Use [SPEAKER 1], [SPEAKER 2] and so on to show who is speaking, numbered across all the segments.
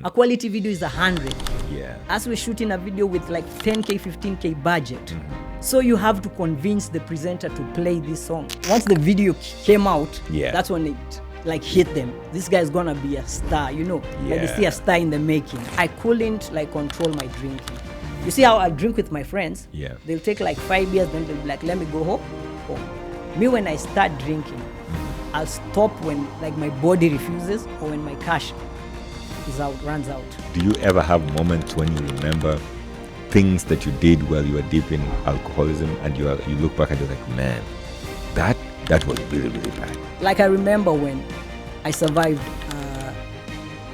[SPEAKER 1] A quality video is 100.
[SPEAKER 2] Yeah.
[SPEAKER 1] As we're shooting a video with like 10K, 15K budget. So you have to convince the presenter to play this song. Once the video came out, that's when it like hit them. This guy's gonna be a star, you know. Like they see a star in the making. I couldn't like control my drinking. You see how I drink with my friends?
[SPEAKER 2] Yeah.
[SPEAKER 1] They'll take like 5 years, then they'll be like, let me go home. Me, when I start drinking, I'll stop when like my body refuses or when my cash runs out.
[SPEAKER 2] Do you ever have moments when you remember things that you did while you were deep in alcoholism and you look back and you're like, man, that was really, really bad?
[SPEAKER 1] Like I remember when I survived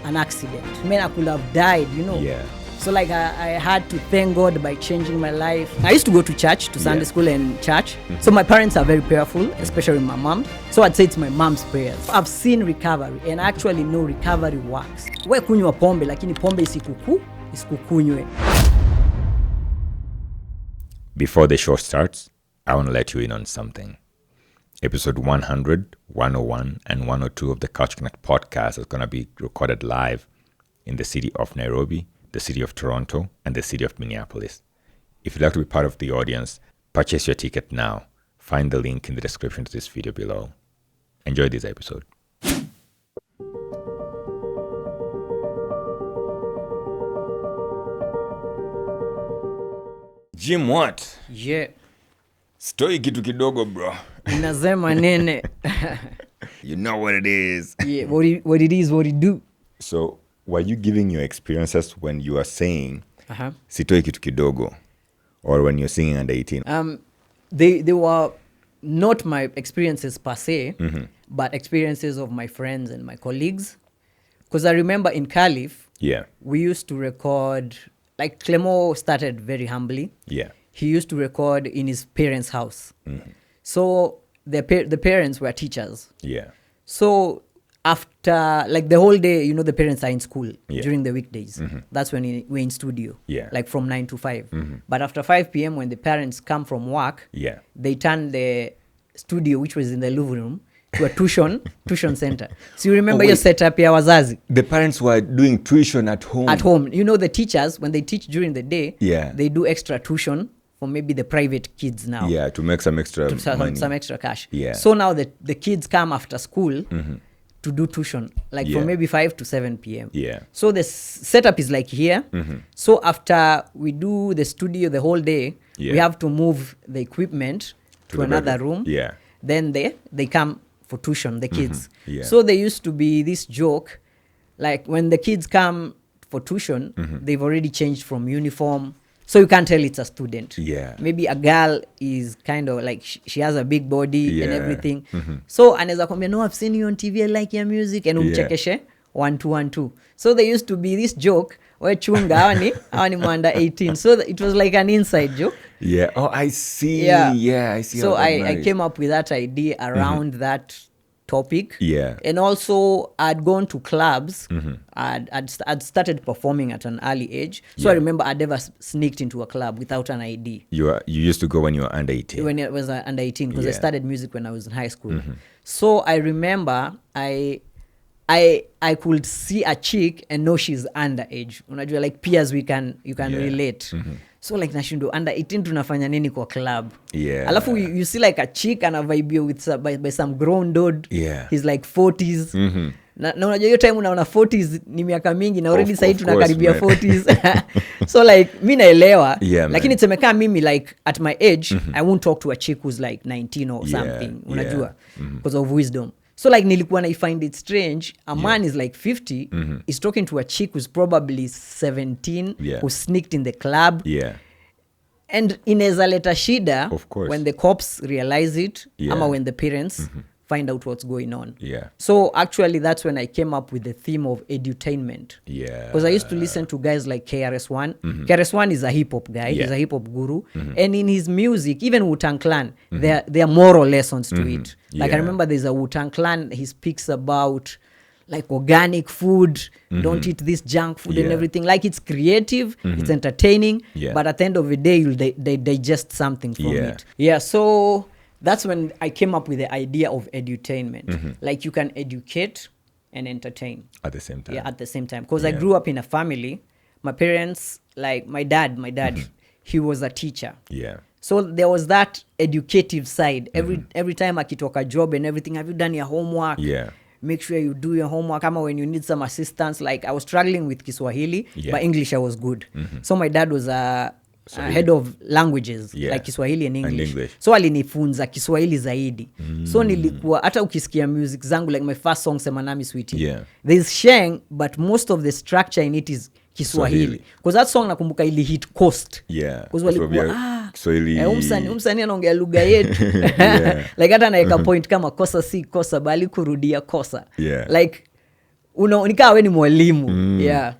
[SPEAKER 1] an accident. Man, I could have died, you know.
[SPEAKER 2] Yeah.
[SPEAKER 1] So like I had to thank God by changing my life. I used to go to church, to Sunday school and church. So my parents are very prayerful, especially my mom. So I'd say it's my mom's prayers. I've seen recovery and I actually know recovery works. We kunywa pombe, lakini pombe isikukunywe.
[SPEAKER 2] Before the show starts, I want to let you in on something. Episode 100, 101, and 102 of the Couch Connect podcast is going to be recorded live in the city of Nairobi, the city of Toronto, and the city of Minneapolis. If you'd like to be part of the audience, purchase your ticket now. Find the link in the description to this video below. Enjoy this episode. Jimwat.
[SPEAKER 1] Yeah.
[SPEAKER 2] Stoi kitu kidogo, bro.
[SPEAKER 1] Inazema nene.
[SPEAKER 2] You know what it is.
[SPEAKER 1] Yeah, what it is, what it do.
[SPEAKER 2] So, were you giving your experiences when you are saying Sitoi kitu kidogo, or when you're singing under 18?
[SPEAKER 1] They were not my experiences per se, but experiences of my friends and my colleagues. Because I remember in Calif, we used to record, like Clemo started very humbly.
[SPEAKER 2] Yeah.
[SPEAKER 1] He used to record in his parents' house. So the parents were teachers.
[SPEAKER 2] Yeah.
[SPEAKER 1] So after, like the whole day, you know, the parents are in school during the weekdays. That's when we're in studio, like from 9 to 5. But after 5 p.m., when the parents come from work, they turn the studio, which was in the living room, to a tuition center. So you remember your setup ya wazazi?
[SPEAKER 2] The parents were doing tuition at home.
[SPEAKER 1] At home. You know, the teachers, when they teach during the day,
[SPEAKER 2] Yeah.
[SPEAKER 1] they do extra tuition for maybe the private kids now.
[SPEAKER 2] Yeah, to make some extra money.
[SPEAKER 1] Some extra cash.
[SPEAKER 2] Yeah.
[SPEAKER 1] So now the kids come after school to do tuition, like from maybe 5 to 7 p.m.
[SPEAKER 2] Yeah.
[SPEAKER 1] So the setup is like here. So after we do the studio the whole day, we have to move the equipment to another room.
[SPEAKER 2] Yeah.
[SPEAKER 1] Then they come for tuition, the kids.
[SPEAKER 2] Yeah.
[SPEAKER 1] So there used to be this joke, like when the kids come for tuition, they've already changed from uniform. So you can't tell it's a student.
[SPEAKER 2] Yeah.
[SPEAKER 1] Maybe a girl is kind of like, she has a big body and everything. So anaweza kwambia, no, I've seen you on TV, I like your music, and umchekeshe 1 2 1 2. So there used to be this joke where chunga hawa ni under 18. So it was like an inside joke.
[SPEAKER 2] Yeah. Oh, I see. Yeah, I see.
[SPEAKER 1] So I came up with that idea around that topic.
[SPEAKER 2] Yeah.
[SPEAKER 1] And also I'd gone to clubs. I'd started performing at an early age. So I remember I'd never sneaked into a club without an ID.
[SPEAKER 2] You used to go when you were under 18.
[SPEAKER 1] When I was under 18, because I started music when I was in high school. So I remember I could see a chick and know she's underage. Unajua, like peers you can relate. So like nashindo under 18 tunafanya nini kwa club?
[SPEAKER 2] Yeah.
[SPEAKER 1] Alafu you see like a chick and a vibe with by some grown dude.
[SPEAKER 2] Yeah.
[SPEAKER 1] He's like 40s. Na unajua hiyo time unaona 40s ni miaka mingi na already sasa tunakaribia 40s. So like mimi naelewa, lakini semeka mimi like at my age I won't talk to a chick who's like 19 or something, unajua, because of wisdom. So like nilikuwa I find it strange, a man is like 50 is talking to a chick who's probably 17 who sneaked in the club.
[SPEAKER 2] Yeah.
[SPEAKER 1] And inaweza leta shida when the cops realize it, ama when the parents find out what's going on.
[SPEAKER 2] Yeah.
[SPEAKER 1] So actually that's when I came up with the theme of edutainment.
[SPEAKER 2] Yeah.
[SPEAKER 1] Because I used to listen to guys like KRS-One. KRS-One is a hip-hop guy. He's a hip-hop guru. And in his music, even Wu-Tang Clan, there are moral lessons to it. Like I remember there's a Wu-Tang Clan, he speaks about like organic food, don't eat this junk food and everything. Like it's creative, it's entertaining, but at the end of the day, you'll digest something from it. Yeah, so that's when I came up with the idea of edutainment. Like you can educate and entertain
[SPEAKER 2] at the same time.
[SPEAKER 1] Yeah, at the same time, because I grew up in a family. My parents, like my dad, he was a teacher.
[SPEAKER 2] Yeah.
[SPEAKER 1] So there was that educative side. Every time akitoka job and everything, have you done your homework?
[SPEAKER 2] Yeah.
[SPEAKER 1] Make sure you do your homework. Kama when you need some assistance, like I was struggling with Kiswahili, but English I was good. So my dad was a head of languages, like Kiswahili and English. So alinifunza Kiswahili zaidi. So nilikuwa hata ukisikia music zangu, like my first song Semanami Sweetie. There's sheng, but most of the structure in it is Kiswahili. Because that song nakumbuka ili hit coast. Because walikuwa
[SPEAKER 2] Kiswahili.
[SPEAKER 1] Umsani anaongea lugha yetu. Like hata naeka point kama kosa si kosa bali kurudia kosa. Like nikaa we ni mwalimu.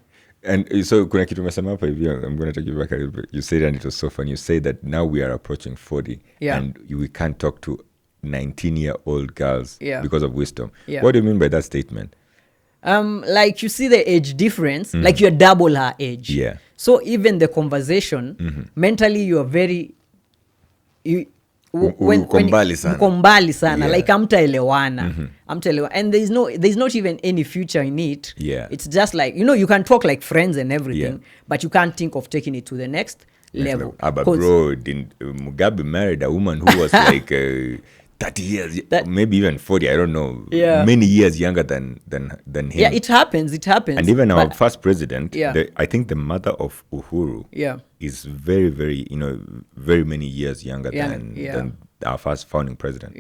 [SPEAKER 2] And so kuna kitu umesema hapa hivi, I'm going to take you back a little bit. You said, and it was so fun, you say that now we are approaching 40 and we can't talk to 19-year-old girls because of wisdom. What do you mean by that statement?
[SPEAKER 1] Like you see the age difference, like you're double her age. So even the conversation, mentally you're very mkombali sana like amtaelewana. And there's not even any future in it. It's just like, you can talk like friends and everything, but you can't think of taking it to the next level.
[SPEAKER 2] But bro, Mugabe married a woman who was like 30 years, maybe even 40, I don't know, many years younger than him.
[SPEAKER 1] It happens.
[SPEAKER 2] And even our first president, I think the mother of Uhuru is very, very, very many years younger than our first founding president.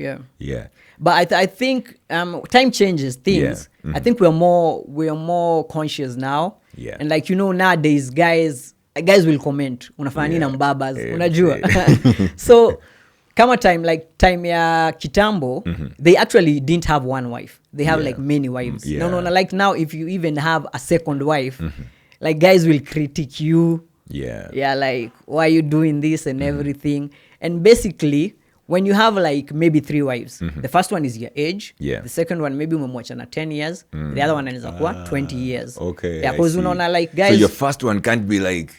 [SPEAKER 1] But I think time changes things. I think we're more conscious now. And like, nowadays guys will comment, unafanya nini na mbabas, unajua. So kama time ya kitambo, they actually didn't have one wife. They have like many wives. No, like now if you even have a second wife, like guys will critique you. Like, why are you doing this and everything? And basically, when you have like maybe 3 wives, the first one is your age. The second one maybe umemwachana 10 years. The other one is 20 years.
[SPEAKER 2] Okay.
[SPEAKER 1] Because unaona like guys.
[SPEAKER 2] So your first one can't be like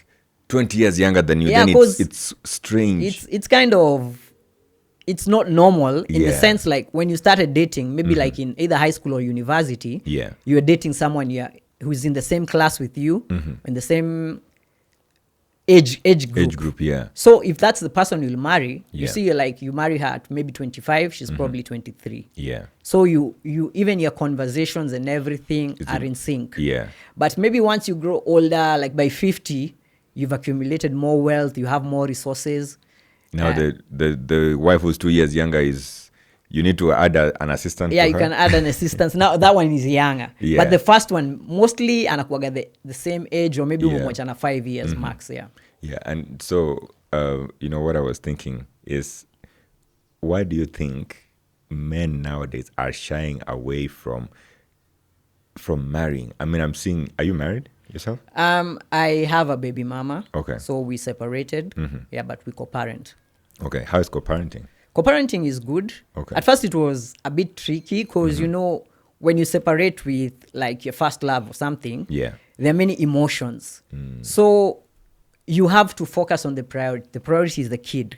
[SPEAKER 2] 20 years younger than you. Then it's strange.
[SPEAKER 1] It's kind of, it's not normal in the sense like when you started dating, maybe like in either high school or university, you're dating someone who's in the same class with you, in the same age group. So if that's the person you'll marry, you see you marry her at maybe 25, she's probably 23. So you even your conversations and everything are in sync. But maybe once you grow older, like by 50, you've accumulated more wealth, you have more resources.
[SPEAKER 2] Now the wife who's 2 years younger you need to add an assistant.
[SPEAKER 1] You can add an assistant. Now that one is younger. But the first one mostly anakuwaga the same age or maybe umwachana 5 years max.
[SPEAKER 2] And so what I was thinking is, why do you think men nowadays are shying away from marrying? I mean, I'm seeing, are you married yourself?
[SPEAKER 1] I have a baby mama.
[SPEAKER 2] Okay.
[SPEAKER 1] So we separated. But we co-parent.
[SPEAKER 2] Okay. How is co-parenting?
[SPEAKER 1] Co-parenting is good.
[SPEAKER 2] Okay.
[SPEAKER 1] At first it was a bit tricky because, when you separate with like your first love or something, there are many emotions. So you have to focus on the priority. The priority is the kid.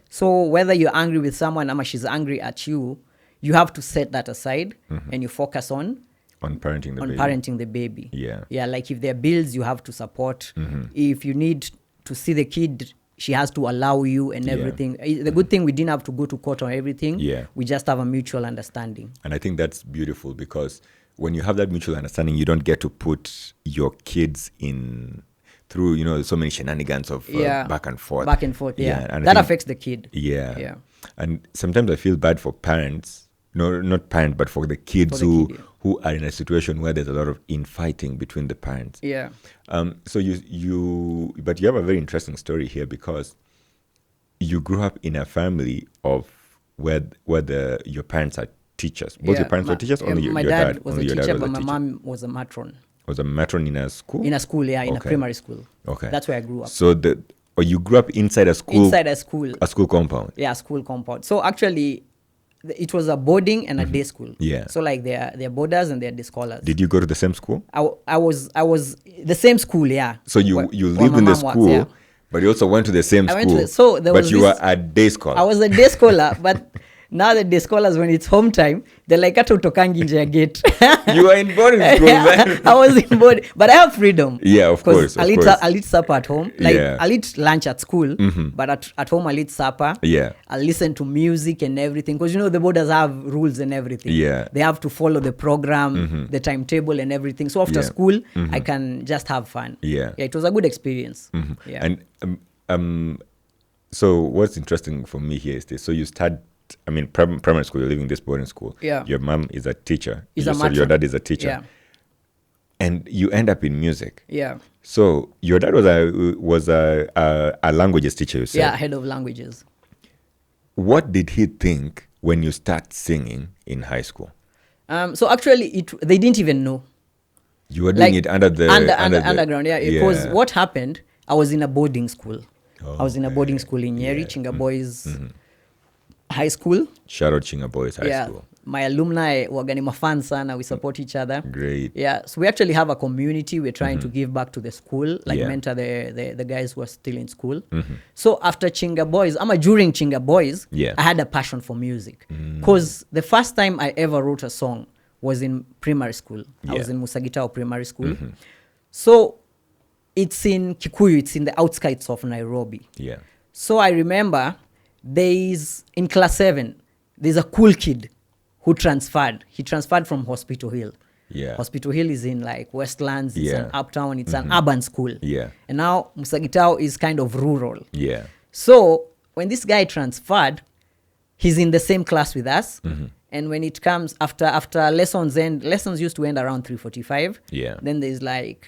[SPEAKER 1] So whether you're angry with someone or she's angry at you, you have to set that aside and you focus on parenting the baby. Like if there are bills, you have to support. If you need to see the kid, she has to allow you and everything. The good thing, we didn't have to go to court or everything. We just have a mutual understanding.
[SPEAKER 2] And I think that's beautiful, because when you have that mutual understanding, you don't get to put your kids in through so many shenanigans of back and forth.
[SPEAKER 1] And that affects the kid.
[SPEAKER 2] And sometimes I feel bad for parents, not parents, but for the kids who are in a situation where there's a lot of infighting between the parents. So but you have a very interesting story here, because you grew up in a family of where your parents are teachers. Both your parents were teachers, or
[SPEAKER 1] my dad was a teacher, but my mom was a matron.
[SPEAKER 2] Was a matron in a school?
[SPEAKER 1] In a school, in a primary school.
[SPEAKER 2] Okay.
[SPEAKER 1] That's where I grew up.
[SPEAKER 2] So you grew up inside a school?
[SPEAKER 1] Inside a school.
[SPEAKER 2] A school compound?
[SPEAKER 1] Yeah, a school compound. So actually, it was a boarding and a day school. So like they're boarders and they're day scholars.
[SPEAKER 2] Did you go to the same school?
[SPEAKER 1] I was the same school,
[SPEAKER 2] So you lived in the school, but you also went to the same school. But you were a day scholar.
[SPEAKER 1] I was a day scholar, but now the day scholars, when it's home time, they're like, hata utokangi nje ya gate.
[SPEAKER 2] You are in boarding school, man.
[SPEAKER 1] I was in boarding, but I have freedom.
[SPEAKER 2] Yeah, of course.
[SPEAKER 1] I'll eat supper at home. Like,
[SPEAKER 2] Yeah.
[SPEAKER 1] I'll eat lunch at school, but at home I'll eat supper.
[SPEAKER 2] Yeah.
[SPEAKER 1] I'll listen to music and everything. Because, the boarders have rules and everything.
[SPEAKER 2] Yeah.
[SPEAKER 1] They have to follow the program, the timetable and everything. So after school, I can just have fun.
[SPEAKER 2] Yeah.
[SPEAKER 1] It was a good experience. Yeah.
[SPEAKER 2] And so what's interesting for me here is this. So you start, primary school, you're living this boarding school.
[SPEAKER 1] Yeah.
[SPEAKER 2] Your mom is a teacher.
[SPEAKER 1] Is a
[SPEAKER 2] So
[SPEAKER 1] matron.
[SPEAKER 2] your dad is a teacher.
[SPEAKER 1] Yeah.
[SPEAKER 2] And you end up in music.
[SPEAKER 1] Yeah.
[SPEAKER 2] So your dad was a languages teacher, you said.
[SPEAKER 1] Yeah, head of languages.
[SPEAKER 2] What did he think when you start singing in high school?
[SPEAKER 1] So actually, they didn't even know.
[SPEAKER 2] You were doing it under the
[SPEAKER 1] underground. Yeah, because what happened, I was in a boarding school. I was in a boarding school in Nyeri, Chinga Boys High School.
[SPEAKER 2] Shout out Chinga Boys High School.
[SPEAKER 1] My alumni waga ni mafan sana. We support each other.
[SPEAKER 2] Great.
[SPEAKER 1] Yeah, so we actually have a community. We're trying to give back to the school, like mentor the guys who are still in school. So after Chinga Boys, during Chinga Boys, I had a passion for music. Because the first time I ever wrote a song was in primary school. I was in Musagitao Primary School. So it's in Kikuyu, it's in the outskirts of Nairobi.
[SPEAKER 2] Yeah.
[SPEAKER 1] So I remember in class 7, there's a cool kid who transferred. He transferred from Hospital Hill.
[SPEAKER 2] Yeah.
[SPEAKER 1] Hospital Hill is in like Westlands, it's an uptown, it's an urban school.
[SPEAKER 2] Yeah.
[SPEAKER 1] And now Musagitao is kind of rural.
[SPEAKER 2] Yeah.
[SPEAKER 1] So when this guy transferred, he's in the same class with us. And when it comes after lessons used to end around 3:45.
[SPEAKER 2] Yeah.
[SPEAKER 1] Then there's like,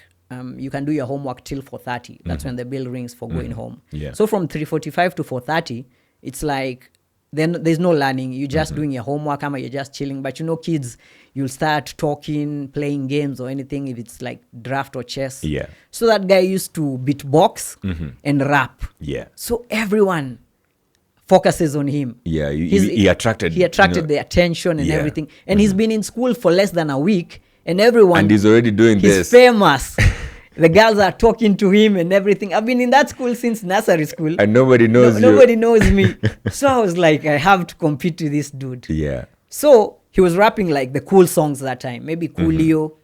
[SPEAKER 1] you can do your homework till 4:30. That's when the bell rings for going home.
[SPEAKER 2] Yeah.
[SPEAKER 1] So from 3:45 to 4:30, it's like, then there's no learning. You're just doing your homework, you're just chilling. But kids, you'll start talking, playing games or anything if it's like draft or chess.
[SPEAKER 2] Yeah.
[SPEAKER 1] So that guy used to beatbox and rap.
[SPEAKER 2] Yeah.
[SPEAKER 1] So everyone focuses on him.
[SPEAKER 2] Yeah, he attracted
[SPEAKER 1] the attention and everything. And he's been in school for less than a week, and everyone...
[SPEAKER 2] And he's already doing
[SPEAKER 1] he's
[SPEAKER 2] this.
[SPEAKER 1] Famous. The girls are talking to him and everything. I've been in that school since nursery school.
[SPEAKER 2] And nobody knows you.
[SPEAKER 1] Nobody knows me. So I was like, I have to compete with this dude.
[SPEAKER 2] Yeah.
[SPEAKER 1] So he was rapping like the cool songs that time. Maybe Coolio,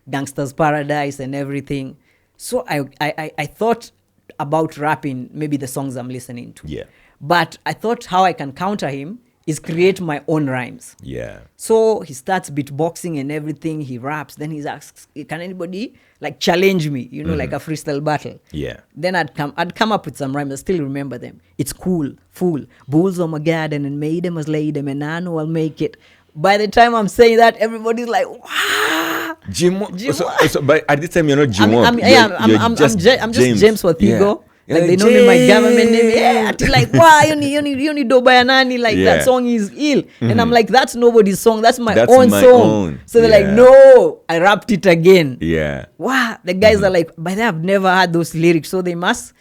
[SPEAKER 1] Gangsta's Paradise and everything. So I thought about rapping maybe the songs I'm listening to.
[SPEAKER 2] Yeah.
[SPEAKER 1] But I thought how I can counter him is create my own rhymes.
[SPEAKER 2] Yeah.
[SPEAKER 1] So he starts beatboxing and everything. He raps. Then he asks, can anybody like challenge me? Like a freestyle battle.
[SPEAKER 2] Yeah.
[SPEAKER 1] Then I'd come up with some rhymes. I still remember them. It's cool, fool, bulls on my garden and made them as lay them and I know I'll make it. By the time I'm saying that, everybody's like, wow.
[SPEAKER 2] Jimw. So but at this time you're not Jimw.
[SPEAKER 1] I'm just James Wathigo.
[SPEAKER 2] Yeah.
[SPEAKER 1] Like they know me my government name. Yeah, until like, wow, you need Dobaya Nani. Like that song is ill. And I'm like, that's nobody's song. That's my own song. So they're like, no, I rapped it again.
[SPEAKER 2] Yeah.
[SPEAKER 1] Wow. The guys are like, but I've never had those lyrics. So they must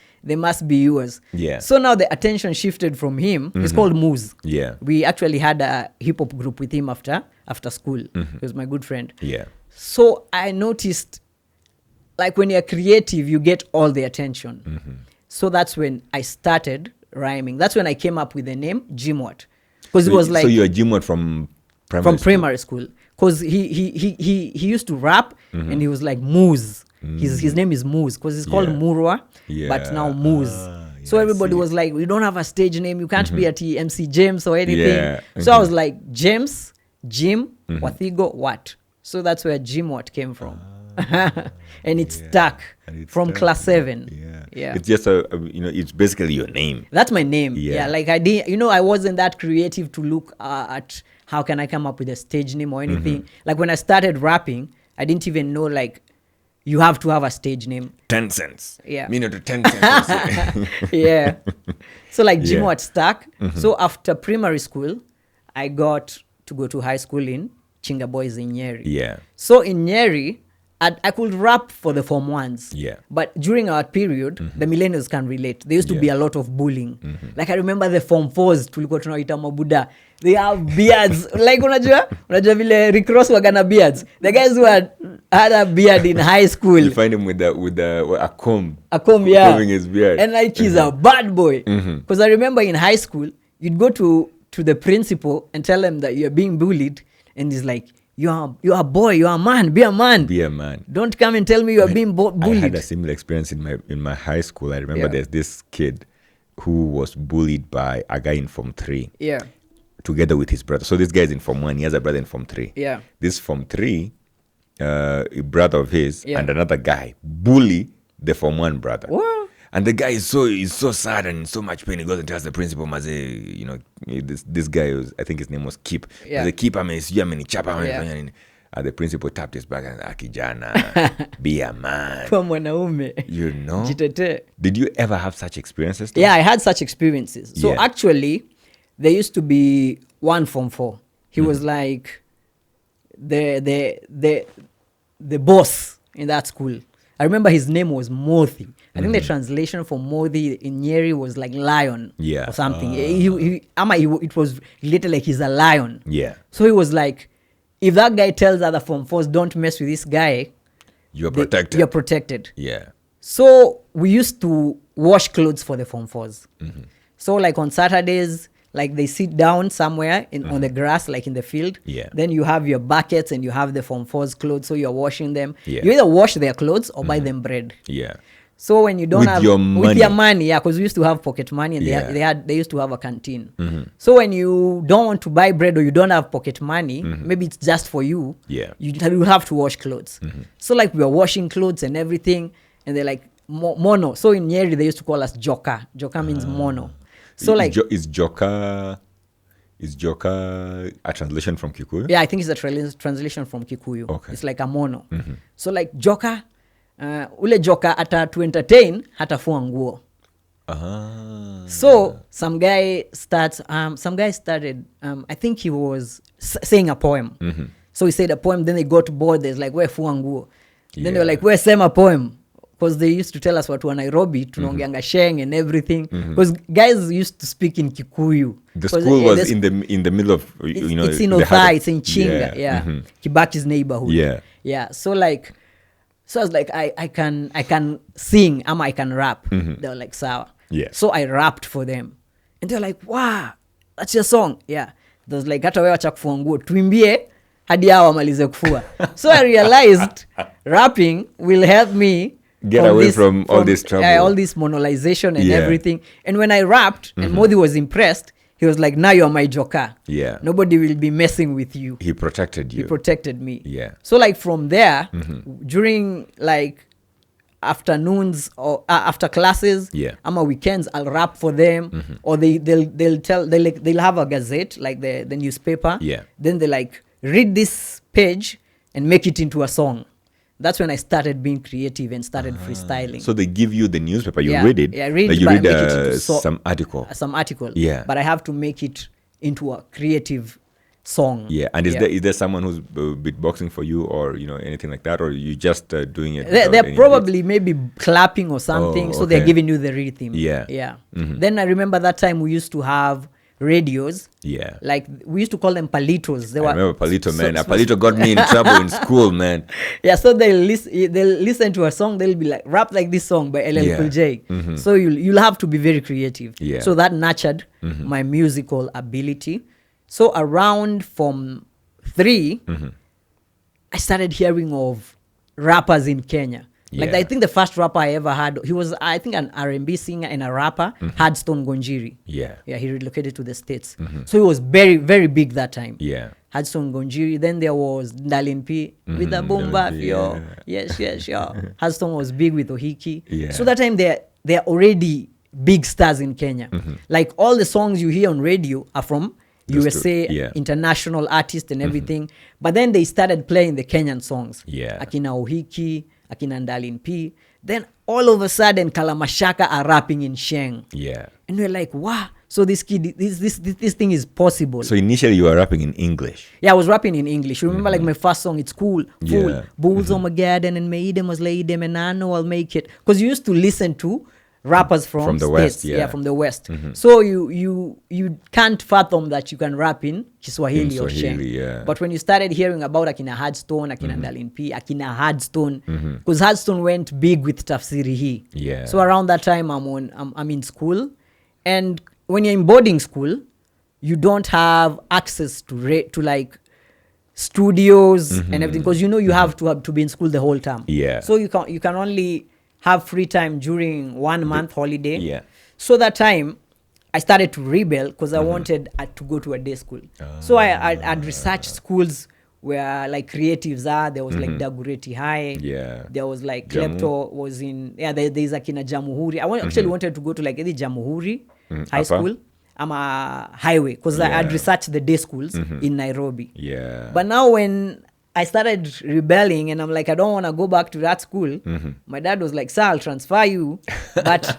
[SPEAKER 1] be yours.
[SPEAKER 2] Yeah.
[SPEAKER 1] So now the attention shifted from him. It's called Moose.
[SPEAKER 2] Yeah.
[SPEAKER 1] We actually had a hip hop group with him after school. He was my good friend.
[SPEAKER 2] Yeah.
[SPEAKER 1] So I noticed, like when you're creative, you get all the attention. So that's when I started rhyming. That's when I came up with the name Jimwat. Because it was like...
[SPEAKER 2] So you're Jimwat from primary
[SPEAKER 1] school. Because he used to rap and he was like Moose. His name is Moose because it's called Murwa, but now Moose. So everybody was like, we don't have a stage name. You can't be at MC James or anything.
[SPEAKER 2] Yeah.
[SPEAKER 1] So I was like, James, Jim, Wathigo, Wat. So that's where Jimwat came from. And it stuck from class 7.
[SPEAKER 2] Yeah. It's just it's basically your name.
[SPEAKER 1] That's my name. Yeah. Like I didn't, I wasn't that creative to look at how can I come up with a stage name or anything. Like when I started rapping, I didn't even know like you have to have a stage name.
[SPEAKER 2] 10 cents.
[SPEAKER 1] Yeah.
[SPEAKER 2] To 10 cents.
[SPEAKER 1] Yeah. So like Jimwat stuck. So after primary school, I got to go to high school in Chinga Boys in Nyeri.
[SPEAKER 2] Yeah.
[SPEAKER 1] So in Nyeri, I could rap for the Form 1s.
[SPEAKER 2] Yeah.
[SPEAKER 1] But during our period, the millennials can relate. There used to be a lot of bullying. Like I remember the Form 4s, tulikuwa tunaita mabuda. They have beards. Like unajua vile Rick Ross wagana beards. The guys who had a beard in high school.
[SPEAKER 2] You find him with a comb.
[SPEAKER 1] A comb, yeah.
[SPEAKER 2] Combing his beard.
[SPEAKER 1] And like he's a bad boy. Because I remember in high school, you'd go to to the principal and tell him that you're being bullied, and he's like, you're a boy, you're a man, be a man.
[SPEAKER 2] Be a man.
[SPEAKER 1] Don't come and tell me you're being bullied.
[SPEAKER 2] I had a similar experience in my high school. I remember there's this kid who was bullied by a guy in Form 3.
[SPEAKER 1] Yeah.
[SPEAKER 2] Together with his brother. So this guy is in Form 1. He has a brother in Form 3.
[SPEAKER 1] Yeah.
[SPEAKER 2] This Form 3, a brother of his and another guy bully the Form 1 brother.
[SPEAKER 1] What?
[SPEAKER 2] And the guy is so sad and in so much pain. He goes and tells the principal, this guy was, I think his name was Kip. The Kip, and the principal tapped his back and Akijana, be a man. You know? Did you ever have such experiences?
[SPEAKER 1] Yeah, I had such experiences. So actually, there used to be one Form 4. He was like the boss in that school. I remember his name was Mothi. I think the translation for Mothi in Nyeri was like lion or something. It was related like he's a lion.
[SPEAKER 2] Yeah.
[SPEAKER 1] So he was like, if that guy tells other Form 4s, don't mess with this guy,
[SPEAKER 2] you're protected.
[SPEAKER 1] You're protected.
[SPEAKER 2] Yeah.
[SPEAKER 1] So we used to wash clothes for the Form 4s. So like on Saturdays, like they sit down somewhere on the grass, like in the field.
[SPEAKER 2] Yeah.
[SPEAKER 1] Then you have your buckets and you have the Form 4's clothes. So you're washing them.
[SPEAKER 2] Yeah.
[SPEAKER 1] You either wash their clothes or buy them bread.
[SPEAKER 2] Yeah.
[SPEAKER 1] So when you don't
[SPEAKER 2] with
[SPEAKER 1] have
[SPEAKER 2] your money.
[SPEAKER 1] With your money, because we used to have pocket money and they used to have a canteen. So when you don't want to buy bread or you don't have pocket money, maybe it's just for you.
[SPEAKER 2] Yeah.
[SPEAKER 1] You have to wash clothes. So like we were washing clothes and everything, and they're like mono. So in Nyeri they used to call us joka. Joka means mono. So like
[SPEAKER 2] is joka a translation from Kikuyu?
[SPEAKER 1] Yeah, I think it's a translation from Kikuyu.
[SPEAKER 2] Okay.
[SPEAKER 1] It's like a mono. So like joka, ule joka ata to entertain hatafua nguo. So some guy started I think he was saying a poem. So he said a poem, then they got bored. There's like, where fua nguo? Then they were like, where sema poem? Because they used to tell us watu wa Nairobi tunaongeanga sheng and everything, because guys used to speak in Kikuyu.
[SPEAKER 2] The school was in the middle of
[SPEAKER 1] it's in Othai, it's in Chinga, Kibaki's neighborhood. So like, so I was like, I can sing I can rap. They were like, sawa. So I rapped for them and they're like, wow, that's your song. They was like, hata wewe acha kufua nguo tuimbie hadi hao wamalize kufua. So I realized rapping will help me
[SPEAKER 2] get away from all this trouble.
[SPEAKER 1] All this monolization and everything. And when I rapped, and Modi was impressed, he was like, now you're my joka.
[SPEAKER 2] Yeah.
[SPEAKER 1] Nobody will be messing with you.
[SPEAKER 2] He protected you.
[SPEAKER 1] He protected me.
[SPEAKER 2] Yeah.
[SPEAKER 1] So like from there, during like afternoons or after classes, ama weekends, I'll rap for them. Or they'll have a gazette, like the newspaper. Then they like read this page and make it into a song. That's when I started being creative and started freestyling.
[SPEAKER 2] So they give you the newspaper, you read it.
[SPEAKER 1] Yeah, read it.
[SPEAKER 2] You read some article.
[SPEAKER 1] Some article.
[SPEAKER 2] Yeah.
[SPEAKER 1] But I have to make it into a creative song.
[SPEAKER 2] Yeah. And is there someone who's beatboxing for you, or anything like that, or you just doing it?
[SPEAKER 1] They're probably maybe clapping or something. So they're giving you the rhythm.
[SPEAKER 2] Yeah.
[SPEAKER 1] Then I remember that time we used to have radios. Like we used to call them palitos.
[SPEAKER 2] I remember palito, man. A palito got me in trouble in school, man.
[SPEAKER 1] So they'll listen to a song. They'll be like, rap like this song by LL Cool J. So you'll have to be very creative. So that nurtured my musical ability. So around Form 3, I started hearing of rappers in Kenya. Like I think the first rapper I ever had, he was, I think, an R&B singer and a rapper, Hardstone Gonjiri. He relocated to the States. So he was very, very big that time. Hardstone Gonjiri. Then there was Ndalin P with the boom bap, yo. Yes, yo. Hardstone was big with Ohiki. So that time they're already big stars in Kenya. Like all the songs you hear on radio are from USA, international artists and everything. But then they started playing the Kenyan songs. Akina Ohiki, Akina Ndalin P. Then all of a sudden Kalamashaka are rapping in Sheng. And we're like, wow. So this thing is possible.
[SPEAKER 2] So initially you were rapping in English.
[SPEAKER 1] I was rapping in English. You remember like my first song, it's cool. Full. Bulls on my garden and made them was laid them and I know I'll make it. Because you used to listen to rappers from
[SPEAKER 2] the
[SPEAKER 1] States,
[SPEAKER 2] West,
[SPEAKER 1] from the West. So you can't fathom that you can rap in Kiswahili or Sheng. But when you started hearing about Akina Hardstone, Akina Ndalin P, Akina Hardstone, because Hardstone went big with Tafsiri Hii. So around that time I'm in school, and when you're in boarding school, you don't have access to like studios and everything, because you have to be in school the whole term. So you can only have free time during 1 month holiday. So that time I started to rebel because I wanted to go to a day school. So I'd researched schools where like creatives are. There was like Dagoretti High. There was like Klepto was in, there's like in a Jamhuri. I actually wanted to go to like either Jamhuri High School. I'm a highway because I'd researched the day schools in Nairobi. But now when I started rebelling and I'm like, I don't want to go back to that school. My dad was like, sir, I'll transfer you, but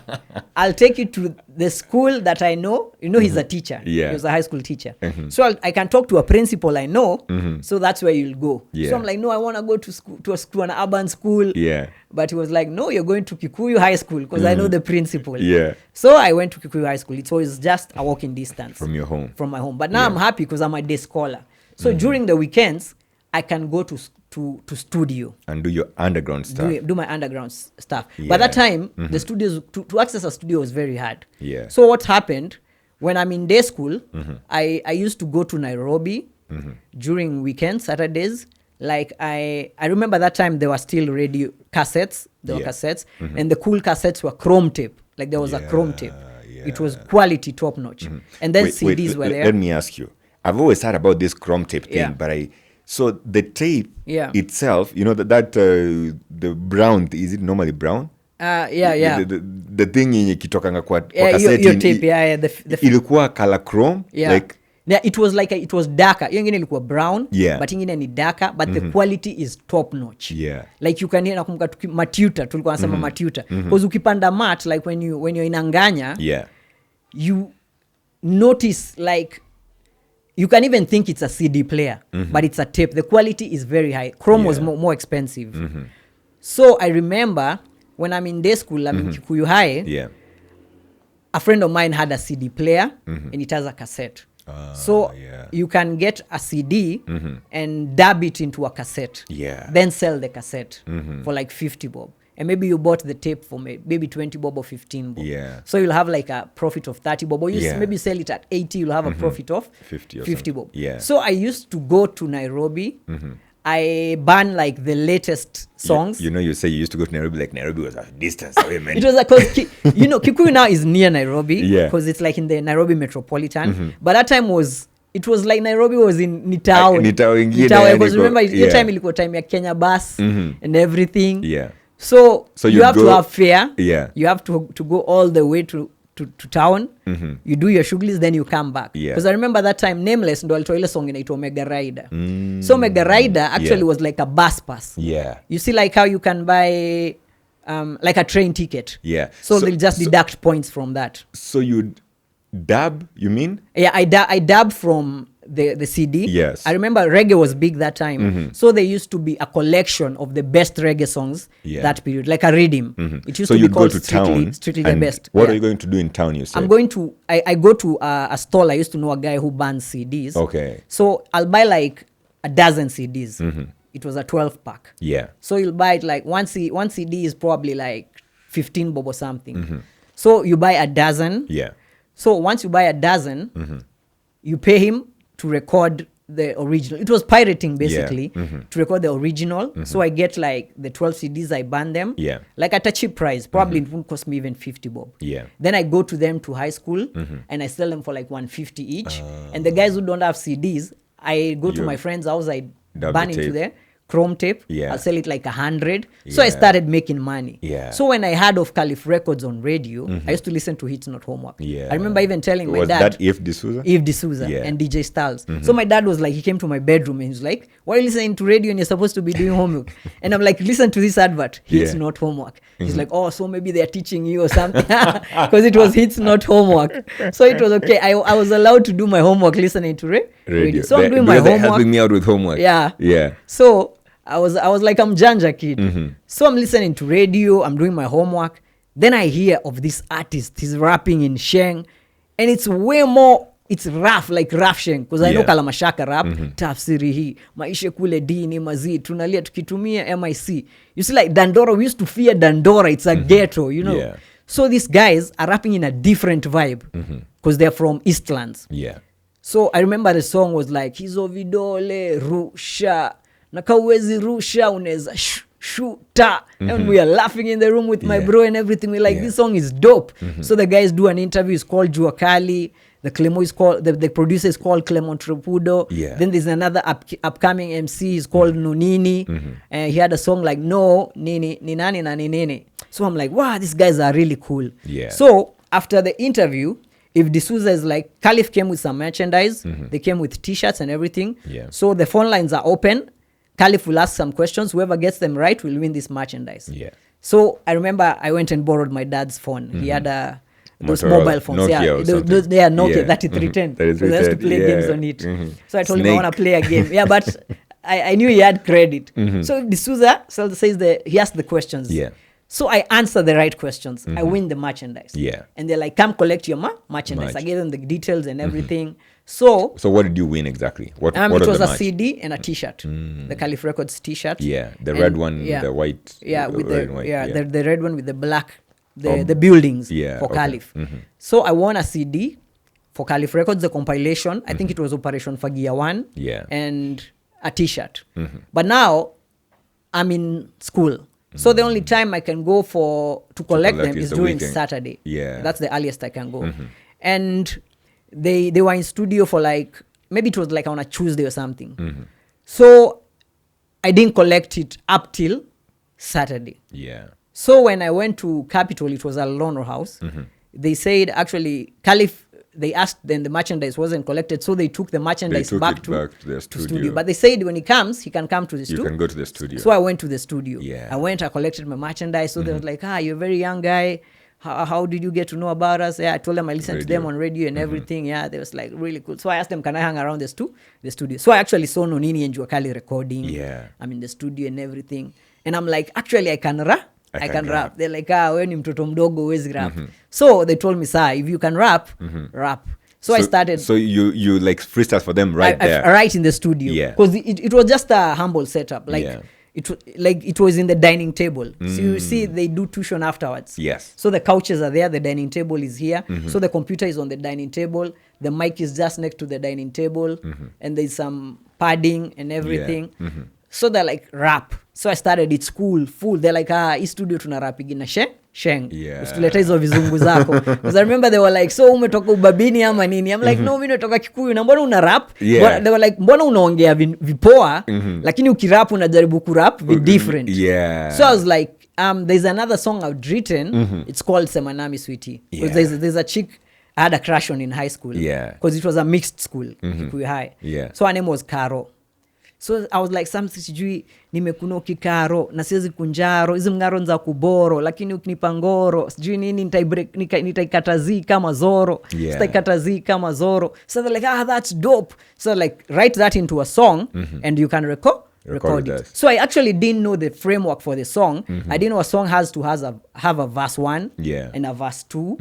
[SPEAKER 1] I'll take you to the school that I know. He's a teacher. He was a high school teacher. So I can talk to a principal I know. So that's where you'll go. So I'm like, no, I want to go to school, to an urban school. But he was like, no, you're going to Kikuyu High School because I know the principal. So I went to Kikuyu High School. It was just a walking distance.
[SPEAKER 2] From your home.
[SPEAKER 1] From my home. But now I'm happy because I'm a day scholar. So during the weekends, I can go to studio.
[SPEAKER 2] And do your underground stuff.
[SPEAKER 1] Do my underground stuff. By that time, the studios, to access a studio was very hard. So what happened, when I'm in day school, I used to go to Nairobi during weekends, Saturdays. Like I remember that time there were still radio cassettes. There were cassettes. And the cool cassettes were chrome tape. Like there was a chrome tape. It was quality top notch. And then CDs were there.
[SPEAKER 2] Let me ask you. I've always heard about this chrome tape thing, but so the tape itself, the brown, is it normally brown? The thing in kitokanga kwa cassette,
[SPEAKER 1] your tape,
[SPEAKER 2] ilikuwa color chrome, like
[SPEAKER 1] it was like it was darker. Ingine ilikuwa brown, but ingine ni darker, but the quality is top notch. Like you can hear nakumbuka matuta, tulikuwa nasema matuta. Because ukipanda mat, like when you're in Anganya, you notice like you can even think it's a CD player, but it's a tape. The quality is very high. Chrome was more expensive. So I remember when I'm in day school, I'm in Kikuyu High, a friend of mine had a CD player and it has a cassette. So you can get a CD and dub it into a cassette. Then sell the cassette for like 50 bob. And maybe you bought the tape for maybe 20 bob or 15 bob. So you'll have like a profit of 30 bob. Or maybe sell it at 80, you'll have a profit of 50 bob. So I used to go to Nairobi. I ban like the latest songs.
[SPEAKER 2] You say you used to go to Nairobi, like Nairobi was a distance away, man.
[SPEAKER 1] It was like, Kikuyu now is near Nairobi because it's like in the Nairobi metropolitan. But that time it was like Nairobi was in Nitao. Because remember, your time ilikuwa time ya Kenya bus and everything. So you have to have fare. You have to go all the way to town. You do your shughlis, then you come back. Because I remember that time Nameless ndo alitoa ile song inaitwa Mega Rider. So Mega Rider actually was like a bus pass. You see like how you can buy like a train ticket. So they'll just deduct points from that.
[SPEAKER 2] So you dub, you mean?
[SPEAKER 1] I dub from the CD.
[SPEAKER 2] Yes.
[SPEAKER 1] I remember reggae was big that time. So there used to be a collection of the best reggae songs that period, like a redeem. It used to be called Strictly the Best.
[SPEAKER 2] What are you going to do in town, you said?
[SPEAKER 1] I'm going to, I go to a stall. I used to know a guy who burns CDs. So I'll buy like a dozen CDs. It was a 12 pack. So you'll buy it like one CD is probably like 15 bob or something. So you buy a dozen. So once you buy a dozen, you pay him to record the original. It was pirating basically to record the original. So I get like the 12 CDs, I burn them like at a cheap price. Probably it won't cost me even 50 bob. Then I go to them to high school and I sell them for like 150 each. And the guys who don't have CDs, I go to my friend's house, I burn into there. Chrome tape, I'll sell it like 100. So I started making money. So when I heard of Caliph Records on radio, I used to listen to Hits Not Homework. I remember even telling my dad.
[SPEAKER 2] Was that Eve D'Souza?
[SPEAKER 1] And DJ Styles. So my dad was like, he came to my bedroom and he was like, why are you listening to radio and you're supposed to be doing homework? And I'm like, listen to this advert, Hits Not Homework. He's like, oh, so maybe they're teaching you or something. Because it was Hits Not Homework. So it was okay. I was allowed to do my homework listening to radio. So I'm doing my homework.
[SPEAKER 2] They're helping me out with homework.
[SPEAKER 1] So I was like, I'm Janja kid. So I'm listening to radio, I'm doing my homework. Then I hear of this artist, he's rapping in Sheng. And it's way more, it's rough, like rough Sheng. Because I know Kalamashaka rap, tafsiri hii, maisha kule dini, mazi, tunalia tukitumia MIC. You see like Dandora, we used to fear Dandora, it's a ghetto, you know. So these guys are rapping in a different vibe. Because they're from Eastlands. So I remember the song was like, hizo vidole rusha, na kauwezi rusha uneza shoota. And we are laughing in the room with my bro and everything. We're like, this song is dope. So the guys do an interview. It's called Jua Kali. The Clemo is called, the producer is called Clement Repudo. Then there's another upcoming MC. He's called Nunini. And he had a song like No Nini Ninani na Ninini. So I'm like, wow, these guys are really cool. So after the interview, if D'Souza is like, Caliph came with some merchandise. They came with t-shirts and everything. So the phone lines are open. Caliph will ask some questions. Whoever gets them right will win this merchandise. So I remember I went and borrowed my dad's phone. He had those mobile phones.
[SPEAKER 2] Nokia
[SPEAKER 1] they are Nokia 3310. So they used to play games on it. So I told him I want to play a game. But I knew he had credit. So D'Souza says he asked the questions. So I answer the right questions. I win the merchandise. And they're like, come collect your merchandise. I gave them the details and everything. So
[SPEAKER 2] what did you win exactly? What
[SPEAKER 1] it was a CD and a t-shirt. The Caliph Records t-shirt.
[SPEAKER 2] The red one, the white.
[SPEAKER 1] With the white, the red one with the black, the buildings for Caliph. So I won a CD for Caliph Records, the compilation. I think it was Operation Fagia 1. And a t-shirt. But now I'm in school. So the only time I can go to collect them is during Saturday. That's the earliest I can go. And they were in studio for like, maybe it was like on a Tuesday or something. So I didn't collect it up till Saturday. So when I went to Capitol, it was a Lono house. They said actually Caliph, they asked, then the merchandise wasn't collected, so they took the merchandise back to the studio. But they said when he comes, he can come to the studio.
[SPEAKER 2] You can go to the studio.
[SPEAKER 1] So I went to the studio. I collected my merchandise. So they was like, you're a very young guy. How did you get to know about us? I told them I listened to them on radio and everything. They was like really cool. So I asked them, can I hang around the studio? So I actually saw Nonini and Jua Kali recording. I'm in the studio and everything. And I'm like, actually I can rap. I can rap. They're like, wewe ni mtoto mdogo huwezi rap. So they told me, sir, if you can rap, rap. So I started.
[SPEAKER 2] So you like freestyle for them there?
[SPEAKER 1] Right in the studio. Because it was just a humble setup. Like it was in the dining table. So you see they do tuition afterwards. So the couches are there, the dining table is here. So the computer is on the dining table. The mic is just next to the dining table. And there's some padding and everything. So they're like, rap. So I started it school full. They're like, hii studio tunarapigi na sheng. Usituleta hizo vizungu zako. Because I remember they were like, so umetoka ubabini ama nini? I'm like, no, mimi natoka Kikuyu. Na mbona una rap? They were like, mbona unaongea vipoa? Lakini ukirap unajaribu kurap different. So I was like, there's another song I've written. It's called Semanami Sweetie. Because there's a chick I had a crush on in high school. Because it was a mixed school, Kikuyu High. So her name was Karo. So I was like, something sijui nimekuno kikaro na siwezi kunjaro hizo mngaro nza kuboro lakini ukinipa ngoro sijui nini nitaikatazi kama zoro sitaikatazi kama zoro. So they're like, that's dope. So like write that into a song and you can record it. So I actually didn't know the framework for the song. I didn't know a song has to have a verse 1 and a verse 2.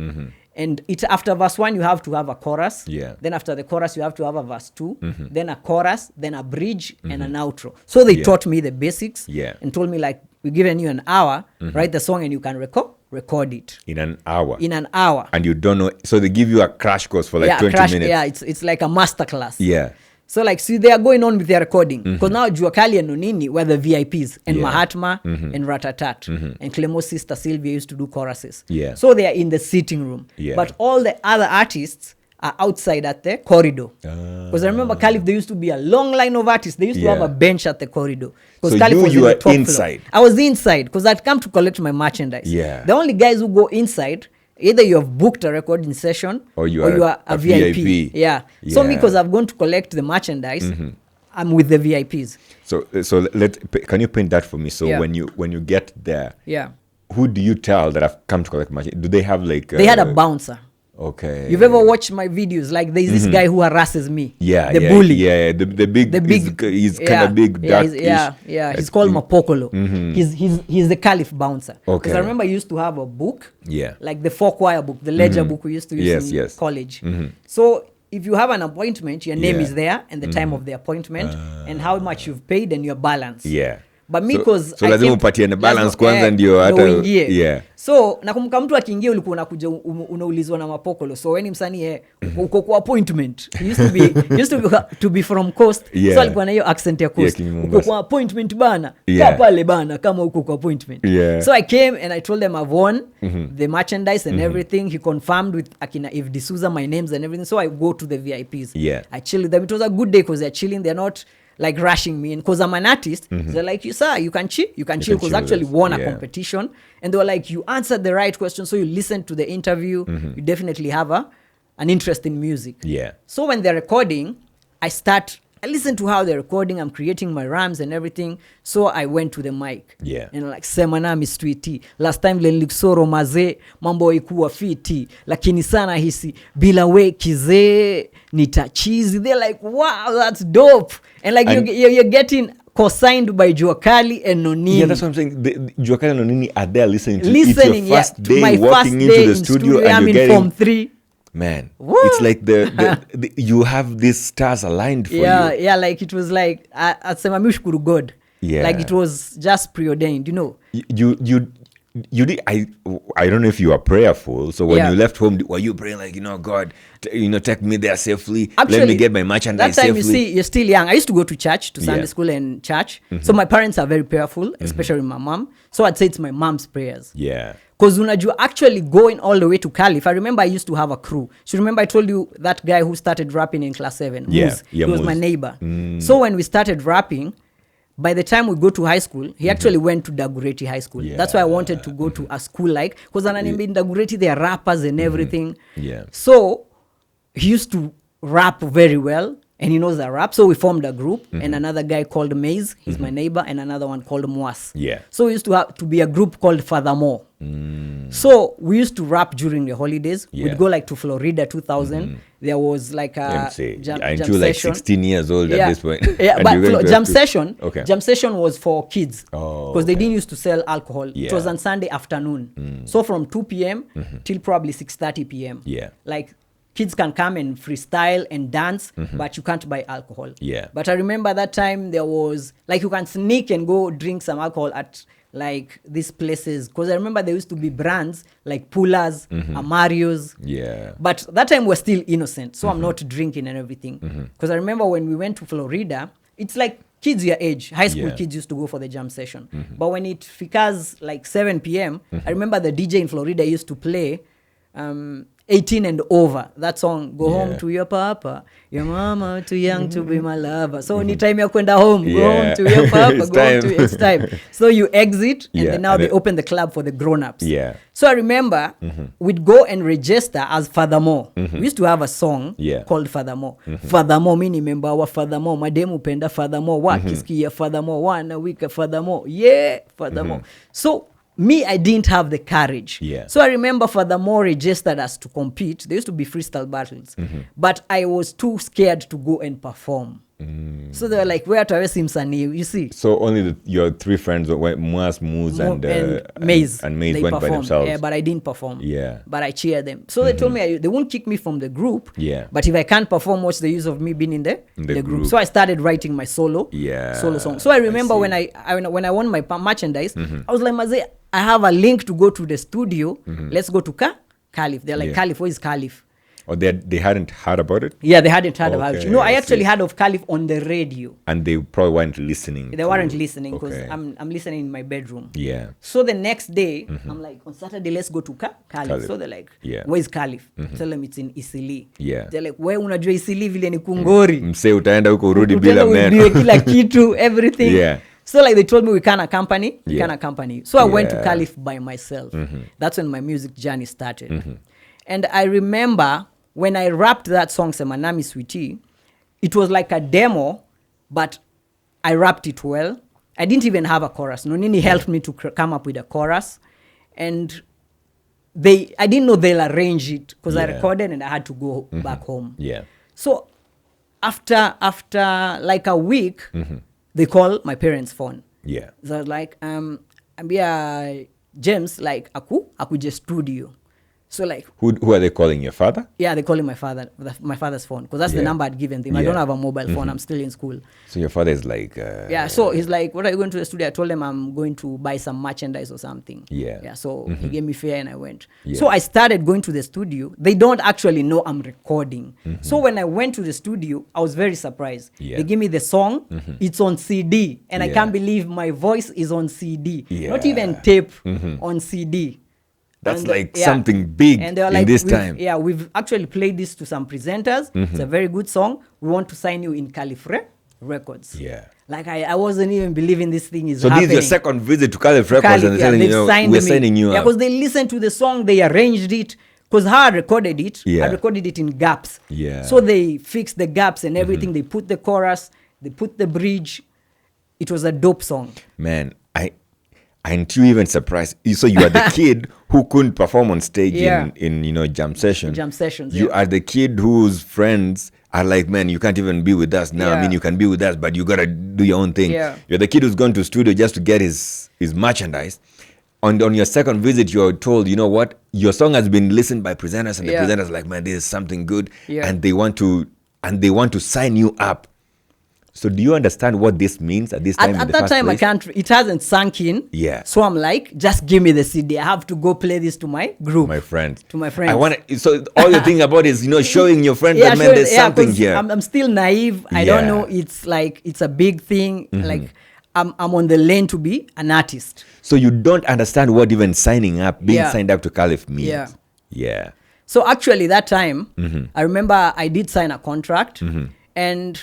[SPEAKER 1] And after verse 1, you have to have a chorus. Then after the chorus, you have to have a verse 2. Then a chorus, then a bridge, and an outro. So they taught me the basics and told me, like, we're giving you an hour, write the song, and you can record it.
[SPEAKER 2] In an hour?
[SPEAKER 1] In an hour.
[SPEAKER 2] And you don't know. So they give you a crash course for like 20 minutes.
[SPEAKER 1] Yeah, it's like a masterclass. So like, see, they are going on with their recording. Because now Jua Kali and Nonini were the VIPs. And Mahatma and Ratatat. And Clemo's sister Sylvia used to do choruses. So they are in the sitting room. But all the other artists are outside at the corridor. Because I remember Caliph, there used to be a long line of artists. They used to have a bench at the corridor.
[SPEAKER 2] So you were inside?
[SPEAKER 1] Floor. I was inside because I'd come to collect my merchandise. The only guys who go inside, either you have booked a recording session or you are a VIP. So me, because I've gone to collect the merchandise, I'm with the VIPs.
[SPEAKER 2] So can you paint that for me? So when you get there, who do you tell that I've come to collect merchandise? Do they have like
[SPEAKER 1] they had a bouncer.
[SPEAKER 2] Okay.
[SPEAKER 1] You've ever watched my videos? Like there's this guy who harasses me. The bully. The big. He's kind of big. He's called Mapokolo. He's the Caliph bouncer. Because I remember I used to have a book. Like the 4-choir book, the ledger book we used to use in college. So if you have an appointment, your name is there and the time of the appointment and how much you've paid and your balance. but me cause
[SPEAKER 2] so lazima upatie na balance kwanza ndio hata
[SPEAKER 1] yeah. So nakumbuka mtu akiingia ulikuwa unakuja unaulizwa na mapokolo, so when msanii uko kwa appointment, used to be from coast, so alikuwa na hiyo accent ya coast, uko kwa appointment bana, kaa pale bana kama uko kwa appointment. So I came and I told them I've won the merchandise and everything. He confirmed with akina if D'Souza my names and everything, so I go to the VIPs. I chill with them. It was a good day because they're chilling, they're not like rushing me, and because I'm an artist, they're like, sir, you can chill because I actually won a competition, and they were like, you answered the right question, so you listened to the interview, you definitely have an interest in music. So when they're recording, I listen to how they're recording, I'm creating my rhymes and everything, so I went to the mic. And like, sema nami Streety, last time leliksoro maze, mambo ikuwa fiti, lakini sana hisi, bila we kizee, nitachizi. They're like, wow, that's dope. And like, you're getting co-signed by Juakali and Nonini.
[SPEAKER 2] Yeah, that's what I'm saying. Juakali and Nonini are there listening to you. It's your first day my walking first day into the studio and I'm in Form 3. Man, what? It's like the you have these stars aligned for you.
[SPEAKER 1] Yeah, like it was like asema mshukuru God. Like it was just preordained, you know.
[SPEAKER 2] You did. I don't know if you are prayerful. So when you left home, were you praying like, God, take me there safely. Actually, let me get my merchandise safely.
[SPEAKER 1] That time, you see, you're still young. I used to go to church, to Sunday school and church. So my parents are very prayerful, especially my mom. So I'd say it's my mom's prayers. Because unajua actually going all the way to Calif, I remember I used to have a crew. So remember I told you that guy who started rapping in class 7, Moose, he was my neighbor. So when we started rapping, by the time we go to high school, he actually went to Dagoretti High School. That's why I wanted to go to a school like, because in Dagoretti they are rappers and everything. So he used to rap very well, and he knows the rap. So we formed a group, and another guy called Maze, he's my neighbor, and another one called Mwas. So we used to have to be a group called Furthermore. So we used to rap during the holidays. We'd go like to Florida 2000. There was like a jam
[SPEAKER 2] session. Like 16 years old at this point.
[SPEAKER 1] But jam session was for kids. Because they didn't used to sell alcohol. It was on Sunday afternoon. So from 2 p.m. till probably 6:30 p.m. Like kids can come and freestyle and dance, but you can't buy alcohol. But I remember that time there was, like, you can sneak and go drink some alcohol at like these places. Because I remember there used to be brands like Pulas, Amarios. But that time we're still innocent. So I'm not drinking and everything. Because I remember when we went to Florida, it's like kids your age. High school kids used to go for the jam session. But when it ficas like 7 p.m., I remember the DJ in Florida used to play 18 and over. That song, go home to your papa, your mama too young to be my lover. So any time you kwenda home, go home to your papa, go home to it's time. So you exit and then now they open the club for the grown-ups. So I remember we'd go and register as Furthermore. We used to have a song called Furthermore. Furthermore, mini member wa Furthermore, mademu penda Furthermore, wakisikia Furthermore, wana wika Furthermore. Furthermore. So me, I didn't have the courage. So I remember Furthermore registered us to compete. There used to be freestyle battles. But I was too scared to go and perform. So they were like, where to Simsani, you see.
[SPEAKER 2] So only your 3 friends, Mwas, Moose, and
[SPEAKER 1] Maze.
[SPEAKER 2] And Maze went by themselves.
[SPEAKER 1] Yeah, but I didn't perform. But I cheered them. So they told me they won't kick me from the group. But if I can't perform, what's the use of me being in the group? So I started writing my solo song. So I remember when I won my merchandise, I was like, Maze, I have a link to go to the studio. Let's go to Calif. They're like, Calif, what is Calif?
[SPEAKER 2] Or they hadn't heard about it?
[SPEAKER 1] Yeah, they hadn't heard about it. No, I actually heard of Calif on the radio.
[SPEAKER 2] And they probably weren't listening.
[SPEAKER 1] They weren't listening because I'm listening in my bedroom. So the next day, I'm like, on Saturday, let's go to Calif. So they're like, where's Calif? Tell them it's in Isili. They're like, where unajua Isili vile ni Kungori?
[SPEAKER 2] Mse utaenda huko urudi bila
[SPEAKER 1] meno. Kila kitu, everything. So like they told me we can't accompany. So I went to Calif by myself. That's when my music journey started. And I remember when I rapped that song, Semanami Sweetie, it was like a demo, but I rapped it well. I didn't even have a chorus. Nonini helped me to come up with a chorus. And I didn't know they'll arrange it because I recorded and I had to go back home. So after like a week, they call my parents' phone. So I was like, ambia James, like, akuje studio. So like,
[SPEAKER 2] who are they calling? Your father?
[SPEAKER 1] Yeah, they calling my father's phone, because that's the number I'd given them. I don't have a mobile phone. I'm still in school.
[SPEAKER 2] So your father is like...
[SPEAKER 1] so he's like, what are you going to the studio? I told him I'm going to buy some merchandise or something. So he gave me fare and I went. So I started going to the studio. They don't actually know I'm recording. So when I went to the studio, I was very surprised. They give me the song. It's on CD. And I can't believe my voice is on CD. Not even tape, on CD.
[SPEAKER 2] That's something big
[SPEAKER 1] and like,
[SPEAKER 2] in this time.
[SPEAKER 1] Yeah, we've actually played this to some presenters. It's a very good song. We want to sign you in Califre Records.
[SPEAKER 2] Yeah.
[SPEAKER 1] Like, I wasn't even believing this thing is
[SPEAKER 2] happening. So this is your second visit to Calif Records, and they're telling we're signing you up.
[SPEAKER 1] Yeah, because they listened to the song, they arranged it. Because how I recorded it, I recorded it in gaps.
[SPEAKER 2] Yeah.
[SPEAKER 1] So they fixed the gaps and everything. They put the chorus, they put the bridge. It was a dope song.
[SPEAKER 2] Man, aren't you even surprised? So you are the kid who couldn't perform on stage in jam sessions.
[SPEAKER 1] Jam sessions.
[SPEAKER 2] You are the kid whose friends are like, man, you can't even be with us now. I mean, you can be with us, but you gotta do your own thing. You're the kid who's gone to studio just to get his merchandise. On your second visit, you're told, you know what, your song has been listened by presenters, and the presenters are like, man, this is something good, and they want to sign you up. So do you understand what this means at this time?
[SPEAKER 1] At that time, I can't. It hasn't sunk in.
[SPEAKER 2] Yeah.
[SPEAKER 1] So I'm like, just give me the CD. I have to go play this to my group.
[SPEAKER 2] My friends.
[SPEAKER 1] To my friends.
[SPEAKER 2] I want to. So all you're thinking about is showing your friends that man, there's something here.
[SPEAKER 1] I'm still naive. I don't know. It's like it's a big thing. Like I'm on the lane to be an artist.
[SPEAKER 2] So you don't understand what even signing up, being signed up to Calif means. Yeah.
[SPEAKER 1] So actually, that time, I remember I did sign a contract, and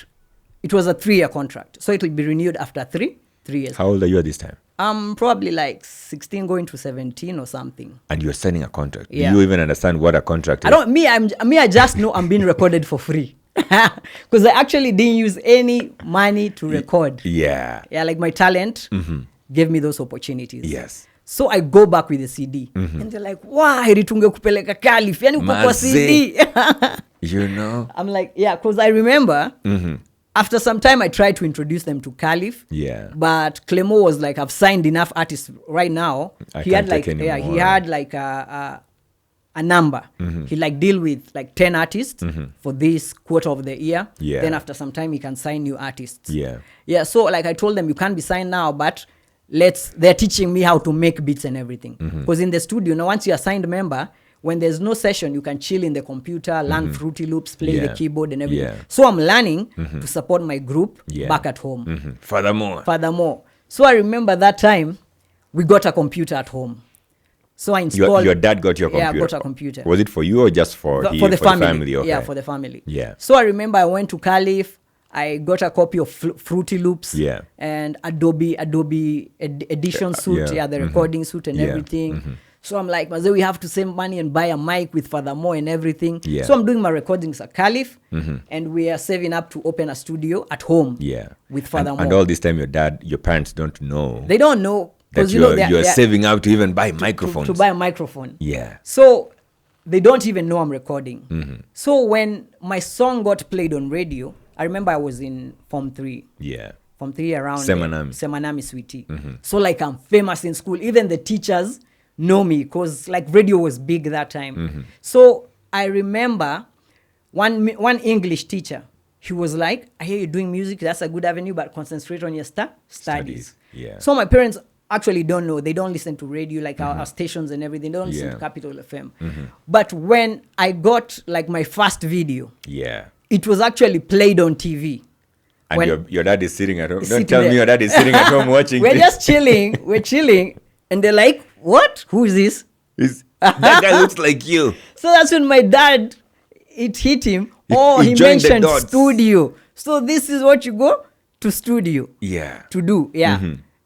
[SPEAKER 1] it was a 3-year contract. So it will be renewed after 3 years.
[SPEAKER 2] How old are you at this time?
[SPEAKER 1] I'm probably like 16 going to 17 or something.
[SPEAKER 2] And you're signing a contract. Do you even understand what a contract is?
[SPEAKER 1] I just know I'm being recorded for free. Because I actually didn't use any money to record.
[SPEAKER 2] Yeah,
[SPEAKER 1] like my talent gave me those opportunities.
[SPEAKER 2] Yes.
[SPEAKER 1] So I go back with the CD. And they're like, why ritunge kupeleka Calif? Yani uko kwa CD. I'm like, because I remember... After some time, I tried to introduce them to Calif.
[SPEAKER 2] Yeah.
[SPEAKER 1] But Clemo was like, I've signed enough artists right now. He had like a number. He like deal with like 10 artists for this quarter of the year.
[SPEAKER 2] Yeah.
[SPEAKER 1] Then after some time, he can sign new artists.
[SPEAKER 2] Yeah.
[SPEAKER 1] So like I told them, you can't be signed now, but they're teaching me how to make beats and everything. Because in the studio, now once you're a signed member, when there's no session, you can chill in the computer, learn Fruity Loops, play the keyboard and everything. So I'm learning to support my group back at home.
[SPEAKER 2] Furthermore.
[SPEAKER 1] So I remember that time, we got a computer at home. So I installed...
[SPEAKER 2] Your dad got your computer?
[SPEAKER 1] Yeah, I got a computer.
[SPEAKER 2] Was it for you or just for the family? Okay.
[SPEAKER 1] Yeah, for the family.
[SPEAKER 2] Yeah.
[SPEAKER 1] So I remember I went to Calif. I got a copy of Fruity Loops and Adobe edition suite, the recording suite and everything. So I'm like, we have to save money and buy a mic with Furthermore and everything. So I'm doing my recordings at Calif, and we are saving up to open a studio at home with Furthermore.
[SPEAKER 2] And all this time, your parents don't know.
[SPEAKER 1] They don't know.
[SPEAKER 2] That you're saving up to even buy microphones.
[SPEAKER 1] To buy a microphone.
[SPEAKER 2] Yeah.
[SPEAKER 1] So they don't even know I'm recording. So when my song got played on radio, I remember I was in Form 3.
[SPEAKER 2] Yeah.
[SPEAKER 1] Form 3 around
[SPEAKER 2] Semanami
[SPEAKER 1] Sweetie. So like I'm famous in school. Even the teachers know me because like radio was big that time. So I remember one English teacher, he was like, I hear you doing music, that's a good avenue, but concentrate on your studies.
[SPEAKER 2] Yeah.
[SPEAKER 1] So my parents actually don't know. They don't listen to radio, like our stations and everything. They don't listen to Capital FM. But when I got like my first video, it was actually played on TV.
[SPEAKER 2] And your dad is sitting at home. Don't tell me your dad is sitting at home watching.
[SPEAKER 1] We're just chilling. We're chilling. And they're like, what? Who is this?
[SPEAKER 2] That guy looks like you.
[SPEAKER 1] So that's when my dad, it hit him. He mentioned studio. So this is what you go to studio to do.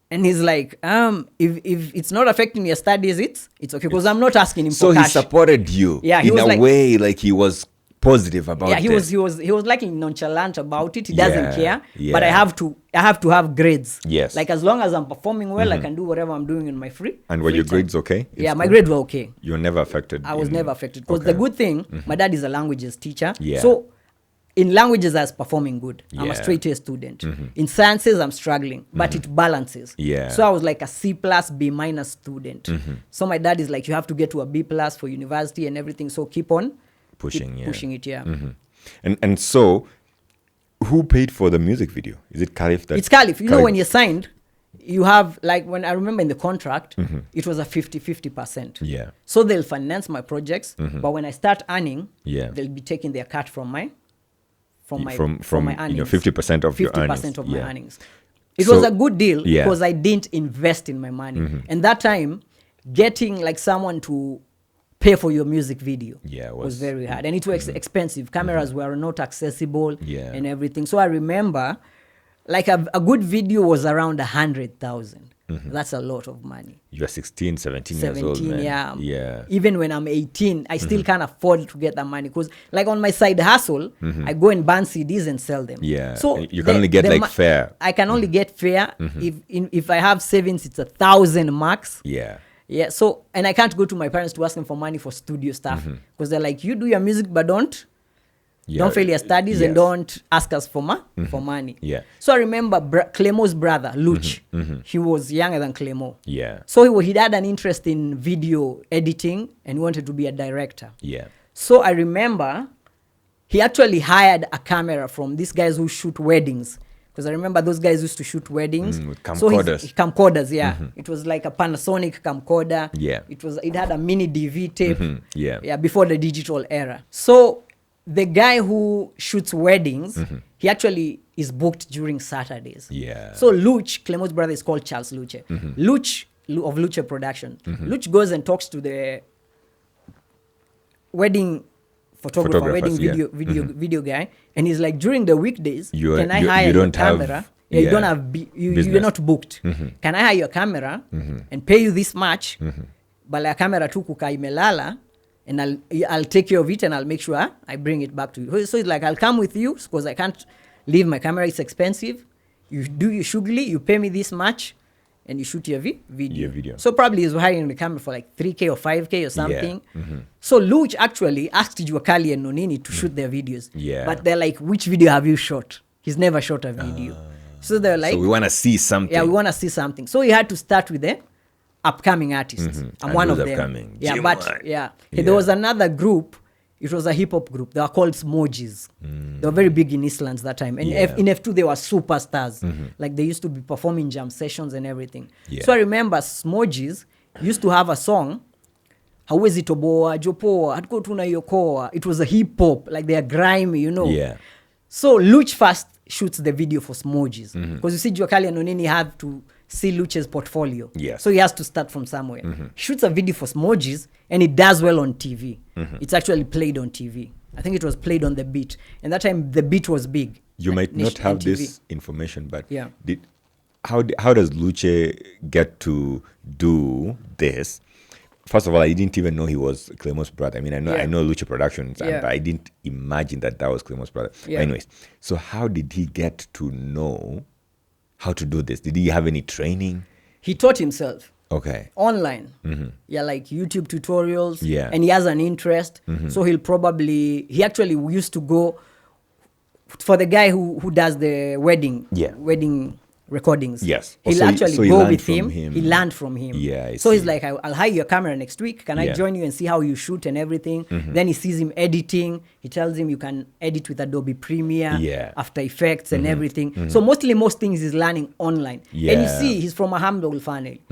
[SPEAKER 1] And he's like, if it's not affecting your studies, it's okay. Because I'm not asking him for cash.
[SPEAKER 2] So he supported you in a way, like he was positive about it.
[SPEAKER 1] He was like nonchalant about it. He doesn't care. But I have to have grades.
[SPEAKER 2] Yes.
[SPEAKER 1] Like as long as I'm performing well, I can do whatever I'm doing in my free.
[SPEAKER 2] And were your grades okay?
[SPEAKER 1] My grades were okay.
[SPEAKER 2] You were never affected?
[SPEAKER 1] I was never affected. Because the good thing, my dad is a languages teacher.
[SPEAKER 2] Yeah.
[SPEAKER 1] So in languages I was performing good. I'm a straight A student. In sciences I'm struggling, but it balances. So I was like a C plus B minus student. So my dad is like, you have to get to a B plus for university and everything, so keep on pushing it.
[SPEAKER 2] And so who paid for the music video? Is it Caliph?
[SPEAKER 1] It's Caliph. You know, when you're signed, you have, like, when I remember in the contract, it was a 50%. So they'll finance my projects, but when I start earning, they'll be taking their cut from my earnings.
[SPEAKER 2] 50% of your earnings.
[SPEAKER 1] 50% of my earnings. It was a good deal because I didn't invest in my money. And that time, getting like someone to pay for your music video was very hard. And it was expensive. Cameras were not accessible and everything. So I remember, like, a good video was around 100,000. That's a lot of money.
[SPEAKER 2] You're 16, 17 years old, man.
[SPEAKER 1] Yeah. Even when I'm 18, I still can't afford to get that money because, like, on my side hustle, I go and burn CDs and sell them.
[SPEAKER 2] So you can only get fair.
[SPEAKER 1] I can only get fair. If I have savings, it's 1,000 max. So, and I can't go to my parents to ask them for money for studio stuff because they're like, you do your music, but don't fail your studies and don't ask us for money. So I remember Clemo's brother, Luch. He was younger than Clemo. So he had an interest in video editing and wanted to be a director. So I remember he actually hired a camera from these guys who shoot weddings. Because I remember those guys used to shoot weddings.
[SPEAKER 2] With camcorders.
[SPEAKER 1] So camcorders, It was like a Panasonic camcorder. It had a mini DV tape. Before the digital era. So the guy who shoots weddings, he actually is booked during Saturdays. So Luch, Clemo's brother, is called Charles Luche. Luch of Luche Production. Luch goes and talks to the wedding photographer, wedding video guy, and he's like, during the weekdays, can I hire your camera? You don't have you're not booked. Can I hire your camera and pay you this much? Bala camera tu kuka imelala, and I'll take care of it and I'll make sure I bring it back to you. So it's like, I'll come with you because I can't leave my camera. It's expensive. You do your sugly, you pay me this much, and you shoot your video. So probably he's hiring the camera for like 3K or 5K or something. So Luch actually asked Juakali and Nonini to shoot their videos. But they're like, which video have you shot? He's never shot a video. So they're like,
[SPEAKER 2] so we want to see something.
[SPEAKER 1] Yeah, we want to see something. So he had to start with the upcoming artists. I'm one of them. Jimwat. There was another group. It was a hip-hop group. They were called Smojis. They were very big in Eastlands that time. And in F2, they were superstars. Like, they used to be performing jam sessions and everything. So I remember Smojis used to have a song, Hawezi Toboa, Jopoa, Hatko Tuna Yokoa. It was a hip-hop. Like, they are grimy, you know. So Luch first shoots the video for Smojis. Because you see, Juakali and Onini have to see Luch's portfolio. So he has to start from somewhere. Shoots a video for Smojis, and it does well on TV. It's actually played on TV. I think it was played on The Beat. And that time, The Beat was big.
[SPEAKER 2] You might not have this information, but how does Luche get to do this? First of all, I didn't even know he was Clemo's brother. I mean, I know Luche Productions, but I didn't imagine that was Clemo's brother. Anyways, so how did he get to know how to do this? Did he have any training?
[SPEAKER 1] He taught himself.
[SPEAKER 2] Okay.
[SPEAKER 1] Online. Like YouTube tutorials. And he has an interest. So he actually used to go for the guy who does the wedding recordings. He'll actually go with him. He learned from him. So he's like, I'll hire your camera next week. Can I join you and see how you shoot and everything? Then he sees him editing. He tells him you can edit with Adobe Premiere, After Effects and everything. So most things he's learning online. And you see, he's from a humble family.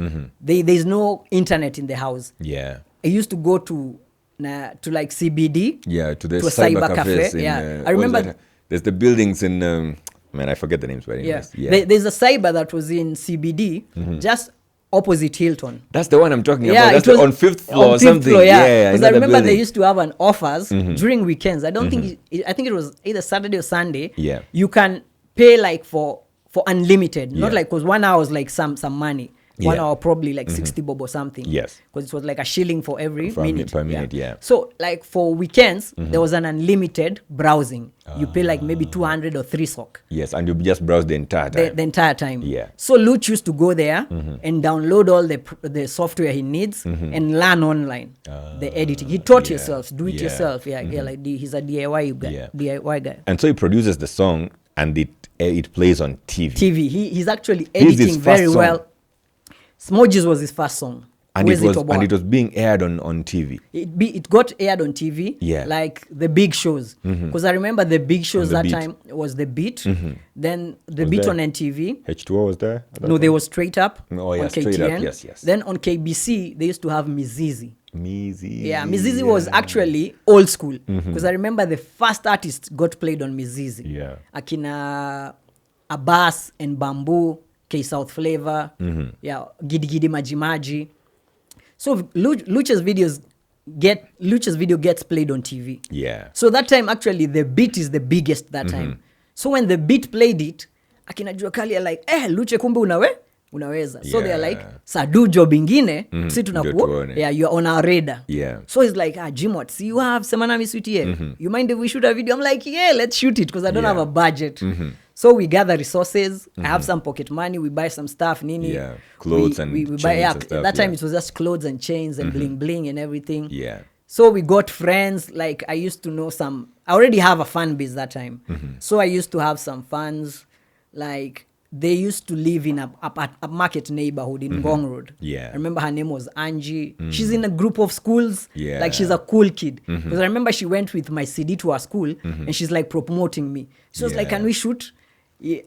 [SPEAKER 1] There's no internet in the house. He used to go to like CBD.
[SPEAKER 2] To the cyber cafe.
[SPEAKER 1] I remember
[SPEAKER 2] there's the buildings in man, I forget the names, but anyways.
[SPEAKER 1] There's a cyber that was in CBD, just opposite Hilton.
[SPEAKER 2] That's the one I'm talking about. That's on 5th floor or something.
[SPEAKER 1] Because I remember they used to have an offers during weekends. I don't think, I think it was either Saturday or Sunday. You can pay like for unlimited, not like, because 1 hour was like some money. 1 hour probably like 60 bob or something.
[SPEAKER 2] Yes.
[SPEAKER 1] Because it was like a shilling for every minute.
[SPEAKER 2] Per minute, yeah.
[SPEAKER 1] So like for weekends, there was an unlimited browsing. You pay like maybe 200 or 3 SOC.
[SPEAKER 2] Yes, and you just browse the entire time.
[SPEAKER 1] The entire time.
[SPEAKER 2] Yeah.
[SPEAKER 1] So Luch used to go there and download all the software he needs and learn online the editing. He taught yourself, do it yourself. Yeah, like he's a DIY guy.
[SPEAKER 2] Yeah.
[SPEAKER 1] DIY guy.
[SPEAKER 2] And so he produces the song, and it plays on TV.
[SPEAKER 1] He's actually editing very well. Smudges was his first song.
[SPEAKER 2] And it was being aired on TV.
[SPEAKER 1] It got aired on TV, like the big shows. Because I remember the big shows that time was The Beat. Then The Beat on NTV.
[SPEAKER 2] H2O was there?
[SPEAKER 1] No, they were Straight Up
[SPEAKER 2] on
[SPEAKER 1] Straight
[SPEAKER 2] KTN. Up, yes.
[SPEAKER 1] Then on KBC, they used to have Mizizi.
[SPEAKER 2] Yeah,
[SPEAKER 1] Mizizi was actually old school. Because I remember the first artist got played on Mizizi.
[SPEAKER 2] Yeah.
[SPEAKER 1] Akina Abbas and Bamboo, K-South Flavor, Gidi Gidi Maji Maji. So Luch's video gets played on TV.
[SPEAKER 2] Yeah.
[SPEAKER 1] So that time actually the Beat is the biggest that time. So when the Beat played it, akina Jua Kali are like, Luche kumbe unaweza. So they're like, Sadu job ingine, si tunakuwa, you're on our radar.
[SPEAKER 2] Yeah.
[SPEAKER 1] So he's like, Jimwat, see you have Semanami Sweetie here. You mind if we shoot a video? I'm like, yeah, let's shoot it because I don't have a budget. So we gather resources. I have some pocket money. We buy some stuff, nini.
[SPEAKER 2] Yeah, clothes and
[SPEAKER 1] we
[SPEAKER 2] chains
[SPEAKER 1] buy,
[SPEAKER 2] and stuff.
[SPEAKER 1] That time it was just clothes and chains and bling bling and everything.
[SPEAKER 2] Yeah.
[SPEAKER 1] So we got friends. Like I used to know some. I already have a fan base that time. So I used to have some fans. Like they used to live in a market neighborhood in Ngong Road.
[SPEAKER 2] Yeah.
[SPEAKER 1] I remember her name was Angie. She's in a group of schools.
[SPEAKER 2] Yeah.
[SPEAKER 1] Like she's a cool kid. Because I remember she went with my CD to her school and she's like promoting me. She was like, can we shoot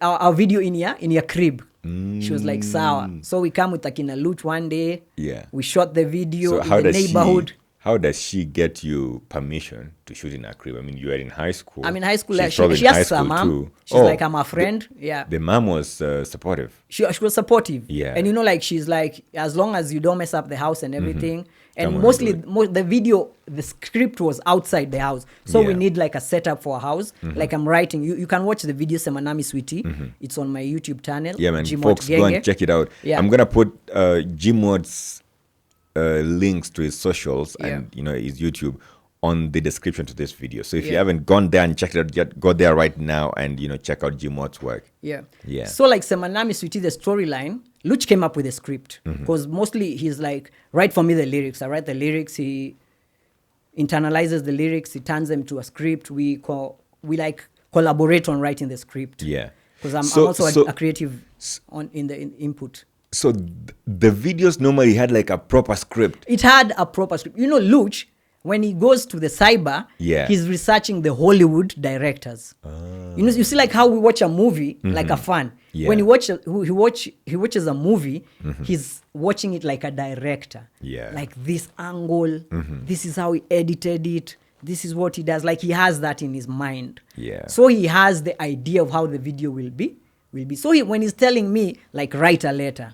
[SPEAKER 1] our video in your crib? She was like, sawa. So we come with Akina Luch one day.
[SPEAKER 2] Yeah.
[SPEAKER 1] We shot the video
[SPEAKER 2] so
[SPEAKER 1] in the neighborhood.
[SPEAKER 2] How does she get you permission to shoot in her crib? I mean, you were in high school.
[SPEAKER 1] I'm in high school.
[SPEAKER 2] She
[SPEAKER 1] has her mom. She's like, I'm a friend.
[SPEAKER 2] The mom was supportive.
[SPEAKER 1] She was supportive.
[SPEAKER 2] Yeah.
[SPEAKER 1] And like, she's like, as long as you don't mess up the house and everything. And mostly the video, the script was outside the house. So we need like a setup for a house. Like I'm writing. You can watch the video Semanami Sweetie. It's on my YouTube channel.
[SPEAKER 2] Yeah, man.
[SPEAKER 1] Jimwat
[SPEAKER 2] Folks, go and check it out.
[SPEAKER 1] Yeah.
[SPEAKER 2] I'm going to put Jimwat's links to his socials and his YouTube on the description to this video. So if you haven't gone there and checked it out yet, go there right now and check out Jimwat's work.
[SPEAKER 1] Yeah.
[SPEAKER 2] So
[SPEAKER 1] like Semanami Sweetie, the storyline, Luch came up with a script because mostly he's like, write for me the lyrics. I write the lyrics. He internalizes the lyrics. He turns them to a script. We like collaborate on writing the script.
[SPEAKER 2] Yeah.
[SPEAKER 1] Because I'm also a creative in the input.
[SPEAKER 2] So the videos normally had like a proper script.
[SPEAKER 1] It had a proper script. Luch, when he goes to the cyber, he's researching the Hollywood directors. You see like how we watch a movie like a fan. Yeah. When he watches a movie, he's watching it like a director.
[SPEAKER 2] Yeah.
[SPEAKER 1] Like this angle, this is how he edited it, this is what he does. Like he has that in his mind.
[SPEAKER 2] Yeah.
[SPEAKER 1] So he has the idea of how the video will be. So when he's telling me, like, write a letter,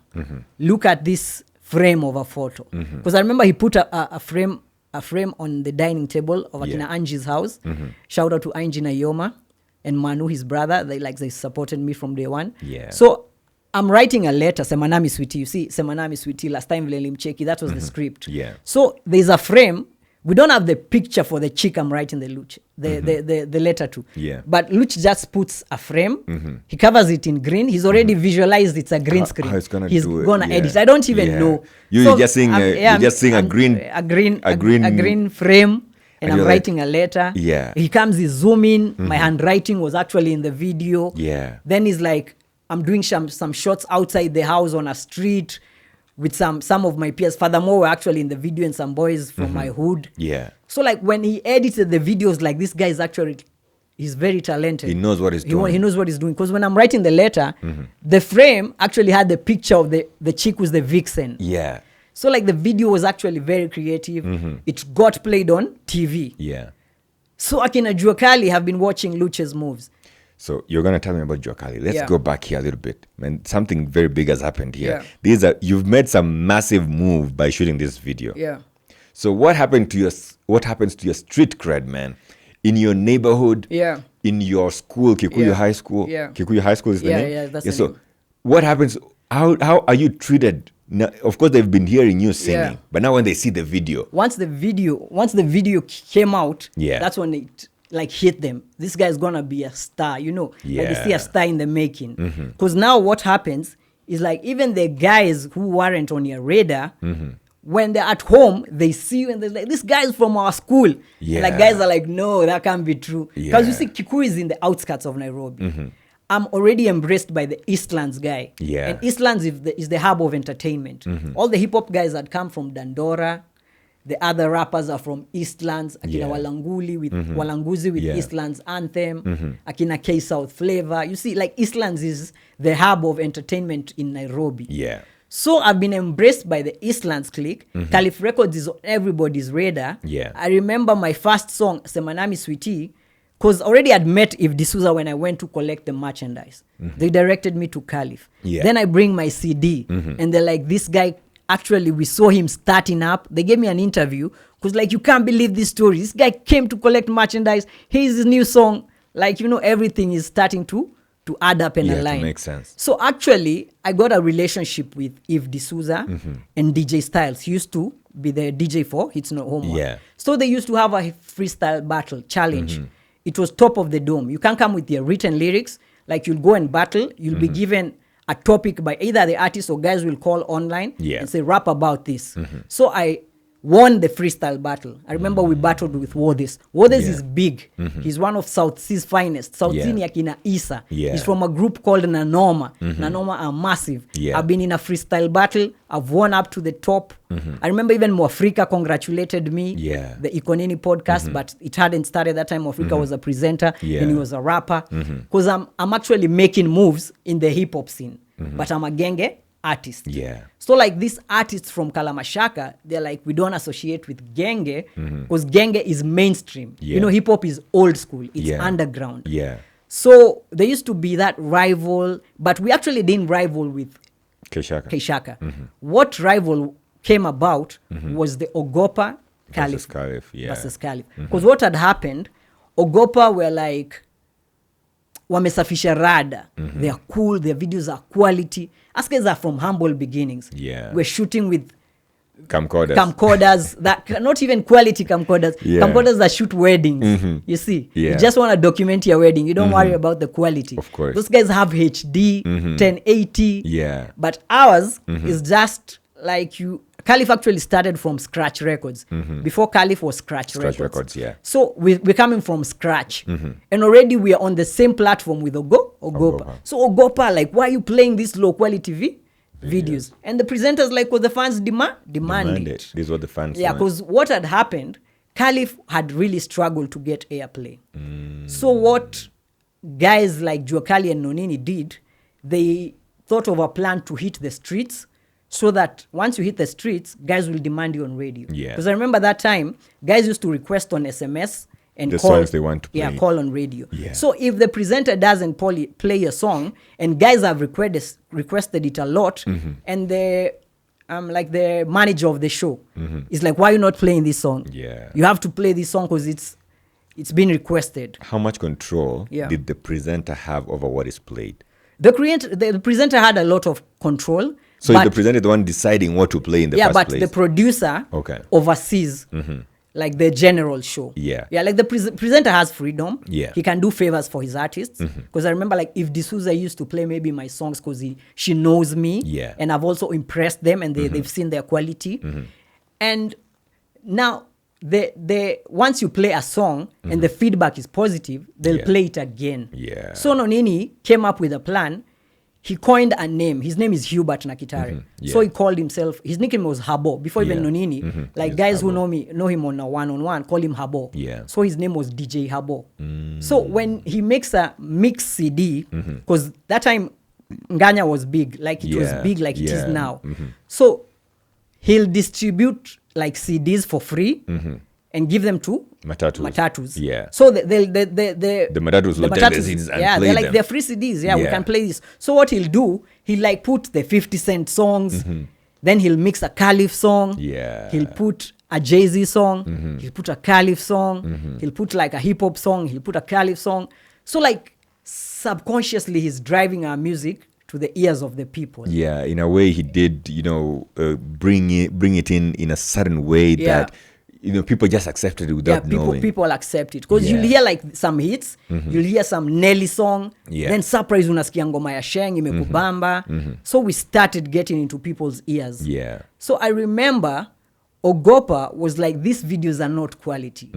[SPEAKER 1] look at this frame of a photo. Because I remember he put a frame on the dining table of Akina Angie's house. Shout out to Angie Nayoma and Manu, his brother. They supported me from day one.
[SPEAKER 2] Yeah.
[SPEAKER 1] So I'm writing a letter, Semanami Sweetie. You see, Semanami Sweetie, last time Vlelim Cheki, that was the script.
[SPEAKER 2] Yeah.
[SPEAKER 1] So there's a frame. We don't have the picture for the chick I'm writing the letter to.
[SPEAKER 2] Yeah.
[SPEAKER 1] But Luch just puts a frame. He covers it in green. He's already visualized it's a green screen.
[SPEAKER 2] How he's gonna
[SPEAKER 1] edit. I don't even know.
[SPEAKER 2] You're just seeing a green
[SPEAKER 1] frame. And I'm writing a letter.
[SPEAKER 2] Yeah.
[SPEAKER 1] He comes, he's zooming. My handwriting was actually in the video.
[SPEAKER 2] Yeah.
[SPEAKER 1] Then he's like, I'm doing some shots outside the house on a street with some of my peers. Furthermore, we're actually in the video and some boys from my hood.
[SPEAKER 2] Yeah.
[SPEAKER 1] So like when he edited the videos, like this guy is actually, he's very talented.
[SPEAKER 2] He knows what he's doing.
[SPEAKER 1] He knows what he's doing. Because when I'm writing the letter, the frame actually had the picture of the chick who's the vixen.
[SPEAKER 2] Yeah.
[SPEAKER 1] So like the video was actually very creative. It got played on TV.
[SPEAKER 2] Yeah.
[SPEAKER 1] So Akina Jua Kali have been watching Luch's moves.
[SPEAKER 2] So you're going to tell me about Jua Kali. Let's go back here a little bit. Man, something very big has happened here. You've made some massive move by shooting this video.
[SPEAKER 1] Yeah.
[SPEAKER 2] So what happens to your street cred, man? In your neighborhood?
[SPEAKER 1] Yeah.
[SPEAKER 2] In your school, Kikuyu High School?
[SPEAKER 1] Yeah.
[SPEAKER 2] Kikuyu High School is the name?
[SPEAKER 1] Yeah, that's the
[SPEAKER 2] so
[SPEAKER 1] name.
[SPEAKER 2] what happens? How are you treated Now, of course, they've been hearing you singing, but now when they see the video,
[SPEAKER 1] once the video came out,
[SPEAKER 2] Yeah.
[SPEAKER 1] that's when it like hit them. This guy's gonna be a star, you know. Like they see
[SPEAKER 2] Yeah.
[SPEAKER 1] a star in the making. Because now what happens is like even the guys who weren't on your radar, when they're at home, they see you and they're like, this guy's from our school. And like
[SPEAKER 2] Yeah.
[SPEAKER 1] guys are like, no, that can't be true. Because you
[SPEAKER 2] Yeah.
[SPEAKER 1] see, Kikuyu is in the outskirts of Nairobi. I'm already embraced by the Eastlands guy.
[SPEAKER 2] Yeah.
[SPEAKER 1] And Eastlands is the hub of entertainment. All the hip hop guys that come from Dandora, the other rappers are from Eastlands, Akina
[SPEAKER 2] Yeah.
[SPEAKER 1] Walanguli with Walanguzi with
[SPEAKER 2] Yeah.
[SPEAKER 1] Eastlands Anthem, Akina K South Flavor. You see, like Eastlands is the hub of entertainment in Nairobi.
[SPEAKER 2] yeah,
[SPEAKER 1] So I've been embraced by the Eastlands clique. Caliph Records is on everybody's radar.
[SPEAKER 2] Yeah.
[SPEAKER 1] I remember my first song, Semanami Sweetie, because already I'd met If D'Souza when I went to collect the merchandise. They directed me to Caliph.
[SPEAKER 2] Yeah.
[SPEAKER 1] Then I bring my CD, and they're like, this guy, actually, we saw him starting up. They gave me an interview, because like, you can't believe this story. This guy came to collect merchandise. Here's his new song. Like, you know, everything is starting to add up and
[SPEAKER 2] yeah,
[SPEAKER 1] align.
[SPEAKER 2] to make sense.
[SPEAKER 1] So actually, I got a relationship with If D'Souza and DJ Styles. He used to be the DJ for It's Not Homework.
[SPEAKER 2] Yeah.
[SPEAKER 1] So they used to have a freestyle battle challenge. It was top of the dome. You can come with your written lyrics. Like you'll go and battle. You'll be given a topic by either the artist or guys will call online
[SPEAKER 2] Yeah.
[SPEAKER 1] and say, rap about this. So I won the freestyle battle. I remember we battled with Wodis. Wodis
[SPEAKER 2] Yeah.
[SPEAKER 1] is big. He's one of South Sea's finest. South Sea ni akina Isa.
[SPEAKER 2] Yeah.
[SPEAKER 1] He's from a group called Nanoma. Nanoma are massive.
[SPEAKER 2] Yeah.
[SPEAKER 1] I've been in a freestyle battle. I've won up to the top. I remember even Mwafrika congratulated me.
[SPEAKER 2] Yeah.
[SPEAKER 1] The Ikonini podcast, but it hadn't started that time. Mwafrika was a presenter
[SPEAKER 2] Yeah.
[SPEAKER 1] and he was a rapper. Because I'm actually making moves in the hip hop scene. But I'm a genge artist.
[SPEAKER 2] Yeah.
[SPEAKER 1] So like these artists from Kalamashaka, they're like, we don't associate with genge because genge is mainstream.
[SPEAKER 2] Yeah.
[SPEAKER 1] You know, hip hop is old school. It's
[SPEAKER 2] Yeah.
[SPEAKER 1] underground.
[SPEAKER 2] Yeah.
[SPEAKER 1] So there used to be that rival, but we actually didn't rival with
[SPEAKER 2] Keshaka.
[SPEAKER 1] Keishaka. What rival came about was the Ogopa
[SPEAKER 2] Versus
[SPEAKER 1] Caliph
[SPEAKER 2] Caliph, yeah.
[SPEAKER 1] versus Caliph. Because what had happened, Ogopa were like, wamesafisha rada. They are cool, their videos are quality. Us guys are from humble beginnings.
[SPEAKER 2] Yeah.
[SPEAKER 1] We're shooting with
[SPEAKER 2] Camcorders.
[SPEAKER 1] that not even quality camcorders.
[SPEAKER 2] Yeah.
[SPEAKER 1] Camcorders that shoot weddings. You see,
[SPEAKER 2] Yeah.
[SPEAKER 1] you just want to document your wedding. You don't worry about the quality.
[SPEAKER 2] Of course.
[SPEAKER 1] Those guys have HD, 1080.
[SPEAKER 2] Yeah.
[SPEAKER 1] But ours is just like you. Caliph actually started from Scratch Records. Before Caliph was Scratch Records.
[SPEAKER 2] Yeah.
[SPEAKER 1] So we're coming from scratch. And already we are on the same platform with Ogopa. So Ogopa, like, why are you playing these low quality videos? And the presenters, like, what the fans demand it.
[SPEAKER 2] This is what the fans
[SPEAKER 1] Yeah,
[SPEAKER 2] want.
[SPEAKER 1] because what had happened, Caliph had really struggled to get airplay. So what guys like Juakali and Nonini did, they thought of a plan to hit the streets, so that once you hit the streets, guys will demand you on radio.
[SPEAKER 2] Yeah.
[SPEAKER 1] Because I remember that time, guys used to request on SMS and
[SPEAKER 2] The
[SPEAKER 1] call,
[SPEAKER 2] songs they want to play.
[SPEAKER 1] Yeah, call on radio.
[SPEAKER 2] Yeah.
[SPEAKER 1] So if the presenter doesn't play a song, and guys have requested it a lot, and the the manager of the show is like, why are you not playing this song?
[SPEAKER 2] Yeah.
[SPEAKER 1] You have to play this song because it's been requested.
[SPEAKER 2] How much control
[SPEAKER 1] Yeah.
[SPEAKER 2] did the presenter have over what is played?
[SPEAKER 1] The presenter had a lot of control.
[SPEAKER 2] So
[SPEAKER 1] but
[SPEAKER 2] the presenter is the one deciding what to play in the first
[SPEAKER 1] but
[SPEAKER 2] place.
[SPEAKER 1] the producer
[SPEAKER 2] Okay.
[SPEAKER 1] oversees like the general show.
[SPEAKER 2] Yeah.
[SPEAKER 1] Yeah, like the presenter has freedom.
[SPEAKER 2] Yeah.
[SPEAKER 1] He can do favors for his artists. Because I remember like if D'Souza used to play maybe my songs because she knows me.
[SPEAKER 2] Yeah.
[SPEAKER 1] And I've also impressed them and they've seen their quality. And now the once you play a song and the feedback is positive, they'll
[SPEAKER 2] Yeah.
[SPEAKER 1] play it again.
[SPEAKER 2] Yeah.
[SPEAKER 1] So Nonini came up with a plan. He coined a name. His name is Hubert Nakitare.
[SPEAKER 2] Yeah.
[SPEAKER 1] So he called himself, his nickname was Habo. Before even
[SPEAKER 2] Yeah.
[SPEAKER 1] Nonini, like
[SPEAKER 2] He's
[SPEAKER 1] guys who
[SPEAKER 2] Habo.
[SPEAKER 1] know him on a one-on-one, call him Habo.
[SPEAKER 2] Yeah.
[SPEAKER 1] So his name was DJ Habo. So when he makes a mix CD, because that time Nganya was big, like it was
[SPEAKER 2] Yeah.
[SPEAKER 1] big like it
[SPEAKER 2] Yeah.
[SPEAKER 1] is now. So he'll distribute like CDs for free and give them to Matatus.
[SPEAKER 2] Yeah.
[SPEAKER 1] So the
[SPEAKER 2] Matatus will take the CDs and
[SPEAKER 1] yeah,
[SPEAKER 2] play
[SPEAKER 1] they're like
[SPEAKER 2] them.
[SPEAKER 1] they're free CDs. Yeah, we
[SPEAKER 2] Yeah.
[SPEAKER 1] can play this. So what he'll do, he'll like put the 50 Cent songs, then he'll mix a Caliph song.
[SPEAKER 2] Yeah.
[SPEAKER 1] He'll put a Jay-Z song. He'll put a Caliph song. He'll put like a hip hop song. He'll put a Caliph song. So like subconsciously he's driving our music the ears of the people.
[SPEAKER 2] Yeah, in a way he did, bring it in a certain way that people just accepted it without knowing.
[SPEAKER 1] People accept it because you'll hear like some hits, you'll hear some Nelly song, then surprise unasikia ngoma ya Sheng imekubamba. So we started getting into people's ears.
[SPEAKER 2] Yeah.
[SPEAKER 1] So I remember Ogopa was like, these videos are not quality.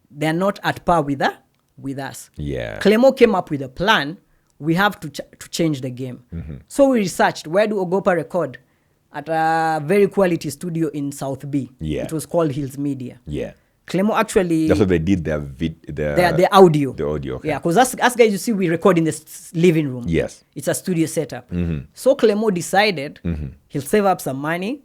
[SPEAKER 1] They're not at par with us.
[SPEAKER 2] Yeah.
[SPEAKER 1] Clemo came up with a plan. We have to change the game. So we researched, where do Ogopa record? At a very quality studio in South B.
[SPEAKER 2] Yeah.
[SPEAKER 1] It was called Hills Media.
[SPEAKER 2] Yeah.
[SPEAKER 1] Clemo actually...
[SPEAKER 2] That's what they did, their
[SPEAKER 1] audio.
[SPEAKER 2] The audio, okay.
[SPEAKER 1] Yeah, because us guys, you see, we record in the living room.
[SPEAKER 2] Yes.
[SPEAKER 1] It's a studio setup. So Clemo decided he'll save up some money,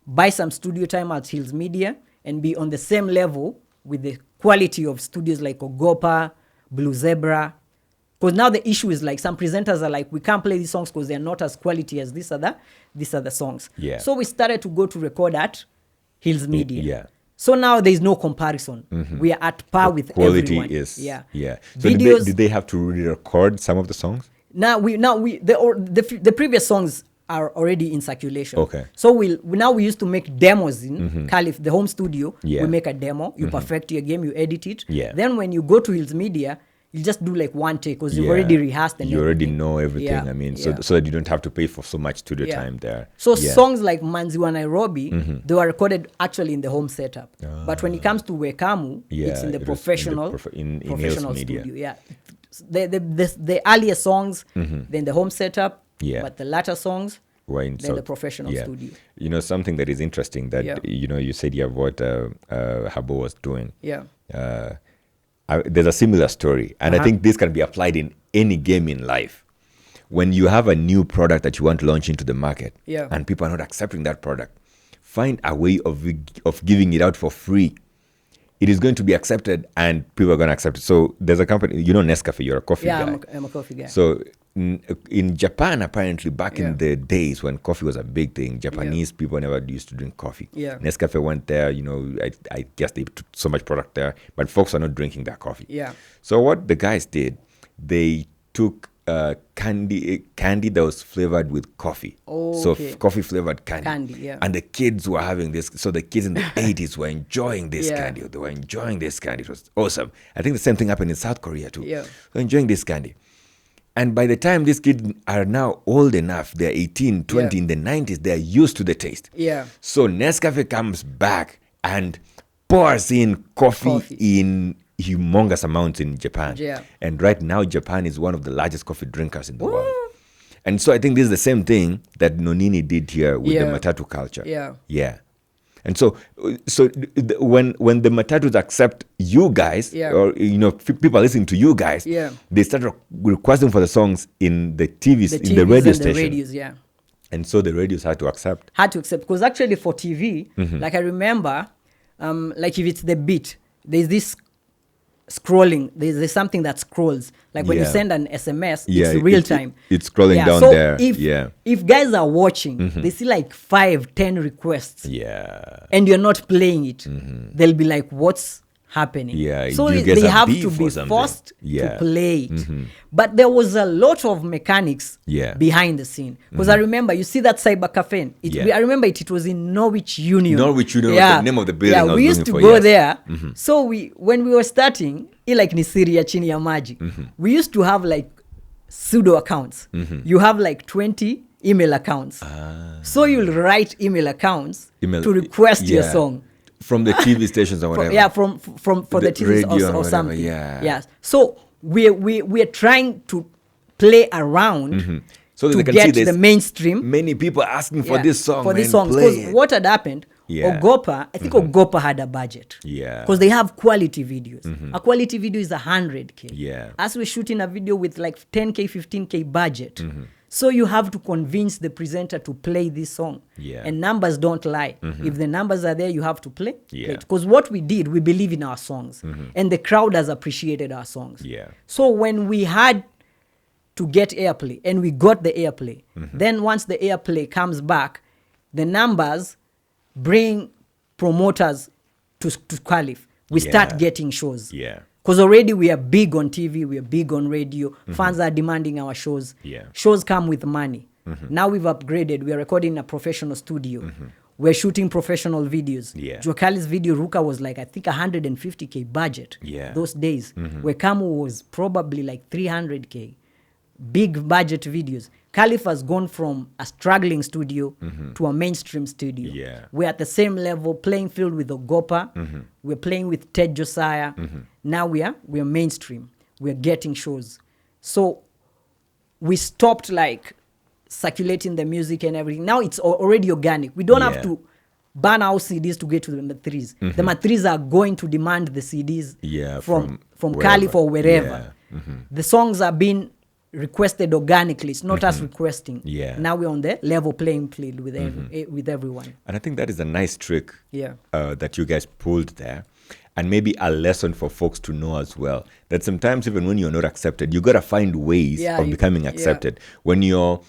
[SPEAKER 1] buy some studio time at Hills Media, and be on the same level with the quality of studios like Ogopa, Blue Zebra. Because now the issue is like some presenters are like, we can't play these songs because they're not as quality as these other songs.
[SPEAKER 2] Yeah.
[SPEAKER 1] So we started to go to record at Hills Media.
[SPEAKER 2] Yeah.
[SPEAKER 1] So now there's no comparison. We are at par with
[SPEAKER 2] quality
[SPEAKER 1] everyone.
[SPEAKER 2] Is
[SPEAKER 1] yeah.
[SPEAKER 2] So
[SPEAKER 1] videos,
[SPEAKER 2] did they have to re-record some of the songs?
[SPEAKER 1] The previous songs are already in circulation.
[SPEAKER 2] Okay.
[SPEAKER 1] So we used to make demos in Calif, the home studio.
[SPEAKER 2] Yeah.
[SPEAKER 1] We make a demo. You perfect your game. You edit it.
[SPEAKER 2] Yeah.
[SPEAKER 1] Then when you go to Hills Media, you just do like one take because you've already rehearsed and
[SPEAKER 2] you
[SPEAKER 1] everything.
[SPEAKER 2] Already know everything.
[SPEAKER 1] Yeah.
[SPEAKER 2] I mean, so that you don't have to pay for so much studio time there.
[SPEAKER 1] So songs like Manziwa Nairobi, they were recorded actually in the home setup. But when it comes to Wekamu, it's in the professional studio. Yeah. The earlier songs, then the home setup, but the latter songs, then the professional studio.
[SPEAKER 2] Something that is interesting that, you said what Habo was doing.
[SPEAKER 1] Yeah.
[SPEAKER 2] There's a similar story, and I think this can be applied in any game in life. When you have a new product that you want to launch into the market, and people are not accepting that product, find a way of giving it out for free. It is going to be accepted, and people are going to accept it. So there's a company, Nescafe, you're a coffee guy.
[SPEAKER 1] Yeah, I'm a coffee guy.
[SPEAKER 2] So in Japan, apparently, back in the days when coffee was a big thing, Japanese people never used to drink coffee.
[SPEAKER 1] Yeah.
[SPEAKER 2] Nescafe went there, I guess they took so much product there, but folks are not drinking that coffee.
[SPEAKER 1] Yeah.
[SPEAKER 2] So what the guys did, they took candy that was flavored with coffee. So coffee flavored candy. And the kids were having this. So the kids in the 80s were enjoying this candy. They were enjoying this candy. It was awesome. I think the same thing happened in South Korea too.
[SPEAKER 1] Yeah.
[SPEAKER 2] They're enjoying this candy. And by the time these kids are now old enough, they're 18, 20, in the 90s, they're used to the taste.
[SPEAKER 1] Yeah.
[SPEAKER 2] So Nescafe comes back and pours in coffee in humongous amounts in Japan.
[SPEAKER 1] Yeah.
[SPEAKER 2] And right now, Japan is one of the largest coffee drinkers in the world. And so I think this is the same thing that Nonini did here with the Matatu culture.
[SPEAKER 1] Yeah.
[SPEAKER 2] Yeah. And so when the Matatus accept you guys, or people listening to you guys, they start requesting for the songs in the TVs, in the radio station.
[SPEAKER 1] The radios,
[SPEAKER 2] and so the radios had to accept.
[SPEAKER 1] Because actually for TV, like I remember, like if it's the beat, there's this scrolling. There's something that scrolls. Like when you send an SMS, it's real time.
[SPEAKER 2] It's scrolling down
[SPEAKER 1] so
[SPEAKER 2] there.
[SPEAKER 1] If guys are watching, they see like 5-10 requests. And you're not playing it. They'll be like, what's happening? So they have to be forced to play it. But there was a lot of mechanics behind the scene. Because I remember, you see that cyber cafe. I remember it was in Norwich Union.
[SPEAKER 2] Norwich Union was the name of the building.
[SPEAKER 1] Yeah, we used to go there. So when we were starting, like ni siri ya chini ya maji, we used to have like pseudo accounts. You have like 20 email accounts. So you'll write email accounts to request your song.
[SPEAKER 2] From the TV stations or whatever.
[SPEAKER 1] From the TVs or something. So we're trying to play around
[SPEAKER 2] so
[SPEAKER 1] to get the mainstream.
[SPEAKER 2] Many people asking for this song.
[SPEAKER 1] For this song. Because what had happened, Ogopa, I think Ogopa had a budget. Because they have quality videos. A quality video is 100K. As we're shooting a video with like 10K, 15K budget. So you have to convince the presenter to play this song. And numbers don't lie. If the numbers are there, you have to play it. Because what we did, we believe in our songs. And the crowd has appreciated our songs. So when we had to get airplay, and we got the airplay, then once the airplay comes back, the numbers bring promoters to Calif. We start getting shows. Because already we are big on TV, we are big on radio. Fans are demanding our shows. Shows come with money. Now we've upgraded. We are recording in a professional studio. We're shooting professional videos. Jokali's video, Ruka, was like, I think, 150K budget those days. Where Kamu was probably like 300K. Big budget videos. Caliph has gone from a struggling studio to a mainstream studio. We're at the same level, playing field with Ogopa. We're playing with Ted Josiah. Now we're mainstream. We're getting shows. So we stopped like circulating the music and everything. Now it's already organic. We don't have to ban our CDs to get to the M3s. The M3s are going to demand the CDs from Caliph or wherever. The songs are being requested organically. It's not us requesting. Now we're on the level playing field with with everyone.
[SPEAKER 2] And I think that is a nice trick that you guys pulled there. And maybe a lesson for folks to know as well, that sometimes even when you're not accepted, you got to find ways of becoming accepted. When you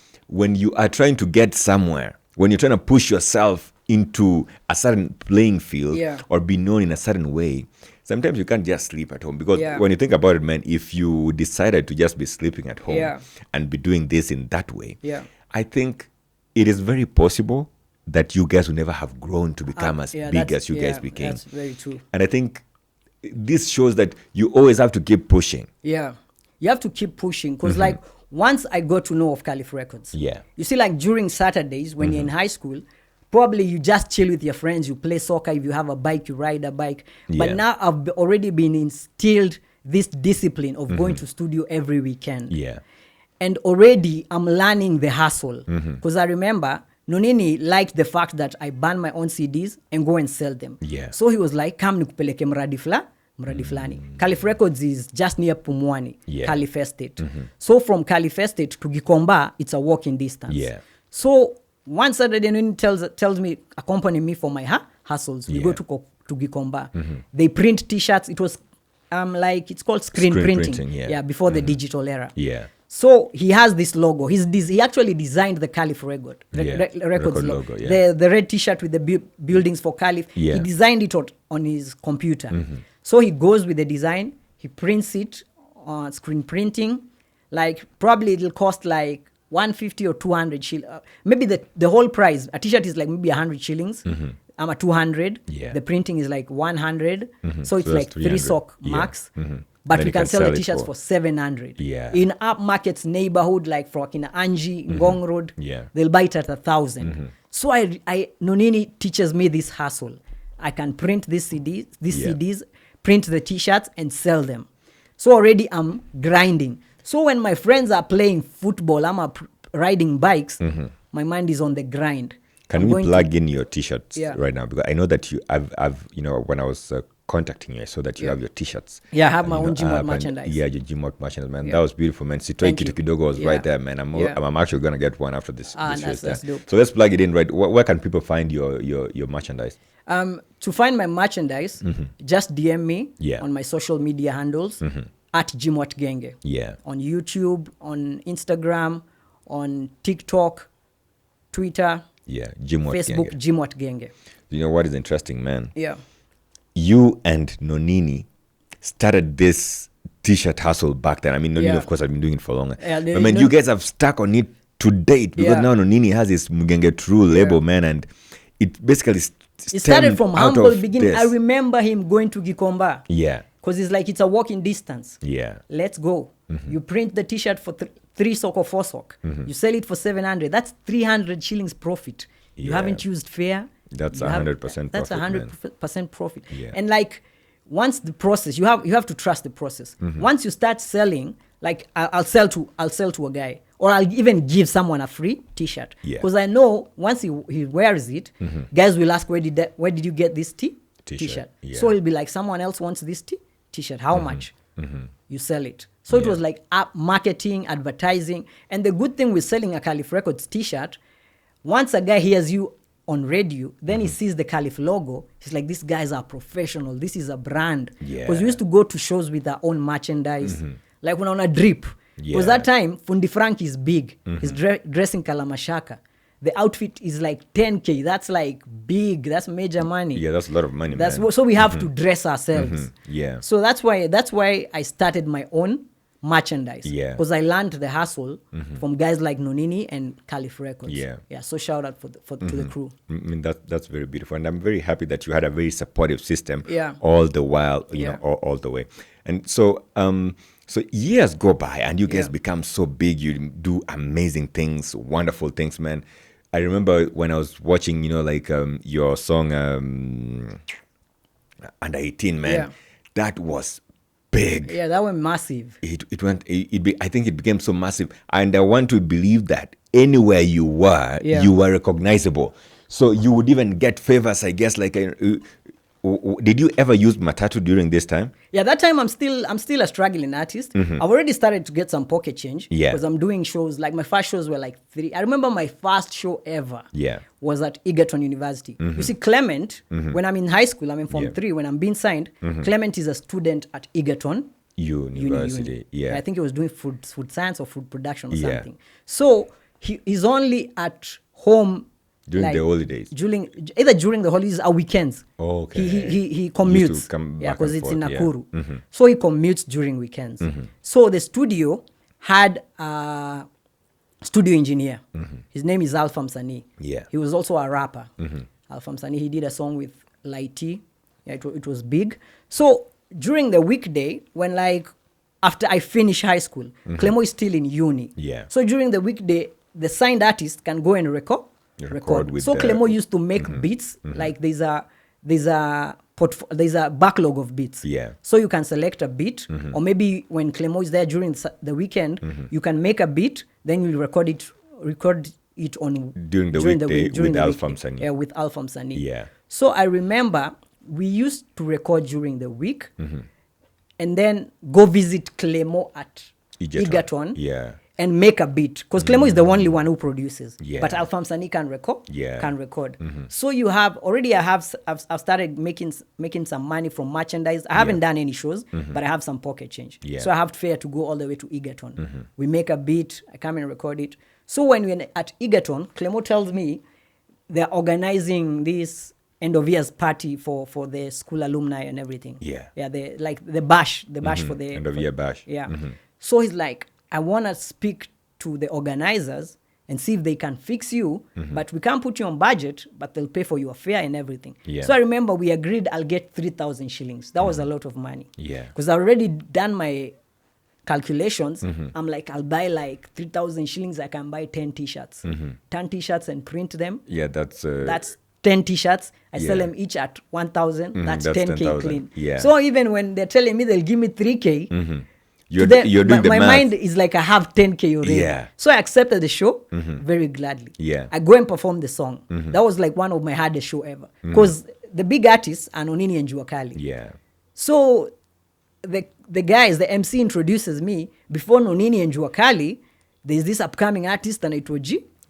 [SPEAKER 2] are trying to get somewhere, when you're trying to push yourself into a certain playing field or be known in a certain way, sometimes you can't just sleep at home. Because when you think about it, man, if you decided to just be sleeping at home and be doing this in that way, I think it is very possible that you guys will never have grown to become as big as you guys became.
[SPEAKER 1] That's very true.
[SPEAKER 2] And I think this shows that you always have to keep pushing.
[SPEAKER 1] You have to keep pushing. Because like once I got to know of Caliph Records, you see, like during Saturdays when you're in high school, probably you just chill with your friends, you play soccer. If you have a bike, you ride a bike. But now I've already been instilled this discipline of going to studio every weekend. And already I'm learning the hustle. Because I remember Nonini liked the fact that I ban my own CDs and go and sell them. So he was like, come nikupeleke mradi fulani. Caliph Records is just near Pumwani, Caliph Estate. So from Caliph Estate to Gikomba, it's a walking distance. So one Saturday, Nonini tells me, accompany me for my hustles. We go to Gikomba. They print T-shirts. It was it's called screen printing. Before the digital era. So he has this logo. He actually designed the Caliph record logo. The red T-shirt with the buildings for Caliph. He designed it on his computer. So he goes with the design. He prints it on screen printing. Like probably it'll cost like 150 or 200 shillings. Maybe the whole price. A T-shirt is like maybe 100 shillings. I'm at 200. The printing is like 100. So it's like 3 sock max. But we can sell the T-shirts for 700. In up markets neighborhood, like for Kina Anji, Ngong Road, they'll buy it at 1,000. So Nonini teaches me this hustle. I can print these CDs, print the T-shirts and sell them. So already I'm grinding. So when my friends are playing football, I'm riding bikes, my mind is on the grind.
[SPEAKER 2] Can we plug in your T-shirts right now? Because I know that I've when I was contacting you, I saw that you have your T-shirts.
[SPEAKER 1] I have my own Jimwat merchandise.
[SPEAKER 2] Your Jimwat merchandise, man. That was beautiful, man. Sitoi, Kitu, Kidogo was right there, man. I'm actually going to get one after this.
[SPEAKER 1] That's dope.
[SPEAKER 2] So let's plug it in, right? Where can people find your merchandise?
[SPEAKER 1] To find my merchandise, just DM me on my social media handles at Jimwat Genge. On YouTube, on Instagram, on TikTok, Twitter, Facebook, Jimwat Genge.
[SPEAKER 2] You know what is interesting, man?
[SPEAKER 1] You
[SPEAKER 2] and Nonini started this T-shirt hustle back then. I mean, Nonini, of course, I've been doing it for longer. But man, you guys have stuck on it to date because now Nonini has his Mugenge True label, man, and it basically
[SPEAKER 1] it started from humble beginning. I remember him going to Gikomba. Because it's like it's a walking distance. Let's go. You print the T-shirt for 3 sock or 4 sock. You sell it for 700. That's 300 shillings profit. You haven't used fare.
[SPEAKER 2] That's 100% profit.
[SPEAKER 1] That's 100% profit. And like once the process, you have to trust the process. Once you start selling, like I'll sell to a guy, or I'll even give someone a free T-shirt because I know once he wears it, guys will ask where did you get this T-shirt? So it'll be like someone else wants this T-shirt. How much? You sell it. So it was like marketing, advertising, and the good thing with selling a Caliph Records T-shirt, once a guy hears you on radio, then he sees the Caliph logo. He's like, these guys are professional. This is a brand. Because we used to go to shows with our own merchandise. Like when on a drip. Because that time, Fundi Frank is big. He's dressing Kalamashaka. the outfit is like 10K. That's like big. That's major money.
[SPEAKER 2] Yeah, that's a lot of money,
[SPEAKER 1] man.
[SPEAKER 2] So
[SPEAKER 1] we have to dress ourselves.
[SPEAKER 2] Yeah.
[SPEAKER 1] So that's why I started my own merchandise.
[SPEAKER 2] Yeah.
[SPEAKER 1] Because I learned the hustle from guys like Nonini and Caliph Records.
[SPEAKER 2] Yeah.
[SPEAKER 1] Yeah. So shout out to the crew.
[SPEAKER 2] I mean, that's very beautiful, and I'm very happy that you had a very supportive system.
[SPEAKER 1] Yeah.
[SPEAKER 2] All the while, you know, all the way. And so, so years go by, and you guys become so big. You do amazing things, wonderful things, man. I remember when I was watching, you know, like your song Under 18, man.
[SPEAKER 1] Yeah.
[SPEAKER 2] That was big.
[SPEAKER 1] Yeah, that went massive.
[SPEAKER 2] I think it became so massive, and I want to believe that anywhere you were, you were recognizable. So you would even get favors, I guess. Like, did you ever use Matatu during this time?
[SPEAKER 1] Yeah, that time I'm still a struggling artist. I've already started to get some pocket change.
[SPEAKER 2] Yeah.
[SPEAKER 1] Because I'm doing shows. Like my first shows were like 3. I remember my first show ever.
[SPEAKER 2] Yeah.
[SPEAKER 1] Was at Egerton University. You see, Clement, when I'm in high school, I'm in Form 3, when I'm being signed, Clement is a student at Egerton
[SPEAKER 2] University. Yeah.
[SPEAKER 1] I think he was doing food science or food production or something. So he's only at home
[SPEAKER 2] during the holidays.
[SPEAKER 1] Either during the holidays or weekends.
[SPEAKER 2] Oh, okay.
[SPEAKER 1] He commutes. Because it's in Nakuru. Yeah. So he commutes during weekends. So the studio had studio engineer. His name is Alpha Msanii.
[SPEAKER 2] Yeah.
[SPEAKER 1] He was also a rapper. Alpha Msanii, he did a song with Lighty. Yeah, it was big. So during the weekday, when like after I finish high school, Clemo is still in uni.
[SPEAKER 2] Yeah.
[SPEAKER 1] So during the weekday, the signed artist can go and record. So Clemo used to make beats. Like there's a backlog of beats.
[SPEAKER 2] Yeah.
[SPEAKER 1] So you can select a beat, or maybe when Clemo is there during the weekend, you can make a beat, then you record it on
[SPEAKER 2] during the weekday with Alpha Msanii.
[SPEAKER 1] Yeah, with Alpha Msanii.
[SPEAKER 2] Yeah.
[SPEAKER 1] So I remember we used to record during the week, and then go visit Clemo at Egerton.
[SPEAKER 2] Yeah.
[SPEAKER 1] And make a beat, because Clemo is the only one who produces.
[SPEAKER 2] Yeah.
[SPEAKER 1] But Alpha Msanii can record.
[SPEAKER 2] Yeah.
[SPEAKER 1] Can record. So you have already. I've started making some money from merchandise. I haven't done any shows, but I have some pocket change.
[SPEAKER 2] Yeah.
[SPEAKER 1] So I have to fare to go all the way to Egerton. We make a beat. I come and record it. So when we're at Egerton, Clemo tells me they're organizing this end of year's party for the school alumni and everything.
[SPEAKER 2] Yeah.
[SPEAKER 1] Yeah. The bash for the
[SPEAKER 2] end of year bash.
[SPEAKER 1] Yeah. So he's like, I want to speak to the organizers and see if they can fix you, but we can't put you on budget, but they'll pay for your fare and everything.
[SPEAKER 2] Yeah.
[SPEAKER 1] So I remember we agreed I'll get 3,000 shillings. That was a lot of money.
[SPEAKER 2] Yeah.
[SPEAKER 1] Because I already done my calculations. I'm like, I'll buy like 3,000 shillings. I can buy 10 T-shirts. 10 T-shirts and print them.
[SPEAKER 2] Yeah, that's
[SPEAKER 1] 10 T-shirts. I sell them each at 1,000. That's 10K
[SPEAKER 2] 10,000.
[SPEAKER 1] clean.
[SPEAKER 2] Yeah.
[SPEAKER 1] So even when they're telling me they'll give me 3K,
[SPEAKER 2] you're doing the
[SPEAKER 1] my
[SPEAKER 2] math.
[SPEAKER 1] mind is like I have 10K already.
[SPEAKER 2] Yeah.
[SPEAKER 1] So I accepted the show very gladly.
[SPEAKER 2] Yeah.
[SPEAKER 1] I go and perform the song. That was like one of my hardest show ever. Because the big artists are Nonini and Juakali.
[SPEAKER 2] Yeah.
[SPEAKER 1] So the guys, the MC introduces me. Before Nonini and Juakali, there's this upcoming artist anaitwa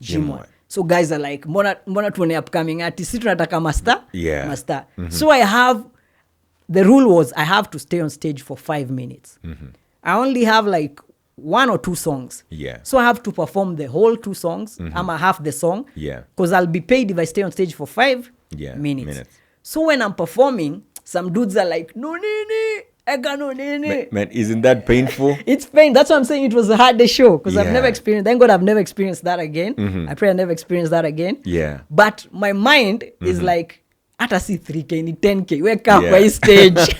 [SPEAKER 1] Jimw. So guys are like, mbona tuone upcoming artist, si tunataka master?
[SPEAKER 2] Yeah.
[SPEAKER 1] Master. So the rule was I have to stay on stage for 5 minutes. I only have like 1 or 2 songs.
[SPEAKER 2] Yeah.
[SPEAKER 1] So I have to perform the whole 2 songs. I'm a half the song.
[SPEAKER 2] Yeah.
[SPEAKER 1] Because I'll be paid if I stay on stage for 5 minutes. So when I'm performing, some dudes are like, no, ega no,
[SPEAKER 2] Man, isn't that painful?
[SPEAKER 1] It's pain. That's why I'm saying it was a hard day show. Because I've
[SPEAKER 2] Yeah.
[SPEAKER 1] never experienced, thank God I've never experienced that again. I pray I never experience that again.
[SPEAKER 2] Yeah.
[SPEAKER 1] But my mind is like, hata si 3K ni 10K wake up by
[SPEAKER 2] Yeah.
[SPEAKER 1] stage.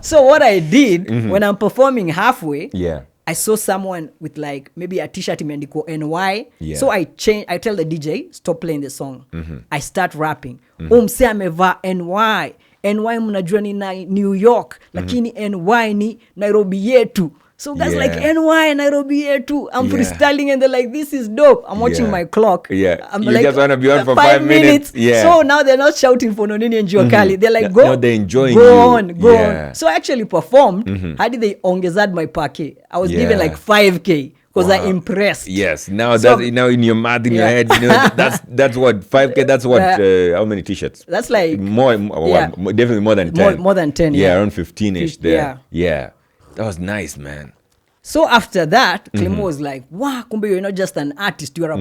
[SPEAKER 1] So what I did when I'm performing halfway,
[SPEAKER 2] Yeah.
[SPEAKER 1] I saw someone with like maybe a t-shirt imeandikwa NY.
[SPEAKER 2] Yeah.
[SPEAKER 1] So I tell the DJ stop playing the song. I start rapping. Mse amevaa NY. NY mnajua ni New York, lakini NY ni Nairobi yetu. So guys like NY Nairobi yetu. I'm freestyling and they're like, this is dope. I'm watching my clock.
[SPEAKER 2] Yeah.
[SPEAKER 1] I'm
[SPEAKER 2] You
[SPEAKER 1] like,
[SPEAKER 2] just want to be on for 5 minutes. Yeah.
[SPEAKER 1] So now they're not shouting for Nonini and Juakali. They're like, go.
[SPEAKER 2] No, they're enjoying
[SPEAKER 1] go
[SPEAKER 2] you.
[SPEAKER 1] Go
[SPEAKER 2] Yeah.
[SPEAKER 1] on. So I actually performed. How did they ongezad my packet? I was given like 5K because I impressed.
[SPEAKER 2] Yes. Now now in your mouth, in your head, you know, that's what 5K. That's what how many T-shirts?
[SPEAKER 1] That's like
[SPEAKER 2] more definitely more than 10.
[SPEAKER 1] More than 10.
[SPEAKER 2] Yeah, around 15ish there.
[SPEAKER 1] Yeah.
[SPEAKER 2] Yeah. That was nice, man.
[SPEAKER 1] So after that, Clemo was like, wow, kumbe you're not just an artist, you're a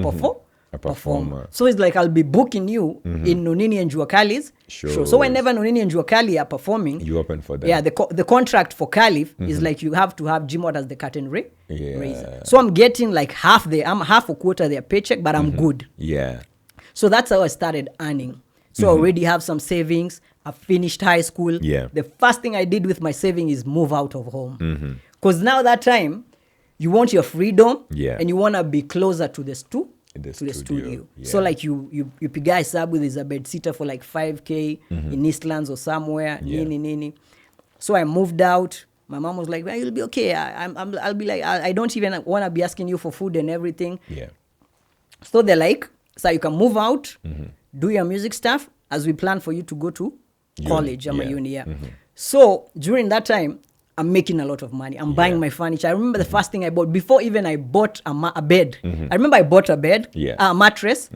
[SPEAKER 2] performer.
[SPEAKER 1] So it's like I'll be booking you in Nonini and Jua Kali's show. So whenever Nonini and Jua Kali are performing,
[SPEAKER 2] you open for them.
[SPEAKER 1] Yeah, the contract for Caliph is like you have to have Jimwat as the curtain raiser. So I'm getting like half a quarter their paycheck, but I'm good.
[SPEAKER 2] Yeah.
[SPEAKER 1] So that's how I started earning. So I already have some savings. I finished high school.
[SPEAKER 2] Yeah.
[SPEAKER 1] The first thing I did with my saving is move out of home. Because now that time, you want your freedom and you want to be closer to the studio.
[SPEAKER 2] Yeah.
[SPEAKER 1] So like you piga hesabu with a bed sitter for like 5K in Eastlands or somewhere. Nini. So I moved out. My mom was like, well, you'll be okay. I'll be like, I don't even want to be asking you for food and everything.
[SPEAKER 2] Yeah.
[SPEAKER 1] So they're like, so you can move out, do your music stuff as we plan for you to go to college. I'm a uni. So during that time, I'm making a lot of money. I'm buying my furniture. I remember the first thing I bought, before even I bought a bed. I remember I bought a bed, a mattress.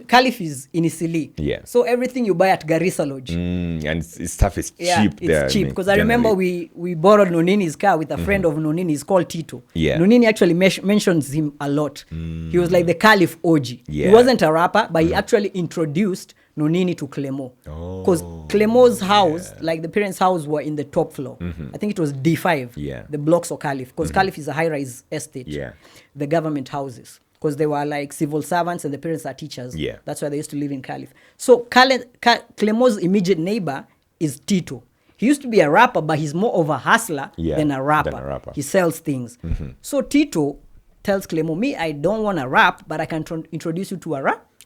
[SPEAKER 1] Caliph is in Isili.
[SPEAKER 2] Yeah.
[SPEAKER 1] So everything you buy at Garissa Lodge.
[SPEAKER 2] And stuff is cheap there.
[SPEAKER 1] It's cheap. Because I remember we borrowed Nonini's car with a friend of Nonini's called Tito.
[SPEAKER 2] Yeah.
[SPEAKER 1] Nonini actually mentions him a lot. He was like the Caliph OG.
[SPEAKER 2] Yeah.
[SPEAKER 1] He wasn't a rapper, but he actually introduced Nonini to Clemo. Because Clemo's house, like the parents' house, were in the top floor. I think it was D5, the blocks of Caliph. Because Caliph is a high-rise estate. Yeah. The government houses. Because they were like civil servants and the parents are teachers.
[SPEAKER 2] Yeah.
[SPEAKER 1] That's why they used to live in Caliph. So Clemo's immediate neighbor is Tito. He used to be a rapper, but he's more of a hustler than a rapper. He sells things. So Tito tells Clemo, me, I don't want to rap, but I can introduce you to a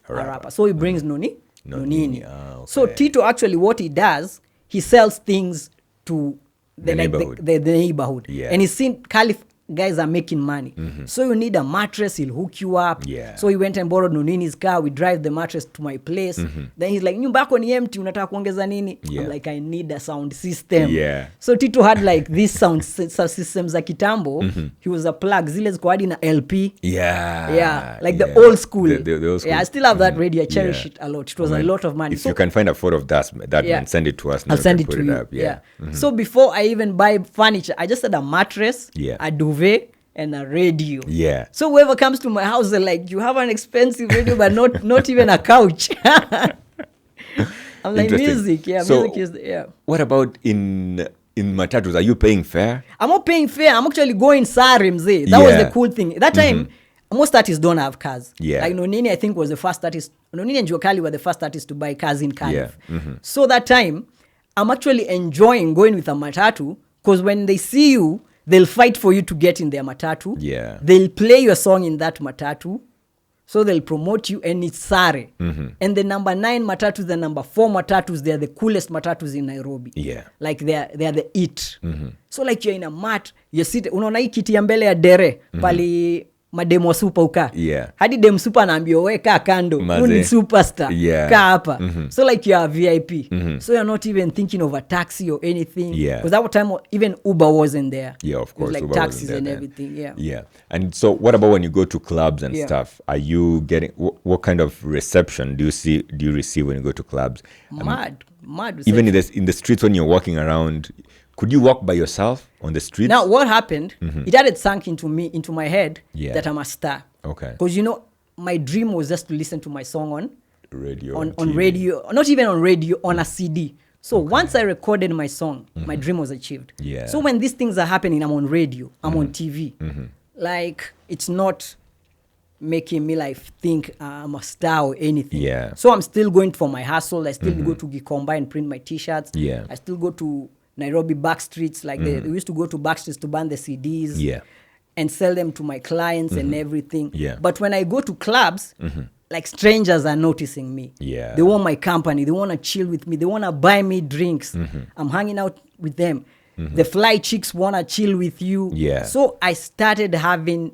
[SPEAKER 1] rapper. So he brings Nonini. Okay. So Tito actually, what he does, he sells things to the neighborhood. The neighborhood. Yeah. And he's seen Caliph guys are making money. So you need a mattress, he'll hook you up. Yeah. So he went and borrowed Nonini's car. We drive the mattress to my place. Then he's like, nyumba yako ni empty, unataka kuongeza nini? I'm like, I need a sound system. Yeah. So Tito had like these sound systems za kitambo. He was a plug. Zile ziko hadi na LP. Yeah. Like the old school.
[SPEAKER 2] The old school.
[SPEAKER 1] Yeah, I still have that radio. I cherish it a lot. It was a lot of money.
[SPEAKER 2] If you can find a photo of that and send it to us.
[SPEAKER 1] I'll send it to you. Yeah. So before I even buy furniture, I just had a mattress, a duvet, and a radio. Yeah. So whoever comes to my house, they're like, you have an expensive radio, but not even a couch. I'm like, music. Yeah, so music is,
[SPEAKER 2] what about in matatus? Are you paying fare?
[SPEAKER 1] I'm not paying fare. I'm actually going Sari mzee. That was the cool thing. That time, most artists don't have cars. Yeah. Like Nonini, I think, was the first artist. Nonini and Jua Kali were the first artists to buy cars in Caliph. So that time, I'm actually enjoying going with a matatu because when they see you, they'll fight for you to get in their matatu. Yeah. They'll play your song in that matatu. So they'll promote you and it's Sare. And the number 9 matatus, the number 4 matatus, they're the coolest matatus in Nairobi. Yeah. Like they're the it. So like you're in a mat, you're sitting, unaona hii kiti ya mbele ya dere, pali mademo super uka. Yeah. Hadi dem super anaambia we kaa kando. Uni superstar. Yeah. Kaa hapa. So like you're a VIP. So you're not even thinking of a taxi or anything. Yeah. Because that time even Uber wasn't there.
[SPEAKER 2] Yeah, of course.
[SPEAKER 1] It was like
[SPEAKER 2] Uber
[SPEAKER 1] taxis and everything. Yeah.
[SPEAKER 2] Yeah. And so what about when you go to clubs and stuff? Are you getting, what kind of reception do you receive when you go to clubs?
[SPEAKER 1] Mad reception.
[SPEAKER 2] Even in the streets when you're walking around, could you walk by yourself on the streets?
[SPEAKER 1] Now, what happened, it had sunk into my head that I'm a star. Okay. Because, my dream was just to listen to my song on radio. On radio, not even on radio, on a CD. So once I recorded my song, my dream was achieved. Yeah. So when these things are happening, I'm on radio, I'm on TV. Like, it's not making me like think I'm a star or anything. Yeah. So I'm still going for my hustle. I still go to Gikomba and print my T-shirts. Yeah. I still go to Nairobi back streets, like we used to go to back streets to burn the CDs and sell them to my clients and everything. Yeah. But when I go to clubs, like strangers are noticing me. Yeah. They want my company. They want to chill with me. They want to buy me drinks. I'm hanging out with them. The fly chicks want to chill with you. Yeah. So I started having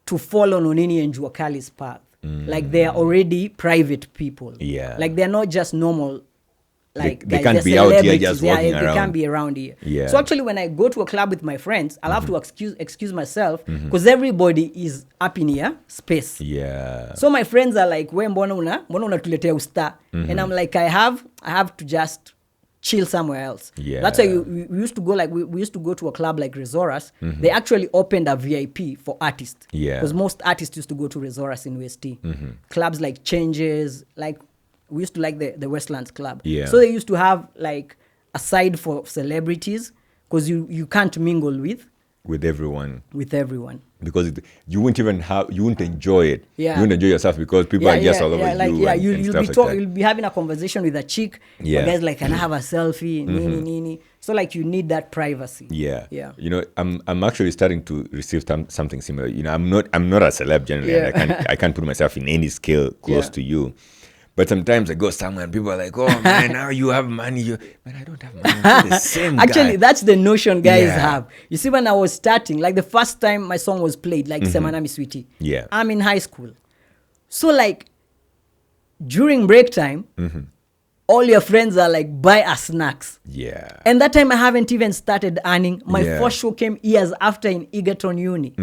[SPEAKER 1] to follow Nonini and Jua Kali's path. Like they are already private people. Yeah. Like they're not just normal. Like
[SPEAKER 2] they can't be out here just walking around.
[SPEAKER 1] They can't be around here. Yeah. So actually, when I go to a club with my friends, I'll have to excuse myself because everybody is up in here space. Yeah. So my friends are like, "We mbona unatuletea usta?" And I'm like, I have to just chill somewhere else.
[SPEAKER 2] Yeah.
[SPEAKER 1] That's why we used to go we used to go to a club like Resoras. They actually opened a VIP for artists.
[SPEAKER 2] Yeah.
[SPEAKER 1] Because most artists used to go to Resoras in UST. Clubs like Changes, like we used to like the Westlands Club.
[SPEAKER 2] Yeah.
[SPEAKER 1] So they used to have like a side for celebrities because you can't mingle with
[SPEAKER 2] everyone. Because you wouldn't enjoy it.
[SPEAKER 1] Yeah.
[SPEAKER 2] You wouldn't enjoy yourself because people are just all over
[SPEAKER 1] like,
[SPEAKER 2] you. And
[SPEAKER 1] you'll be having a conversation with a chick.
[SPEAKER 2] Yeah.
[SPEAKER 1] Guys like, can I have a selfie? Nini. So like you need that privacy.
[SPEAKER 2] Yeah.
[SPEAKER 1] Yeah.
[SPEAKER 2] You know, I'm actually starting to receive something similar. You know, I'm not a celeb generally.
[SPEAKER 1] Yeah.
[SPEAKER 2] And I can't put myself in any scale close to you. But sometimes I go somewhere and people are like, oh man, now you have money. Man, I don't have money. I'm the same
[SPEAKER 1] Actually,
[SPEAKER 2] guy.
[SPEAKER 1] that's the notion guys have. You see, when I was starting, like the first time my song was played, like Semanami Sweetie, I'm in high school. So like during break time, all your friends are like, buy us snacks.
[SPEAKER 2] Yeah.
[SPEAKER 1] And that time I haven't even started earning. My first show came years after in Egerton Uni.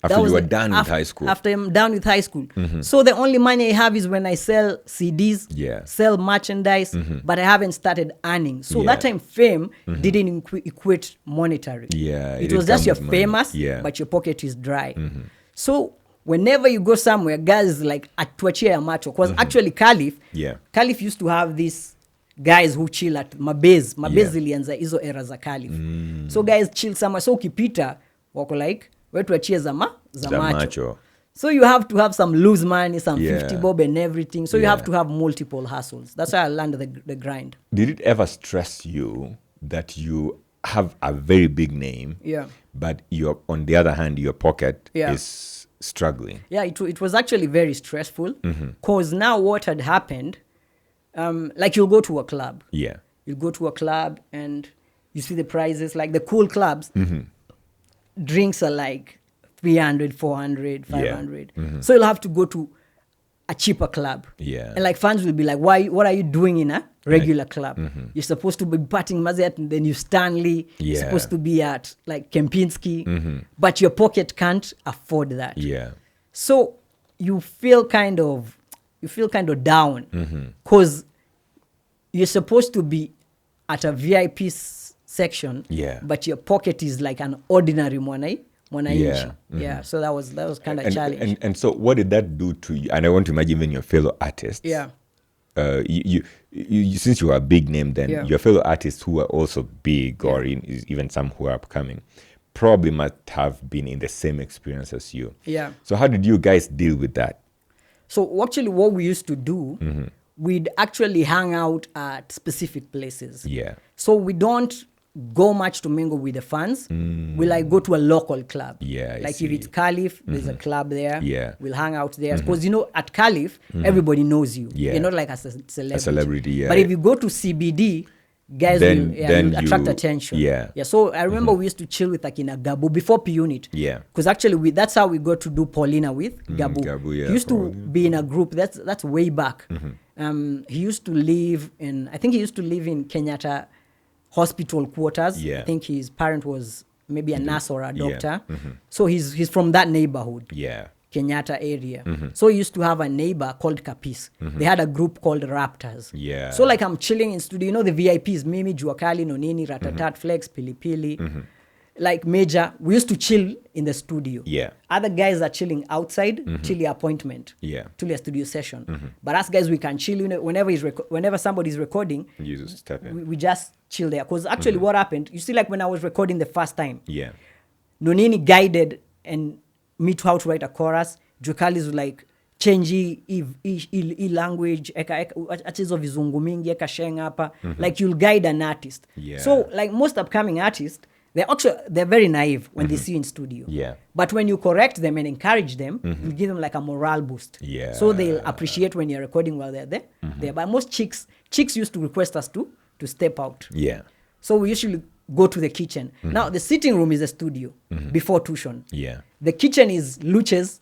[SPEAKER 2] After you were done with high school.
[SPEAKER 1] After I'm done with high school. So the only money I have is when I sell CDs, sell merchandise, but I haven't started earning. So that time fame didn't equate monetary.
[SPEAKER 2] Yeah.
[SPEAKER 1] It was just you're famous, but your pocket is dry. So whenever you go somewhere, guys like atuachia ya macho. Because actually Caliph used to have these guys who chill at Mabez. Mabez ilianza hizo era za Caliph. So guys chill somewhere. So ukipita, wako like, wetu achie za macho. So you have to have some loose money, some 50 bob and everything. So you have to have multiple hustles. That's why I learned the grind.
[SPEAKER 2] Did it ever stress you that you have a very big name, but on the other hand, your pocket is struggling?
[SPEAKER 1] Yeah, it was actually very stressful because now what had happened, like you'll go to a club.
[SPEAKER 2] Yeah.
[SPEAKER 1] You'll go to a club and you see the prices, like the cool clubs, drinks are like 300, 400, 500. So you'll have to go to a cheaper club.
[SPEAKER 2] Yeah.
[SPEAKER 1] And like fans will be like, what are you doing in a regular club? You're supposed to be partying Mazet and then you Stanley. You're supposed to be at like Kempinski, but your pocket can't afford that.
[SPEAKER 2] Yeah.
[SPEAKER 1] So you feel kind of down because you're supposed to be at a VIP section, but your pocket is like an ordinary mwananchi. So that was kind of challenging.
[SPEAKER 2] And so what did that do to you? And I want to imagine even your fellow artists.
[SPEAKER 1] Yeah.
[SPEAKER 2] You since you are a big name, then your fellow artists who are also big or even some who are upcoming probably must have been in the same experience as you.
[SPEAKER 1] Yeah.
[SPEAKER 2] So how did you guys deal with that?
[SPEAKER 1] So actually what we used to do, we'd actually hang out at specific places.
[SPEAKER 2] Yeah.
[SPEAKER 1] So we don't go much to mingle with the fans. We like go to a local club.
[SPEAKER 2] Yeah,
[SPEAKER 1] like if it's Caliph, there's a club there.
[SPEAKER 2] Yeah.
[SPEAKER 1] We'll hang out there. Because at Caliph, everybody knows you.
[SPEAKER 2] Yeah.
[SPEAKER 1] You're not like a celebrity.
[SPEAKER 2] A celebrity, yeah.
[SPEAKER 1] But if you go to CBD, guys will attract attention.
[SPEAKER 2] Yeah.
[SPEAKER 1] So I remember we used to chill with Akina Gabu before P Unit.
[SPEAKER 2] Yeah.
[SPEAKER 1] Because actually that's how we got to do Paulina with Gabu.
[SPEAKER 2] Gabu,
[SPEAKER 1] he used to be in a group. That's way back. He used to live in Kenyatta hospital quarters.
[SPEAKER 2] Yeah.
[SPEAKER 1] I think his parent was maybe a nurse or a doctor. So he's from that neighborhood.
[SPEAKER 2] Yeah.
[SPEAKER 1] Kenyatta area. So he used to have a neighbor called Kapis. They had a group called Raptors.
[SPEAKER 2] Yeah.
[SPEAKER 1] So like I'm chilling in studio, you know the VIPs, Mimi, Juakali, Nonini, Ratatat, Flex, Pilipili. Like Major, we used to chill in the studio.
[SPEAKER 2] Yeah.
[SPEAKER 1] Other guys are chilling outside till your appointment.
[SPEAKER 2] Yeah.
[SPEAKER 1] Till your studio session. But us guys, we can chill, you know, whenever somebody's recording,
[SPEAKER 2] You just step in.
[SPEAKER 1] we just chill there. Because actually what happened, you see like when I was recording the first time,
[SPEAKER 2] Yeah.
[SPEAKER 1] Nonini guided and me to how to write a chorus. Juakali was like, change language, achizo vizungu mingi, eka sheng hapa. Like you'll guide an artist.
[SPEAKER 2] Yeah.
[SPEAKER 1] So like most upcoming artists, they're very naive when they see you in studio.
[SPEAKER 2] Yeah.
[SPEAKER 1] But when you correct them and encourage them, you give them like a morale boost.
[SPEAKER 2] Yeah.
[SPEAKER 1] So they'll appreciate when you're recording while they're there. But most chicks used to request us to step out.
[SPEAKER 2] Yeah.
[SPEAKER 1] So we usually go to the kitchen. Now the sitting room is a studio before tuition.
[SPEAKER 2] Yeah.
[SPEAKER 1] The kitchen is Luche's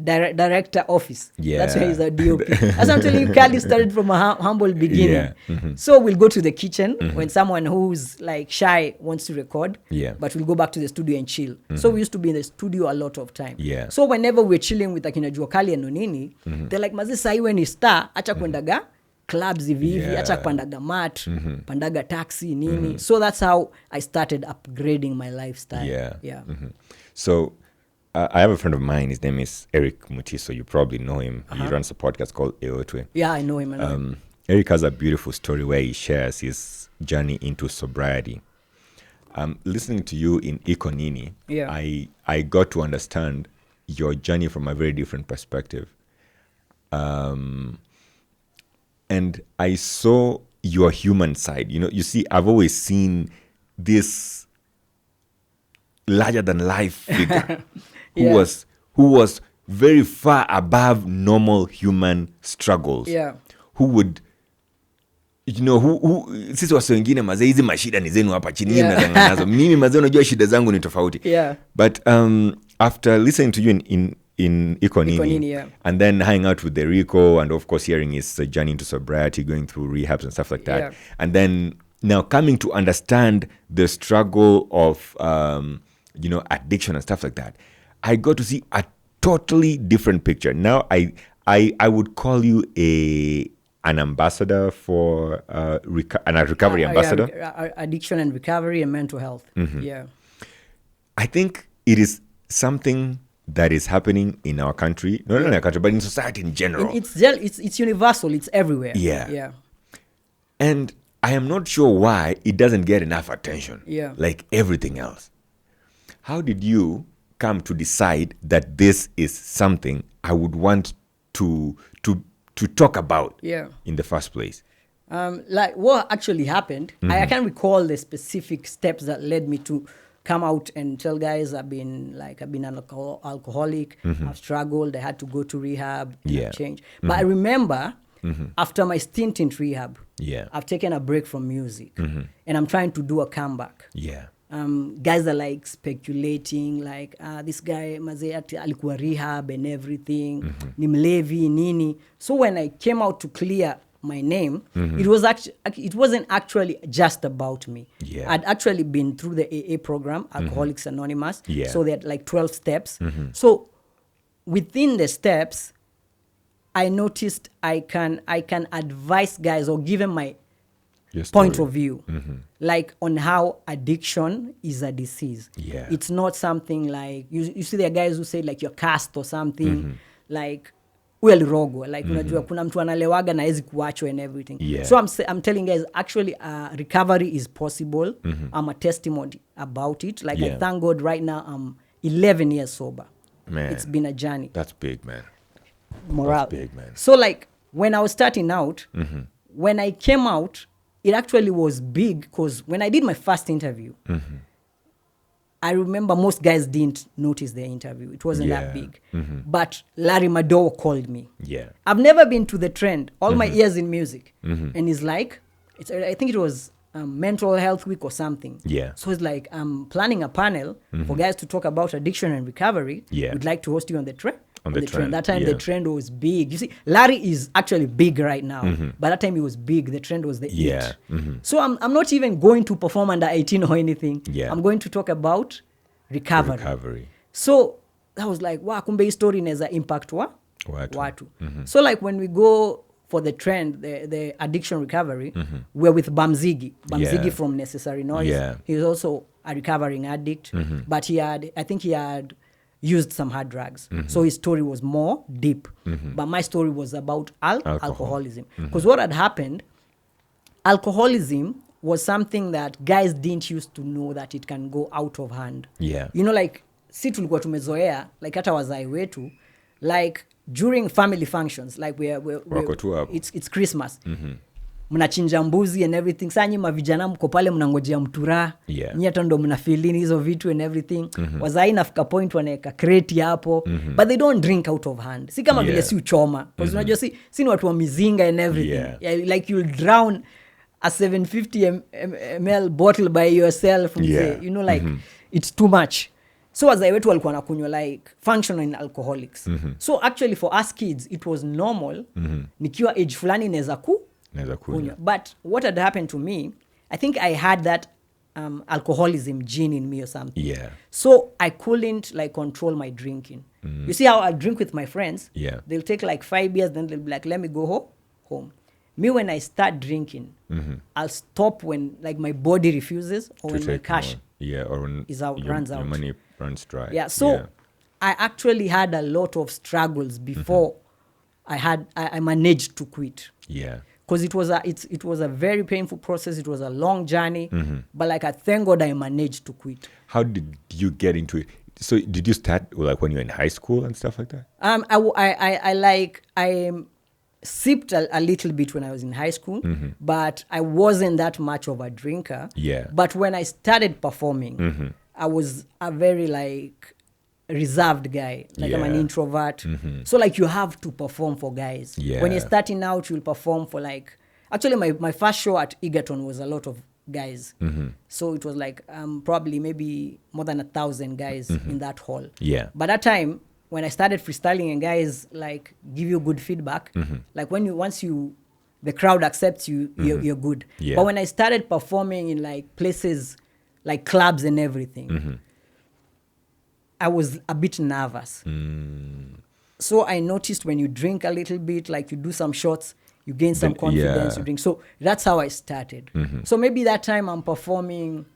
[SPEAKER 1] director office.
[SPEAKER 2] Yeah.
[SPEAKER 1] That's where he's a DOP. As I'm telling you, Kali started from a humble beginning.
[SPEAKER 2] Yeah.
[SPEAKER 1] So we'll go to the kitchen when someone who's like shy wants to record.
[SPEAKER 2] Yeah.
[SPEAKER 1] But we'll go back to the studio and chill. So we used to be in the studio a lot of time.
[SPEAKER 2] Yeah.
[SPEAKER 1] So whenever we're chilling with Akina Juakali and Nonini, they're like, Mazi sahi we ni star, acha kwendaga clubs hivi acha kupandaga mat pandaga taxi nini so that's how I started upgrading my lifestyle.
[SPEAKER 2] So I have a friend of mine, his name is Eric Mutiso, you probably know him. He runs a podcast called Eotwe.
[SPEAKER 1] I know him.
[SPEAKER 2] Eric has a beautiful story where he shares his journey into sobriety. Listening to you in Ikonini, I got to understand your journey from a very different perspective. And I saw your human side. You see, I've always seen this larger than life figure who was very far above normal human struggles. Who would sisi wasi wengine mazee hizi mashida ni zenu hapa chini mnazanga nazo. Mimi mazee unajua shida zangu ni tofauti. But after listening to you in Ikonini and then hanging out with the Rico and of course hearing his journey into sobriety, going through rehabs and stuff like that, and then now coming to understand the struggle of addiction and stuff like that, I got to see a totally different picture. Now I would call you an ambassador for a recovery ambassador.
[SPEAKER 1] Addiction and recovery and mental health.
[SPEAKER 2] I think it is something that is happening in our country, not only in our country, but in society in general.
[SPEAKER 1] It's universal. It's everywhere.
[SPEAKER 2] And I am not sure why it doesn't get enough attention, like everything else. How did you come to decide that this is something I would want to talk about in the first place?
[SPEAKER 1] Like what actually happened, I can't recall the specific steps that led me to come out and tell guys I've been an alcoholic, I've struggled, I had to go to rehab, change. But I remember after my stint in rehab, I've taken a break from music and I'm trying to do a comeback. Guys are like speculating like this guy mazee alikuwa rehab and everything, ni mlevi nini. So when I came out to clear my name, it wasn't actually just about me. I'd actually been through the AA program, Alcoholics Anonymous. So they had like 12 steps. So within the steps, I noticed I can advise guys or give them my point of view, like on how addiction is a disease. It's not something like you see there are guys who say like you're cursed or something, like rogo, like unajua kuna mtu analewaga na hezi kuachwa and everything. So I'm telling guys actually recovery is possible. I'm a testimony about it. Like I thank God right now I'm 11 years sober.
[SPEAKER 2] Man,
[SPEAKER 1] it's been a journey.
[SPEAKER 2] That's big, man.
[SPEAKER 1] Morale.
[SPEAKER 2] That's big, man.
[SPEAKER 1] So like when I was starting out, when I came out, it actually was big because when I did my first interview, I remember most guys didn't notice the interview. It wasn't that big. But Larry Madowo called me. I've never been to the trend all my years in music. And he's like, I think it was mental health week or something. So it's like, I'm planning a panel for guys to talk about addiction and recovery. We'd like to host you on the trend. The trend. That time the trend was big. You see, Larry is actually big right now. But that time he was big. The trend was the it. So I'm not even going to perform under 18 or anything. I'm going to talk about recovery. So that was like, wow, kumbe hii story inaweza impact watu. So like when we go for the trend, the addiction recovery, we're with Bamzigi from Necessary Noise. He was also a recovering addict, but he had used some hard drugs. So his story was more deep. But my story was about alcoholism. Because what had happened, alcoholism was something that guys didn't used to know that it can go out of hand. You know, like, si tulikuwa tumezoea, like hata wazai wetu, like during family functions, like it's Christmas. Mnachinja mbuzi and everything. Saa nyi mavijana mko pale mnangojea mtura. Nyi hata ndo mnafilini hizo vitu and everything. Wazai nafika point wanaweka crate hapo. But they don't drink out of hand. Si kama vile si uchoma. Because unajua si ni watu wa mizinga and everything. Like you'll drown a 750 ml bottle by yourself. You know, like it's too much. So wazai wetu walikuwa nakunywa like functional alcoholics. So actually for us kids it was normal. Nikiwa age fulani neza kunywa. But what had happened to me, I think I had that alcoholism gene in me or something. So I couldn't like control my drinking. You see how I drink with my friends? They'll take like 5 beers, then they'll be like, let me go home. Me, when I start drinking, I'll stop when like my body refuses or when my cash
[SPEAKER 2] or when
[SPEAKER 1] runs out.
[SPEAKER 2] Your money runs dry.
[SPEAKER 1] Yeah, so I actually had a lot of struggles before I managed to quit.
[SPEAKER 2] Yeah.
[SPEAKER 1] Because it was a very painful process. It was a long journey, but like I thank God I managed to quit.
[SPEAKER 2] How did you get into it? So did you start like when you were in high school and stuff like that?
[SPEAKER 1] I sipped a little bit when I was in high school, but I wasn't that much of a drinker.
[SPEAKER 2] Yeah.
[SPEAKER 1] But when I started performing, I was a very like reserved guy. Like I'm an introvert. So like you have to perform for guys.
[SPEAKER 2] Yeah.
[SPEAKER 1] When you're starting out, you'll perform for like, actually my first show at Egerton was a lot of guys. So it was like probably maybe more than 1,000 guys in that hall.
[SPEAKER 2] Yeah.
[SPEAKER 1] By that time, when I started freestyling and guys like give you good feedback, like once the crowd accepts you, you're good.
[SPEAKER 2] Yeah.
[SPEAKER 1] But when I started performing in like places like clubs and everything, I was a bit nervous. So I noticed when you drink a little bit, like you do some shots, you gain some confidence, you drink. So that's how I started. So maybe that time I'm performing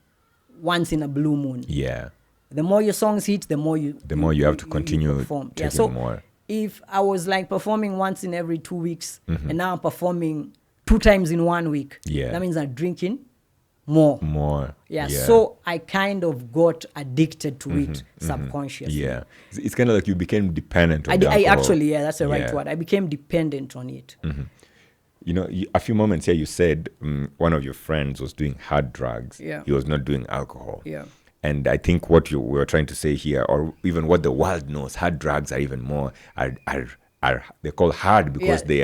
[SPEAKER 1] once in a blue moon.
[SPEAKER 2] Yeah.
[SPEAKER 1] The more your songs hit, the more you
[SPEAKER 2] have to continue
[SPEAKER 1] perform.
[SPEAKER 2] taking
[SPEAKER 1] So
[SPEAKER 2] more.
[SPEAKER 1] If I was like performing once in every 2 weeks, and now I'm performing 2 times in 1 week, that means I'm drinking more. Yeah. So I kind of got addicted to it subconsciously.
[SPEAKER 2] Yeah. It's kind of like you became dependent on
[SPEAKER 1] I actually, that's the right word. I became dependent on it.
[SPEAKER 2] You know, a few moments here you said one of your friends was doing hard drugs.
[SPEAKER 1] Yeah.
[SPEAKER 2] He was not doing alcohol.
[SPEAKER 1] Yeah.
[SPEAKER 2] And I think what we were trying to say here, or even what the world knows, hard drugs are even more are they're called hard because they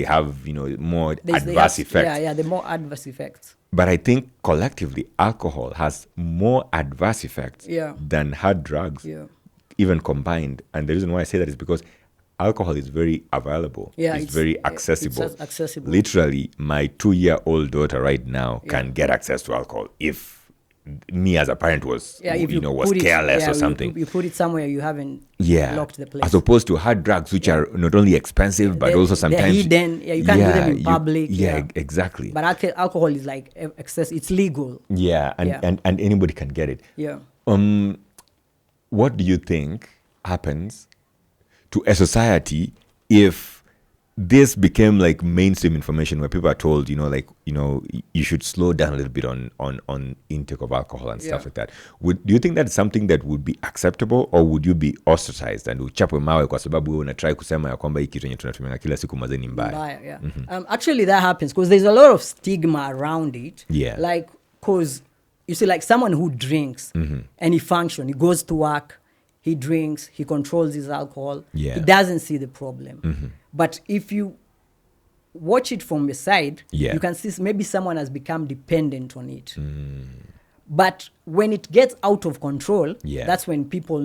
[SPEAKER 2] have more adverse effects.
[SPEAKER 1] Yeah, the more adverse effects.
[SPEAKER 2] But I think collectively, alcohol has more adverse effects than hard drugs, even combined. And the reason why I say that is because alcohol is very available.
[SPEAKER 1] Yeah,
[SPEAKER 2] it's very accessible.
[SPEAKER 1] It's accessible.
[SPEAKER 2] Literally, my 2-year-old daughter right now can get access to alcohol if me as a parent was careless or something.
[SPEAKER 1] You put it somewhere you haven't locked the place.
[SPEAKER 2] As opposed to hard drugs, which are not only expensive but also sometimes
[SPEAKER 1] they're hidden. You can't do them in public.
[SPEAKER 2] Exactly.
[SPEAKER 1] But alcohol is like excess. It's legal.
[SPEAKER 2] And anybody can get it.
[SPEAKER 1] Yeah.
[SPEAKER 2] What do you think happens to a society if this became like mainstream information where people are told, you should slow down a little bit on intake of alcohol and stuff like that? Do you think that's something that would be acceptable, or would you be ostracized and uchapwe mawe kwa sababu wewe unatry kusema ya kwamba hii kitu yenye tunatumia kila siku mazeni mbaya?
[SPEAKER 1] Actually that happens because there's a lot of stigma around it. Like, because you see, like someone who drinks and he functions, he goes to work, he drinks, he controls his alcohol, he doesn't see the problem. But if you watch it from the side, you can see maybe someone has become dependent on it. But when it gets out of control, that's when people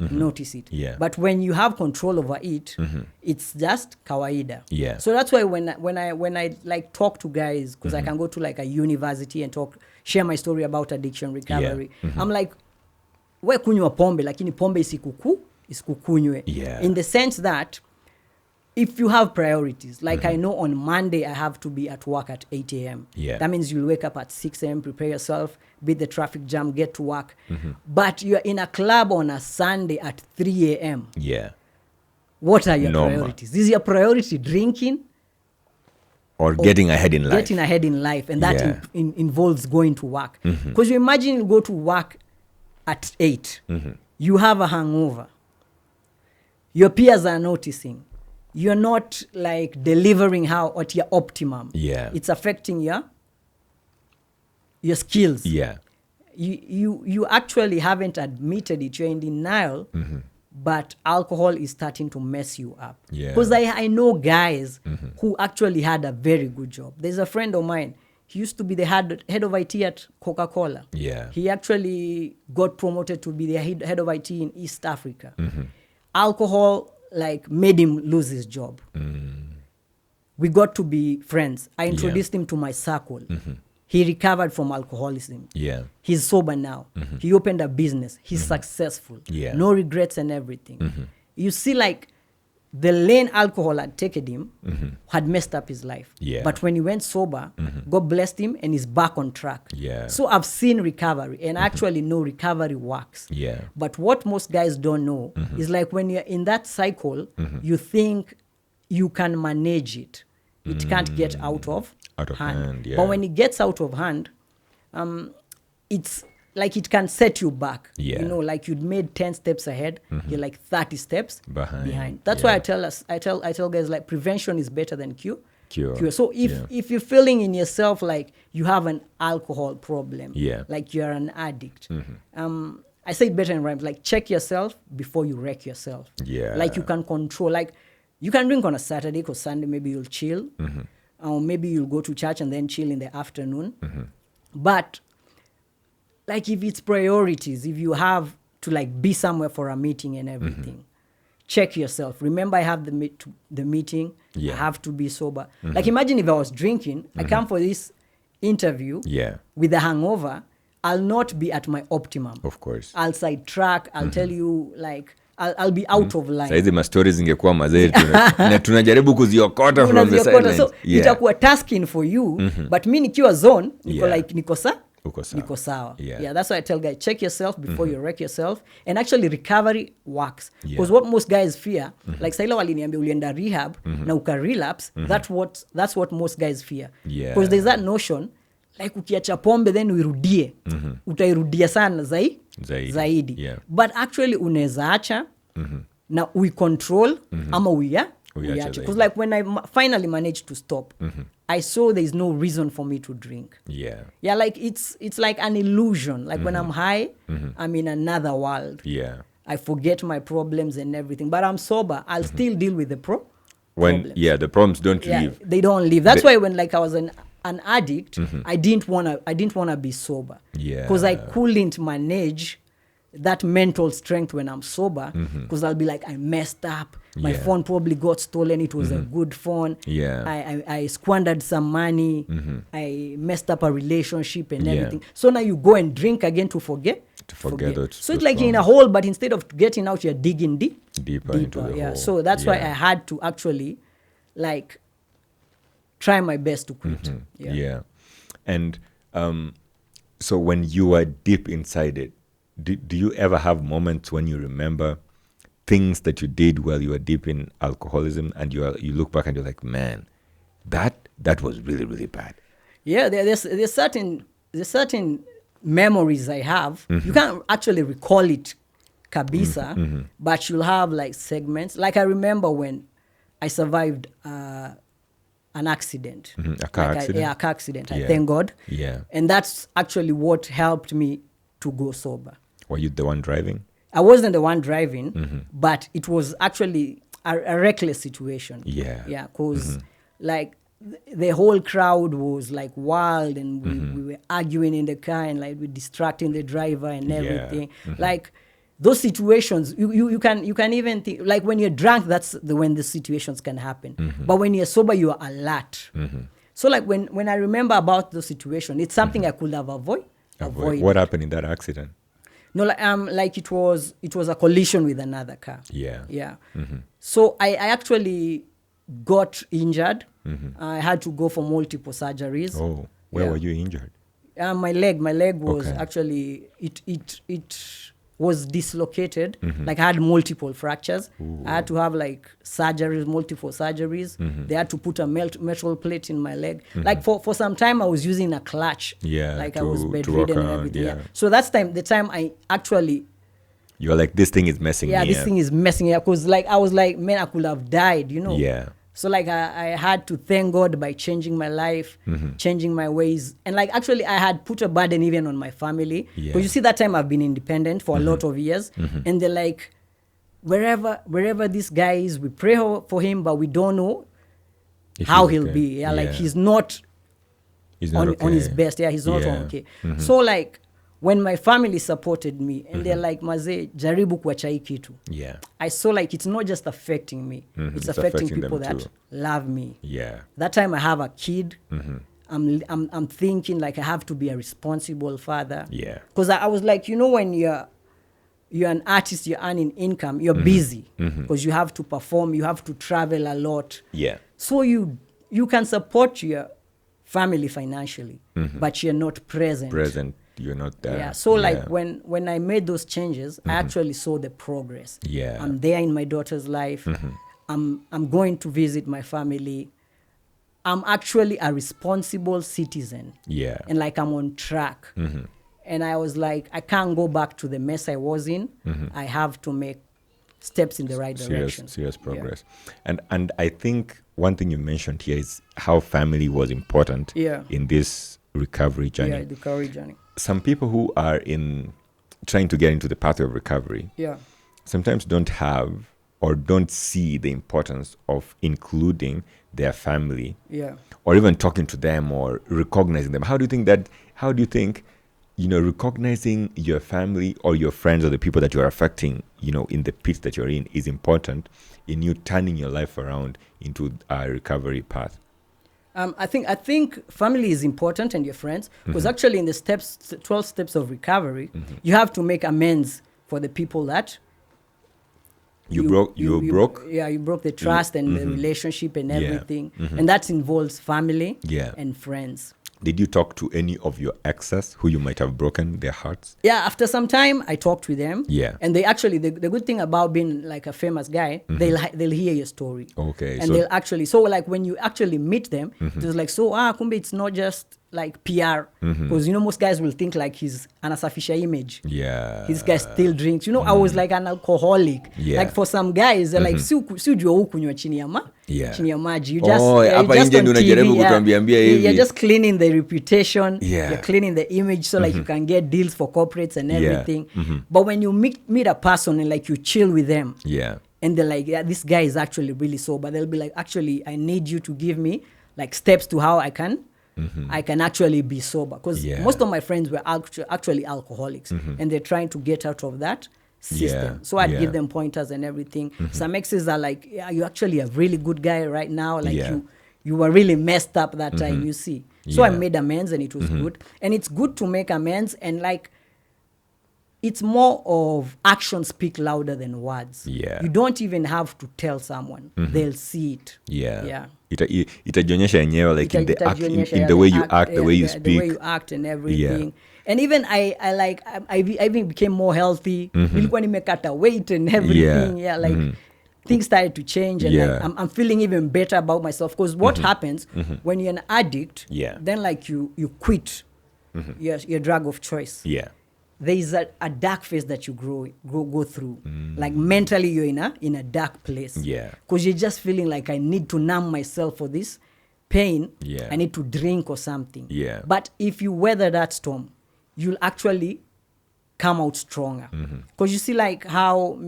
[SPEAKER 1] notice it. But when you have control over it, it's just kawaida. So that's why when I like talk to guys, because I can go to like a university and share my story about addiction recovery, I'm like, we kunywa pombe lakini pombe isikukunywe. In the sense that if you have priorities, like I know on Monday I have to be at work at 8 a.m. That means you'll wake up at 6 a.m., prepare yourself, beat the traffic jam, get to work. But you're in a club on a Sunday at 3 a.m. What are your priorities? Is your priority drinking?
[SPEAKER 2] Or getting ahead in life?
[SPEAKER 1] Getting ahead in life. And that involves going to work. Because you imagine you go to work at 8. You have a hangover. Your peers are noticing. You're not like delivering at your optimum. It's affecting your skills. You actually haven't admitted it. You're in denial, but alcohol is starting to mess you up. Because I know guys who actually had a very good job. There's a friend of mine. He used to be the head of IT at Coca-Cola. He actually got promoted to be the head of IT in East Africa. Alcohol like made him lose his job. We got to be friends. I introduced him to my circle. He recovered from alcoholism. He's sober now. He opened a business. He's successful. No regrets and everything. You see, like, the lane alcohol had taken him had messed up his life.
[SPEAKER 2] Yeah.
[SPEAKER 1] But when he went sober, God blessed him and he's back on track.
[SPEAKER 2] Yeah.
[SPEAKER 1] So I've seen recovery, and actually know recovery works.
[SPEAKER 2] Yeah.
[SPEAKER 1] But what most guys don't know is like when you're in that cycle, you think you can manage it. It can't get out of hand.
[SPEAKER 2] Yeah.
[SPEAKER 1] But when it gets out of hand, it's like it can set you back.
[SPEAKER 2] Yeah.
[SPEAKER 1] You know, like you'd made 10 steps ahead, you're like 30 steps behind. That's
[SPEAKER 2] Yeah.
[SPEAKER 1] why I tell guys, like, prevention is better than cure.
[SPEAKER 2] Cure.
[SPEAKER 1] So if you're feeling in yourself like you have an alcohol problem,
[SPEAKER 2] Yeah.
[SPEAKER 1] like you're an addict, I say it better in rhymes, like check yourself before you wreck yourself.
[SPEAKER 2] Yeah.
[SPEAKER 1] Like you can control, like you can drink on a Saturday because Sunday maybe you'll chill, or maybe you'll go to church and then chill in the afternoon. But like if it's priorities, if you have to like be somewhere for a meeting and everything, check yourself. Remember, I have the meeting.
[SPEAKER 2] Yeah.
[SPEAKER 1] I have to be sober. Like imagine if I was drinking, I come for this interview with a hangover, I'll not be at my optimum.
[SPEAKER 2] Of course.
[SPEAKER 1] I'll sidetrack. I'll tell you like I'll be out of line.
[SPEAKER 2] Saizi mastori zingekuwa mazee na tunajaribu kuziokota from the silence.
[SPEAKER 1] So itakuwa tasking for you, but mi nikiwa zone niko like niko sawa. Yeah, that's why I tell guys, check yourself before you wreck yourself. And actually recovery works. Because what most guys fear, like Saila waliniambia ulienda rehab na uka relapse, that's what most guys fear. Because there's that notion like ukiacha pombe then uirudie, utairudia sana zaidi.
[SPEAKER 2] Yeah.
[SPEAKER 1] But actually unaweza acha na we control ama uiache. Because like when I finally managed to stop, I saw there's no reason for me to drink.
[SPEAKER 2] Yeah,
[SPEAKER 1] like it's like an illusion. Like when I'm high, I'm in another world.
[SPEAKER 2] Yeah,
[SPEAKER 1] I forget my problems and everything. But I'm sober, I'll still deal with the problems.
[SPEAKER 2] The problems don't leave.
[SPEAKER 1] They don't leave. That's why when like I was an addict, I didn't wanna be sober.
[SPEAKER 2] Yeah,
[SPEAKER 1] because I couldn't manage that mental strength when I'm sober, because I'll be like, I messed up. My phone probably got stolen. It was a good phone.
[SPEAKER 2] Yeah.
[SPEAKER 1] I squandered some money. I messed up a relationship and everything. So now you go and drink again to forget. So it's like you're in a hole, but instead of getting out, you're digging
[SPEAKER 2] deeper into the hole.
[SPEAKER 1] So that's why I had to actually like try my best to quit.
[SPEAKER 2] Yeah. And so when you are deep inside it, do you ever have moments when you remember things that you did while you were deep in alcoholism, and you look back and you're like, man, that was really, really bad?
[SPEAKER 1] Yeah, there's certain memories I have. You can't actually recall it kabisa, but you'll have like segments. Like I remember when I survived an accident.
[SPEAKER 2] A car accident?
[SPEAKER 1] A car accident. I thank God.
[SPEAKER 2] Yeah.
[SPEAKER 1] And that's actually what helped me to go sober.
[SPEAKER 2] Were you the one driving?
[SPEAKER 1] I wasn't the one driving, but it was actually a reckless situation.
[SPEAKER 2] Yeah.
[SPEAKER 1] Yeah, because like the whole crowd was like wild, and we were arguing in the car, and like we're distracting the driver and everything. Like those situations, you can even think, like when you're drunk, that's when the situations can happen. But when you're sober, you are alert. So like when I remember about the situation, it's something I could have avoided.
[SPEAKER 2] What happened in that accident?
[SPEAKER 1] No, like it was a collision with another car.
[SPEAKER 2] Yeah.
[SPEAKER 1] So I actually got injured. I had to go for multiple surgeries.
[SPEAKER 2] Oh, where were you injured?
[SPEAKER 1] My leg was actually it was dislocated. Like I had multiple fractures.
[SPEAKER 2] Ooh.
[SPEAKER 1] I had to have like multiple surgeries. They had to put a metal plate in my leg. Like for some time I was using a clutch.
[SPEAKER 2] Like
[SPEAKER 1] I was bedridden and everything.
[SPEAKER 2] Yeah.
[SPEAKER 1] So that's the time I actually,
[SPEAKER 2] you're like, this thing is messing me up.
[SPEAKER 1] this thing is messing me up, because like I was like, man, I could have died,
[SPEAKER 2] Yeah.
[SPEAKER 1] So like I had to thank God by changing my life, changing my ways. And like actually I had put a burden even on my family. Because you see, that time I've been independent for a lot of years. And they're like, wherever this guy is, we pray for him, but we don't know how he'll be. Like he's not on his best. He's not okay. So like when my family supported me, and they're like, Maze, jaribu kuacha hii kitu. I saw like it's not just affecting me, it's affecting people that love me. That time I have a kid. I'm thinking like I have to be a responsible father. Because I was like, when you're you're an artist, you're earning income, you're busy because you have to perform, you have to travel a lot.
[SPEAKER 2] Yeah.
[SPEAKER 1] So you can support your family financially, but you're not present.
[SPEAKER 2] You're not there.
[SPEAKER 1] Yeah. So like when I made those changes, I actually saw the progress.
[SPEAKER 2] Yeah.
[SPEAKER 1] I'm there in my daughter's life. I'm going to visit my family. I'm actually a responsible citizen.
[SPEAKER 2] Yeah.
[SPEAKER 1] And like I'm on track. And I was like, I can't go back to the mess I was in. I have to make steps in the right direction.
[SPEAKER 2] Serious progress. Yeah. And I think one thing you mentioned here is how family was important in this recovery journey.
[SPEAKER 1] Yeah, the recovery journey.
[SPEAKER 2] Some people who are trying to get into the path of recovery sometimes don't have or don't see the importance of including their family or even talking to them or recognizing them. How do you think recognizing your family or your friends or the people that you're affecting, in the pit that you're in is important in you turning your life around into a recovery path?
[SPEAKER 1] I think family is important and your friends, because actually in the 12 steps of recovery, you have to make amends for the people that you broke. Yeah, you broke the trust and the relationship and everything. And that involves family and friends.
[SPEAKER 2] Did you talk to any of your exes who you might have broken their hearts?
[SPEAKER 1] Yeah, after some time, I talked with them.
[SPEAKER 2] Yeah.
[SPEAKER 1] And they actually, the good thing about being like a famous guy, they'll hear your story.
[SPEAKER 2] Okay.
[SPEAKER 1] And they'll actually, so like when you actually meet them, it was like, kumbe it's not just like PR. Because, most guys will think like he's an asafisha image.
[SPEAKER 2] Yeah.
[SPEAKER 1] His guy still drinks. I was like an alcoholic.
[SPEAKER 2] Yeah.
[SPEAKER 1] Like for some guys, they're like, si ujua hukunywa chini ya maji. You just, you're just cleaning the reputation.
[SPEAKER 2] Yeah.
[SPEAKER 1] You're cleaning the image so like you can get deals for corporates and everything. But when you meet a person and like you chill with them.
[SPEAKER 2] Yeah.
[SPEAKER 1] And they're like, this guy is actually really sober. They'll be like, actually, I need you to give me like steps to how I can actually be sober. Because most of my friends were actually alcoholics. And they're trying to get out of that system. So I'd give them pointers and everything. Some exes are like, you're actually a really good guy right now. Like you were really messed up that time, you see. So I made amends and it was good. And it's good to make amends and like, it's more of actions speak louder than words.
[SPEAKER 2] Yeah.
[SPEAKER 1] You don't even have to tell someone. They'll see it.
[SPEAKER 2] Yeah. Itajionyesha yenyewe like in the way you act, the way you speak.
[SPEAKER 1] The way you act and everything. Yeah. And even I even became more healthy. Nilikuwa nimekata weight and everything. Yeah, like things started to change and like I'm feeling even better about myself. Because what happens when you're an addict, then like you quit your drug of choice.
[SPEAKER 2] Yeah.
[SPEAKER 1] There is a dark phase that you go through. Like mentally you're in a dark place.
[SPEAKER 2] Yeah.
[SPEAKER 1] Because you're just feeling like I need to numb myself for this pain.
[SPEAKER 2] Yeah.
[SPEAKER 1] I need to drink or something.
[SPEAKER 2] Yeah.
[SPEAKER 1] But if you weather that storm, you'll actually come out stronger. Because you see like how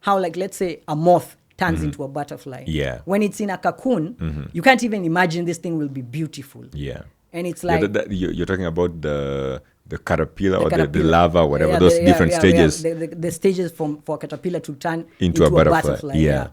[SPEAKER 1] like let's say a moth turns into a butterfly.
[SPEAKER 2] Yeah.
[SPEAKER 1] When it's in a cocoon, you can't even imagine this thing will be beautiful.
[SPEAKER 2] Yeah.
[SPEAKER 1] And it's like
[SPEAKER 2] you're talking about the caterpillar or the larva, whatever, those different stages.
[SPEAKER 1] The stages for caterpillar to turn
[SPEAKER 2] into a butterfly. Yeah.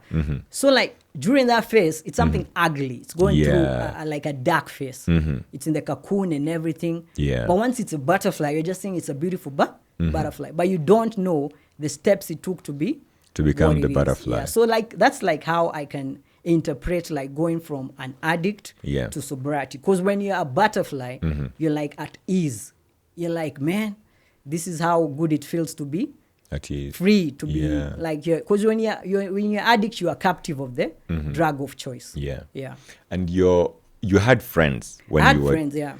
[SPEAKER 1] So like during that phase, it's something ugly. It's going through like a dark phase. It's in the cocoon and everything.
[SPEAKER 2] Yeah.
[SPEAKER 1] But once it's a butterfly, you're just saying it's a beautiful butterfly. But you don't know the steps it took to become
[SPEAKER 2] the butterfly.
[SPEAKER 1] Yeah. So like that's like how I can interpret like going from an addict to sobriety. Because when you're a butterfly, you're like at ease. You're like, man, this is how good it feels to be
[SPEAKER 2] at ease.
[SPEAKER 1] Free to be like, because when you're addict, you are captive of the drug of choice.
[SPEAKER 2] Yeah.
[SPEAKER 1] Yeah.
[SPEAKER 2] And you had friends when you were.
[SPEAKER 1] Friends, yeah.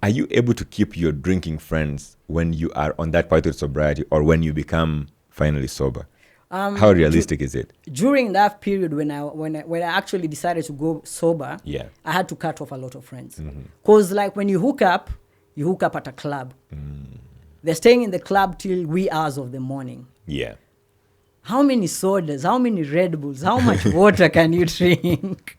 [SPEAKER 2] Are you able to keep your drinking friends when you are on that path of sobriety or when you become finally sober? How realistic is it?
[SPEAKER 1] During that period when I actually decided to go sober, I had to cut off a lot of friends. Because like when you hook up at a club. They're staying in the club till wee hours of the morning.
[SPEAKER 2] Yeah.
[SPEAKER 1] How many sodas? How many Red Bulls? How much water can you drink?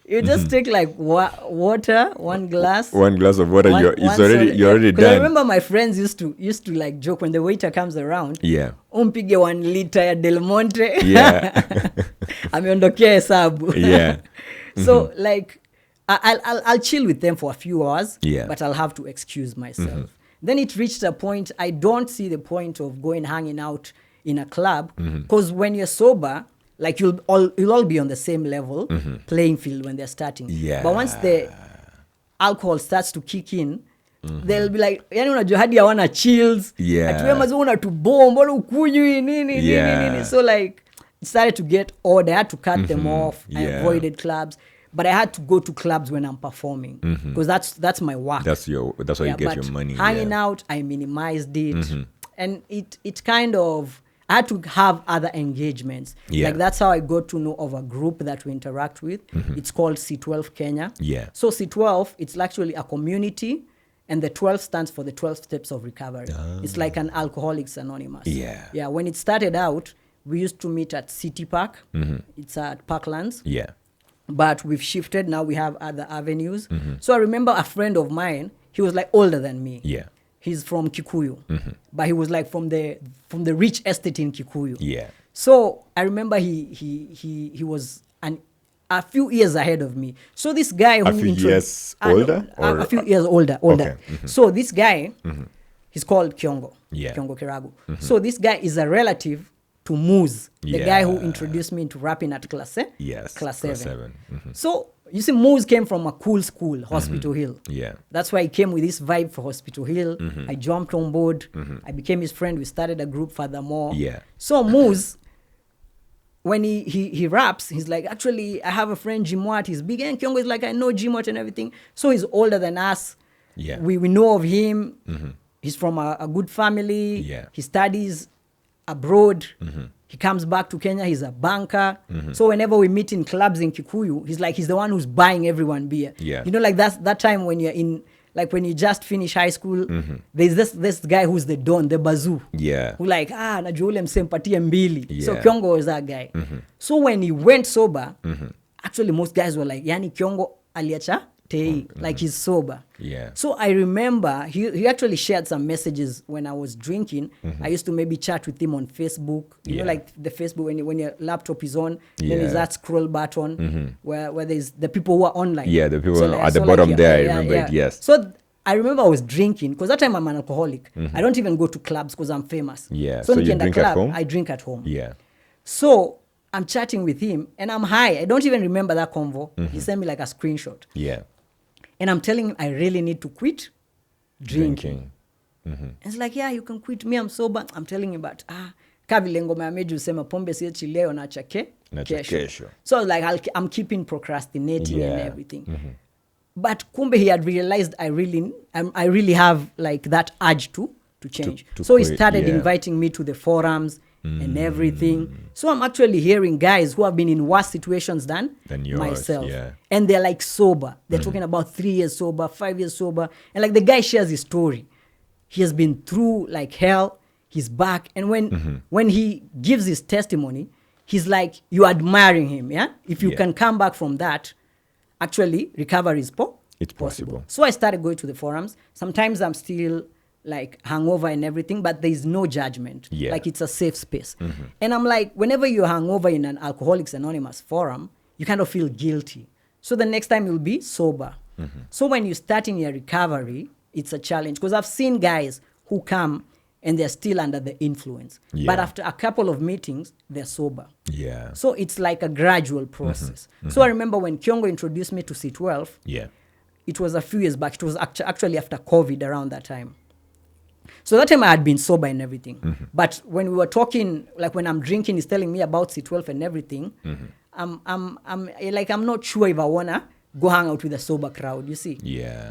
[SPEAKER 1] You just take like water, one glass.
[SPEAKER 2] One glass of water. You're already done.
[SPEAKER 1] I remember my friends used to like joke when the waiter comes around.
[SPEAKER 2] Yeah.
[SPEAKER 1] Umpige 1 liter ya Del Monte.
[SPEAKER 2] Yeah.
[SPEAKER 1] Ameondokea hesabu.
[SPEAKER 2] Yeah.
[SPEAKER 1] So like I'll chill with them for a few hours,
[SPEAKER 2] but
[SPEAKER 1] I'll have to excuse myself. then it reached a point, I don't see the point of going hanging out in a club, because when you're sober, like you'll all be on the same level playing field when they're starting.
[SPEAKER 2] Yeah.
[SPEAKER 1] But once the alcohol starts to kick in, they'll be like, yani unajua hadi hawana chills.
[SPEAKER 2] Yeah.
[SPEAKER 1] Atuwe mazuna tu bomb, mbona ukunywi nini. So like it started to get odd. I had to cut them off. I avoided clubs. But I had to go to clubs when I'm performing because that's my work.
[SPEAKER 2] That's why you get your money.
[SPEAKER 1] Hanging out, I minimized it, and it kind of, I had to have other engagements.
[SPEAKER 2] Yeah.
[SPEAKER 1] Like that's how I got to know of a group that we interact with. It's called C12 Kenya.
[SPEAKER 2] Yeah.
[SPEAKER 1] So C12, it's actually a community, and the 12 stands for the 12 steps of recovery. It's like an Alcoholics Anonymous.
[SPEAKER 2] Yeah.
[SPEAKER 1] Yeah. When it started out, we used to meet at City Park. It's at Parklands.
[SPEAKER 2] Yeah.
[SPEAKER 1] But we've shifted. Now we have other avenues. So I remember a friend of mine, he was like older than me.
[SPEAKER 2] Yeah.
[SPEAKER 1] He's from Kikuyu. But he was like from the rich estate in Kikuyu.
[SPEAKER 2] Yeah.
[SPEAKER 1] So I remember he was a few years ahead of me. So this guy who...
[SPEAKER 2] A few years older?
[SPEAKER 1] A few years older.
[SPEAKER 2] Okay.
[SPEAKER 1] So this guy, he's called Kiongo.
[SPEAKER 2] Yeah.
[SPEAKER 1] Kiongo Keragu. So this guy is a relative to Moose, the guy who introduced me into rapping at class 7. So you see, Moose came from a cool school, Hospital Hill.
[SPEAKER 2] Yeah.
[SPEAKER 1] That's why he came with this vibe for Hospital Hill. I jumped on board. I became his friend. We started a group furthermore.
[SPEAKER 2] Yeah.
[SPEAKER 1] So Moose, when he raps, he's like, actually, I have a friend, Jimwat. He's big. And Kiongo is like, I know Jimwat and everything. So he's older than us.
[SPEAKER 2] Yeah.
[SPEAKER 1] We know of him. He's from a good family.
[SPEAKER 2] Yeah.
[SPEAKER 1] He studies abroad. He comes back to Kenya. He's a banker. So whenever we meet in clubs in Kikuyu, he's the one who's buying everyone beer.
[SPEAKER 2] Yeah.
[SPEAKER 1] You know, like that time when you're in, like when you just finish high school, there's this guy who's the don, the bazoo.
[SPEAKER 2] Yeah.
[SPEAKER 1] Who like, najua ule mse mpatie mbili.
[SPEAKER 2] Yeah.
[SPEAKER 1] So Kiongo was that guy. So when he went sober, actually most guys were like, yani Kiongo aliacha tei, like he's sober.
[SPEAKER 2] Yeah.
[SPEAKER 1] So I remember he actually shared some messages when I was drinking. I used to maybe chat with him on Facebook. You know, like the Facebook when your laptop is on, then there's that scroll button where there's the people who are online.
[SPEAKER 2] Yeah, the people at the bottom there, I remember it, yes.
[SPEAKER 1] So I remember I was drinking because that time I'm an alcoholic. I don't even go to clubs because I'm famous.
[SPEAKER 2] Yeah.
[SPEAKER 1] So
[SPEAKER 2] you drink at home?
[SPEAKER 1] I drink at home.
[SPEAKER 2] Yeah.
[SPEAKER 1] So I'm chatting with him and I'm high. I don't even remember that convo. He sent me like a screenshot.
[SPEAKER 2] Yeah.
[SPEAKER 1] And I'm telling him I really need to quit drinking.
[SPEAKER 2] Mm-hmm.
[SPEAKER 1] It's like, yeah, you can quit. Me, I'm sober. I'm telling him, but kavile ngoma ya meju usema pombe siachi leo na kesho. So I was like, I'm keeping procrastinating and everything. But kumbe he had realized I really have like that urge to change. So he started inviting me to the forums and everything. So I'm actually hearing guys who have been in worse situations than
[SPEAKER 2] yours,
[SPEAKER 1] myself. And they're like sober. They're talking about 3 years sober, 5 years sober. And like the guy shares his story. He has been through like hell. He's back. And when he gives his testimony, he's like, you're admiring him. Yeah. If you can come back from that, actually recovery is
[SPEAKER 2] it's possible.
[SPEAKER 1] So I started going to the forums. Sometimes I'm still like hangover and everything, but there's no judgment. Like it's a safe space. And I'm like, whenever you're hangover in an Alcoholics Anonymous forum, you kind of feel guilty. So the next time you'll be sober. So when you start in your recovery, it's a challenge because I've seen guys who come and they're still under the influence. But after a couple of meetings, they're sober. So it's like a gradual process. So I remember when Kiongo introduced me to C12, it was a few years back. It was actually after COVID around that time. So that time I had been sober and everything. But when we were talking, like when I'm drinking, he's telling me about C12 and everything. I'm not sure if I wanna go hang out with a sober crowd, you see.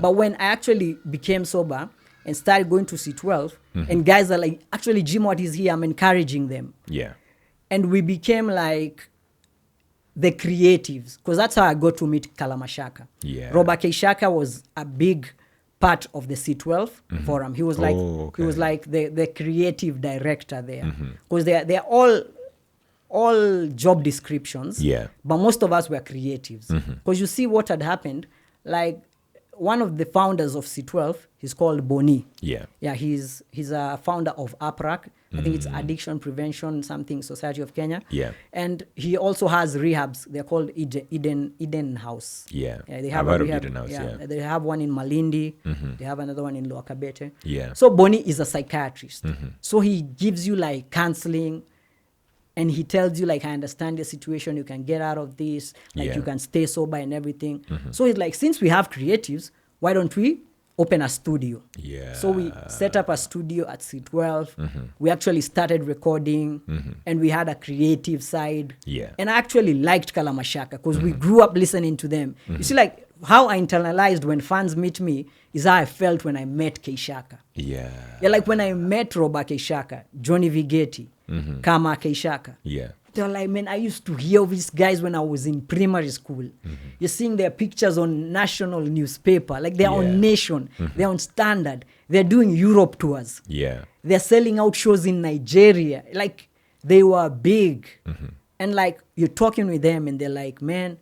[SPEAKER 1] But when I actually became sober and started going to C12, and guys are like, actually Jimwat is here, I'm encouraging them. And we became like the creatives, because that's how I got to meet Kalamashaka. Robert Keishaka was a big part of the C12 forum. He was like the creative director there, because they're all job descriptions. But most of us were creatives, because you see what had happened. Like one of the founders of C12, he's called Boni.
[SPEAKER 2] Yeah.
[SPEAKER 1] Yeah, he's a founder of APRAC. I think it's Addiction Prevention something Society of Kenya.
[SPEAKER 2] Yeah.
[SPEAKER 1] And he also has rehabs. They're called Eden House.
[SPEAKER 2] Yeah.
[SPEAKER 1] They have
[SPEAKER 2] I've heard
[SPEAKER 1] a rehab,
[SPEAKER 2] of Eden House, yeah.
[SPEAKER 1] They have one in Malindi. They have another one in Lower Kabete.
[SPEAKER 2] Yeah.
[SPEAKER 1] So Boni is a psychiatrist. So he gives you like counseling, and he tells you like, I understand your situation, you can get out of this, like you can stay sober and everything. So he's like, since we have creatives, why don't we open a studio?
[SPEAKER 2] Yeah.
[SPEAKER 1] So we set up a studio at C12. We actually started recording, and we had a creative side.
[SPEAKER 2] Yeah.
[SPEAKER 1] And I actually liked Kalamashaka because we grew up listening to them. You see, like how I internalized when fans meet me is how I felt when I met Keishaka.
[SPEAKER 2] Yeah.
[SPEAKER 1] Yeah, like when I met Roba Keishaka, Johnny Vigeti, Kama Keishaka.
[SPEAKER 2] Yeah.
[SPEAKER 1] They're like, man, I used to hear of these guys when I was in primary school. You're seeing their pictures on national newspaper. Like they're on Nation. They're on Standard. They're doing Europe tours.
[SPEAKER 2] Yeah.
[SPEAKER 1] They're selling out shows in Nigeria. Like they were big. And like you're talking with them and they're like, man,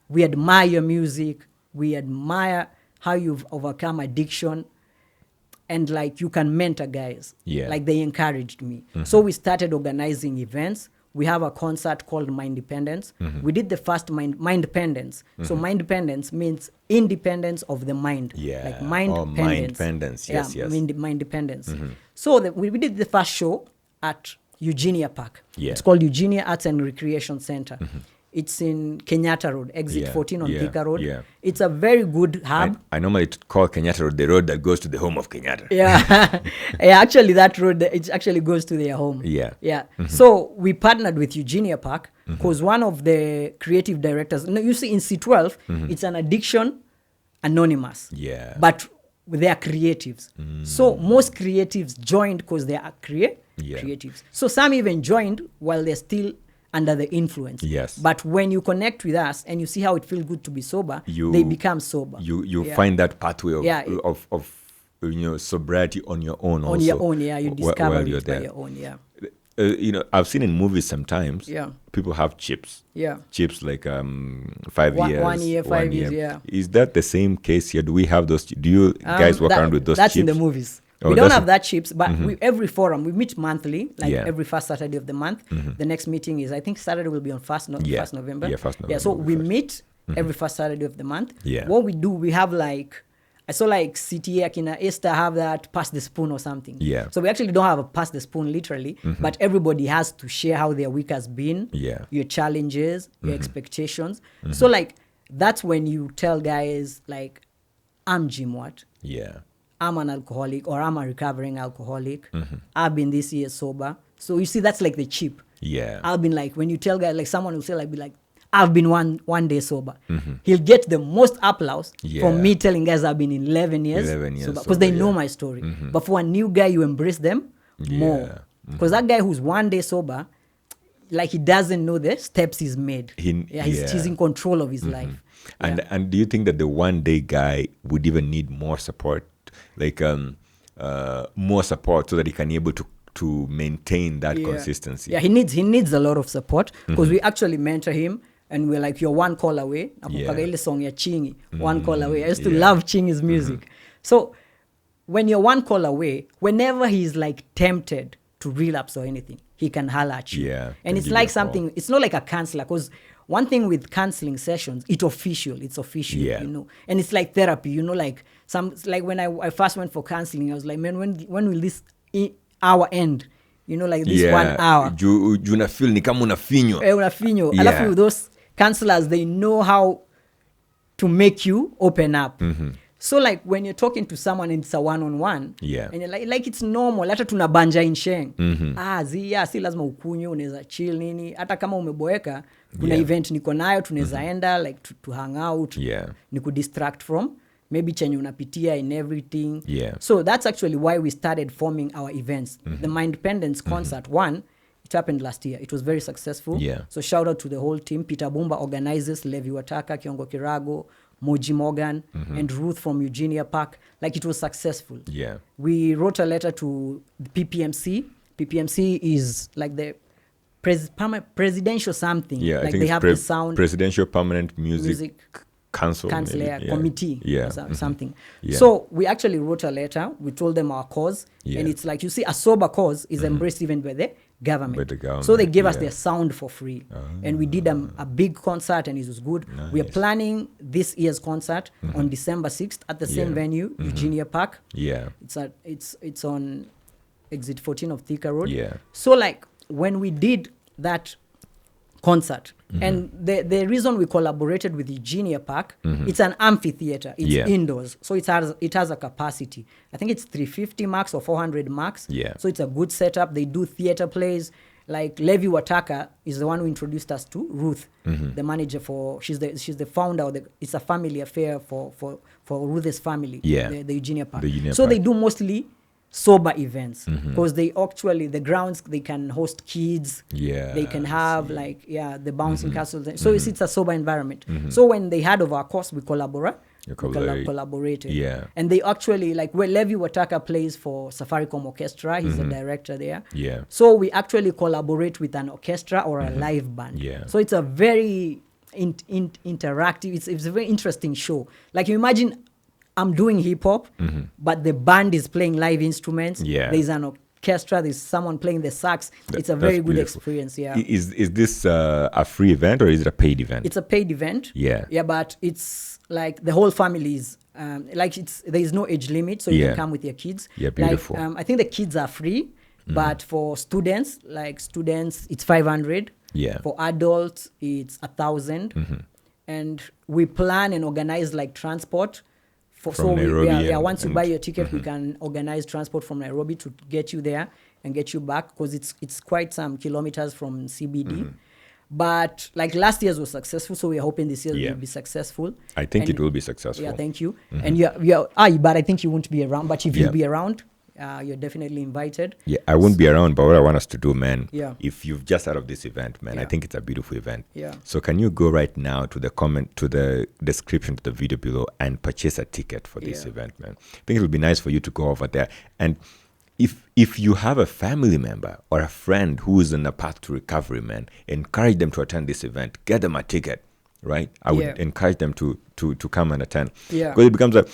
[SPEAKER 1] we admire your music. We admire how you've overcome addiction. And like you can mentor guys.
[SPEAKER 2] Yeah.
[SPEAKER 1] Like they encouraged me. So we started organizing events. We have a concert called Mindpendence. We did the first Mindpendence. So Mindpendence means independence of the mind.
[SPEAKER 2] Yeah.
[SPEAKER 1] Like Mindpendence.
[SPEAKER 2] Mindpendence. Yes, yes.
[SPEAKER 1] Mindpendence. So we did the first show at Eugenia Park.
[SPEAKER 2] Yeah.
[SPEAKER 1] It's called Eugenia Arts and Recreation Center. It's in Kenyatta Road, exit 14 on Thika Road.
[SPEAKER 2] Yeah.
[SPEAKER 1] It's a very good hub.
[SPEAKER 2] I normally call Kenyatta Road the road that goes to the home of Kenyatta.
[SPEAKER 1] Yeah. Yeah, actually that road, it actually goes to their home.
[SPEAKER 2] Yeah.
[SPEAKER 1] Yeah. So we partnered with Eugenia Park because one of the creative directors, you see in C12, it's an addiction anonymous.
[SPEAKER 2] Yeah.
[SPEAKER 1] But they are creatives. So most creatives joined because they are creatives. So some even joined while they're still under the influence.
[SPEAKER 2] Yes.
[SPEAKER 1] But when you connect with us and you see how it feels good to be sober, they become sober.
[SPEAKER 2] You find that pathway of sobriety on your own.
[SPEAKER 1] On your own, yeah. You discover it by your own, yeah.
[SPEAKER 2] I've seen in movies sometimes.
[SPEAKER 1] Yeah.
[SPEAKER 2] People have chips.
[SPEAKER 1] Yeah.
[SPEAKER 2] Chips like 5 years.
[SPEAKER 1] 1 year, 5 years. Yeah.
[SPEAKER 2] Is that the same case here? Do we have those? Do you guys walk around with those
[SPEAKER 1] that's
[SPEAKER 2] chips?
[SPEAKER 1] That's in the movies.
[SPEAKER 2] Oh,
[SPEAKER 1] we don't have that chips, but every forum, we meet monthly, like every first Saturday of the month. The next meeting is, I think Saturday will be on 1st November.
[SPEAKER 2] Yeah, 1st November.
[SPEAKER 1] Yeah, so we meet every first Saturday of the month.
[SPEAKER 2] Yeah.
[SPEAKER 1] What we do, we have like, I saw like Sitoi, Akina, Esther have that pass the spoon or something.
[SPEAKER 2] Yeah.
[SPEAKER 1] So we actually don't have a pass the spoon literally, but everybody has to share how their week has been, your challenges, your expectations. So like, that's when you tell guys like, I'm Jimwat.
[SPEAKER 2] Yeah.
[SPEAKER 1] I'm an alcoholic or I'm a recovering alcoholic. I've been this year sober. So you see, that's like the chip.
[SPEAKER 2] Yeah.
[SPEAKER 1] I've been like, when you tell guys, like someone will say, like, be like, I've been one day sober. He'll get the most applause from me telling guys I've been 11 years sober, because they know my story. But for a new guy, you embrace them more. Because that guy who's 1 day sober, like he doesn't know the steps he's made. He's in control of his life.
[SPEAKER 2] And do you think that the 1 day guy would even need more support? Like more support so that he can be able to maintain that consistency.
[SPEAKER 1] Yeah, he needs a lot of support because we actually mentor him and we're like, you're one call away. Ile song ya Chingi, one call away. I used to love Chingi's music. So when you're one call away, whenever he's like tempted to relapse or anything, he can holler at you.
[SPEAKER 2] Yeah,
[SPEAKER 1] and it's like something, it's not like a counselor, because one thing with counseling sessions, it's official, you know, and it's like therapy, you know, like when I first went for counseling, I was like, man, when will this hour end? You know, like this 1 hour.
[SPEAKER 2] Unafeel ni kama unafinywa.
[SPEAKER 1] Unafinywa. Alafu those counselors, they know how to make you open up. So like when you're talking to someone and it's a one-on-one, and you're like it's normal, hata tunabanja in sheng. Si lazima ukunywe, unaweza chill nini. Hata kama umeboeka, kuna event niko nayo, tunaweza enda like to hang out, ni distract from maybe chenye unapitia in everything. So that's actually why we started forming our events. The Mindpendence concert it happened last year. It was very successful. So shout out to the whole team. Peter Bumba organizes, Levi Wataka, Kiongo Kirago, Moji Morgan, and Ruth from Eugenia Park. Like it was successful. We wrote a letter to the PPMC. PPMC is like the presidential something.
[SPEAKER 2] Like
[SPEAKER 1] I think they have the sound.
[SPEAKER 2] Presidential Permanent Music council,
[SPEAKER 1] committee, or something.
[SPEAKER 2] Yeah.
[SPEAKER 1] So we actually wrote a letter. We told them our cause, and it's like, you see, a sober cause is embraced even by the government. So they gave us their sound for free, and we did a big concert, and it was good.
[SPEAKER 2] Nice.
[SPEAKER 1] We are planning this year's concert on December 6th at the same venue, Eugenia Park.
[SPEAKER 2] Yeah,
[SPEAKER 1] it's on exit 14 of Thika Road.
[SPEAKER 2] Yeah.
[SPEAKER 1] So like when we did that concert, and the reason we collaborated with Eugenia Park, it's an amphitheater. It's indoors, so it has a capacity. I think it's 350 max or 400 max.
[SPEAKER 2] Yeah.
[SPEAKER 1] So it's a good setup. They do theater plays. Like Levi Wataka is the one who introduced us to Ruth, the manager she's the founder of it's a family affair for Ruth's family.
[SPEAKER 2] Yeah.
[SPEAKER 1] The Eugenia Park.
[SPEAKER 2] Park.
[SPEAKER 1] They do mostly sober events, because they actually, the grounds, they can host kids, they can have the bouncing castles, so it's a sober environment. So when they heard of our course, we collaborated, and they actually, like, where Levi Wataka plays for Safaricom Orchestra, he's the director there, so we actually collaborate with an orchestra or a live band, so it's a very interactive, it's a very interesting show. Like, you imagine I'm doing hip hop, but the band is playing live instruments. There's an orchestra. There's someone playing the sax. It's a very good experience. Yeah.
[SPEAKER 2] Is this a free event or is it a paid event?
[SPEAKER 1] It's a paid event.
[SPEAKER 2] Yeah.
[SPEAKER 1] Yeah, but it's like the whole family is there is no age limit, so you can come with your kids.
[SPEAKER 2] Yeah, beautiful.
[SPEAKER 1] Like, I think the kids are free, but for students, it's 500.
[SPEAKER 2] Yeah.
[SPEAKER 1] For adults, it's 1,000. And we plan and organize like transport.
[SPEAKER 2] From Nairobi,
[SPEAKER 1] once you buy your ticket, we can organize transport from Nairobi to get you there and get you back, because it's quite some kilometers from CBD. But like last year's was successful, so we're hoping this year will be successful.
[SPEAKER 2] I think it will be successful.
[SPEAKER 1] Yeah, thank you. And but I think you won't be around. But if you'll be around, you're definitely invited.
[SPEAKER 2] Yeah, I won't be around, but what I want us to do, man,
[SPEAKER 1] if
[SPEAKER 2] you've just heard of this event, man, I think it's a beautiful event.
[SPEAKER 1] Yeah.
[SPEAKER 2] So can you go right now to the description to the video below and purchase a ticket for this event, man? I think it'll be nice for you to go over there. And if you have a family member or a friend who is on a path to recovery, man, encourage them to attend this event. Get them a ticket, right? I would encourage them to come and attend.
[SPEAKER 1] Yeah.
[SPEAKER 2] Because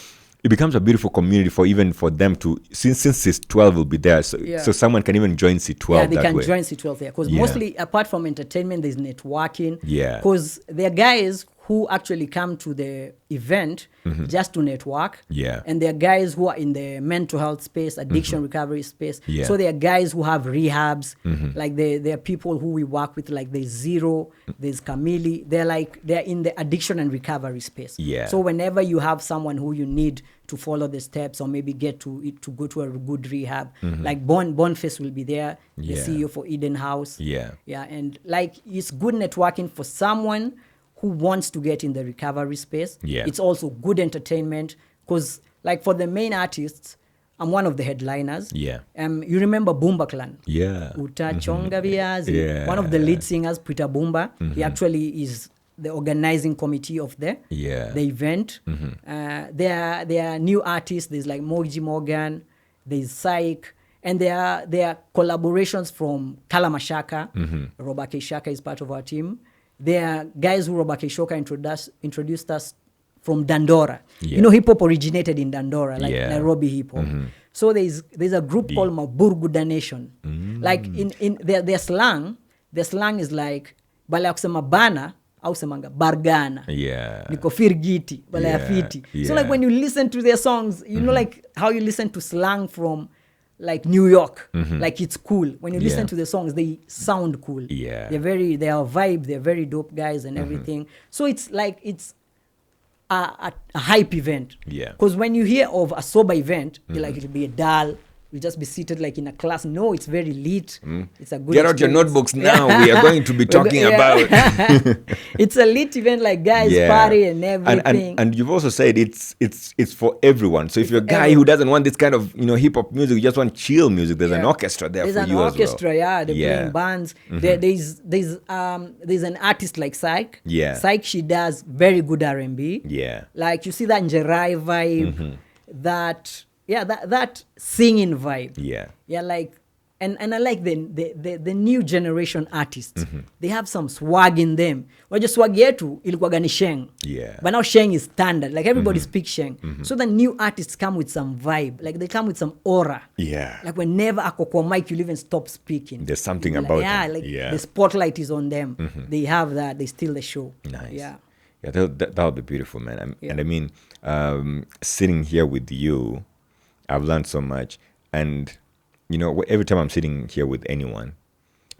[SPEAKER 2] it becomes a beautiful community for them to, since C12 will be there, so someone can even join C12
[SPEAKER 1] that way. Yeah, they can
[SPEAKER 2] way.
[SPEAKER 1] join C12 there, because mostly, apart from entertainment, there's networking.
[SPEAKER 2] Yeah.
[SPEAKER 1] Because there are guys who actually come to the event just to network.
[SPEAKER 2] Yeah.
[SPEAKER 1] And there are guys who are in the mental health space, addiction recovery space.
[SPEAKER 2] Yeah.
[SPEAKER 1] So there are guys who have rehabs. Like there are people who we work with, like there's Zero, there's Camille. They're in the addiction and recovery space.
[SPEAKER 2] Yeah.
[SPEAKER 1] So whenever you have someone who you need to follow the steps or maybe get to go to a good rehab, like Boniface will be there, the CEO for Eden House.
[SPEAKER 2] Yeah.
[SPEAKER 1] Yeah. And like, it's good networking for someone who wants to get in the recovery space.
[SPEAKER 2] Yeah.
[SPEAKER 1] It's also good entertainment, because like for the main artists, I'm one of the headliners.
[SPEAKER 2] Yeah.
[SPEAKER 1] You remember Boomba Clan?
[SPEAKER 2] Yeah.
[SPEAKER 1] Utachonga viazi.
[SPEAKER 2] Yeah.
[SPEAKER 1] One of the lead singers, Peter Boomba, he actually is the organizing committee of the event. There are new artists. There's like Moji Morgan, there's Psych, and there are collaborations from Kalamashaka. Robake Shaka is part of our team. There are guys who Robake Shaka introduced us from Dandora.
[SPEAKER 2] Yeah.
[SPEAKER 1] You know, hip hop originated in Dandora, like Nairobi hip hop. So there's a group called Maburguda Nation. Like in their slang is like bala ya kusema bana au semanga bargana. Niko firgiti bala ya fiti. So like when you listen to their songs, you know, like how you listen to slang from like New York, like it's cool. When you listen to the songs, they sound cool. They are vibe, they're very dope guys and everything. So it's like, it's a hype event. Because when you hear of a sober event, you're like, it'll be a dull, we'll just be seated like in a class. No, it's very lit. It's a good
[SPEAKER 2] Get out your notebooks now. We are going to be talking about.
[SPEAKER 1] It's a lit event, like guys party and everything.
[SPEAKER 2] And you've also said it's for everyone. So if you're a guy who doesn't want this kind of hip hop music, you just want chill music, there's an orchestra there for you as well.
[SPEAKER 1] There's an orchestra, they're playing bands. There's an artist like Psych. Psych, she does very good R&B. Like you see that Njerai vibe, that singing vibe. Like And I like the new generation artists. They have some swag in them. Wajua swag yetu ilikuwaga ni Sheng.
[SPEAKER 2] Yeah.
[SPEAKER 1] But now Sheng is standard. Like everybody speaks Sheng. So the new artists come with some vibe. Like they come with some aura.
[SPEAKER 2] Yeah.
[SPEAKER 1] Like whenever ako kwa mic, you'll even stop speaking.
[SPEAKER 2] There's something about them.
[SPEAKER 1] Like the spotlight is on them. They have that. They steal the show.
[SPEAKER 2] Nice.
[SPEAKER 1] Yeah.
[SPEAKER 2] Yeah, that would be beautiful, man. And I mean, sitting here with you, I've learned so much. And, you know, every time I'm sitting here with anyone,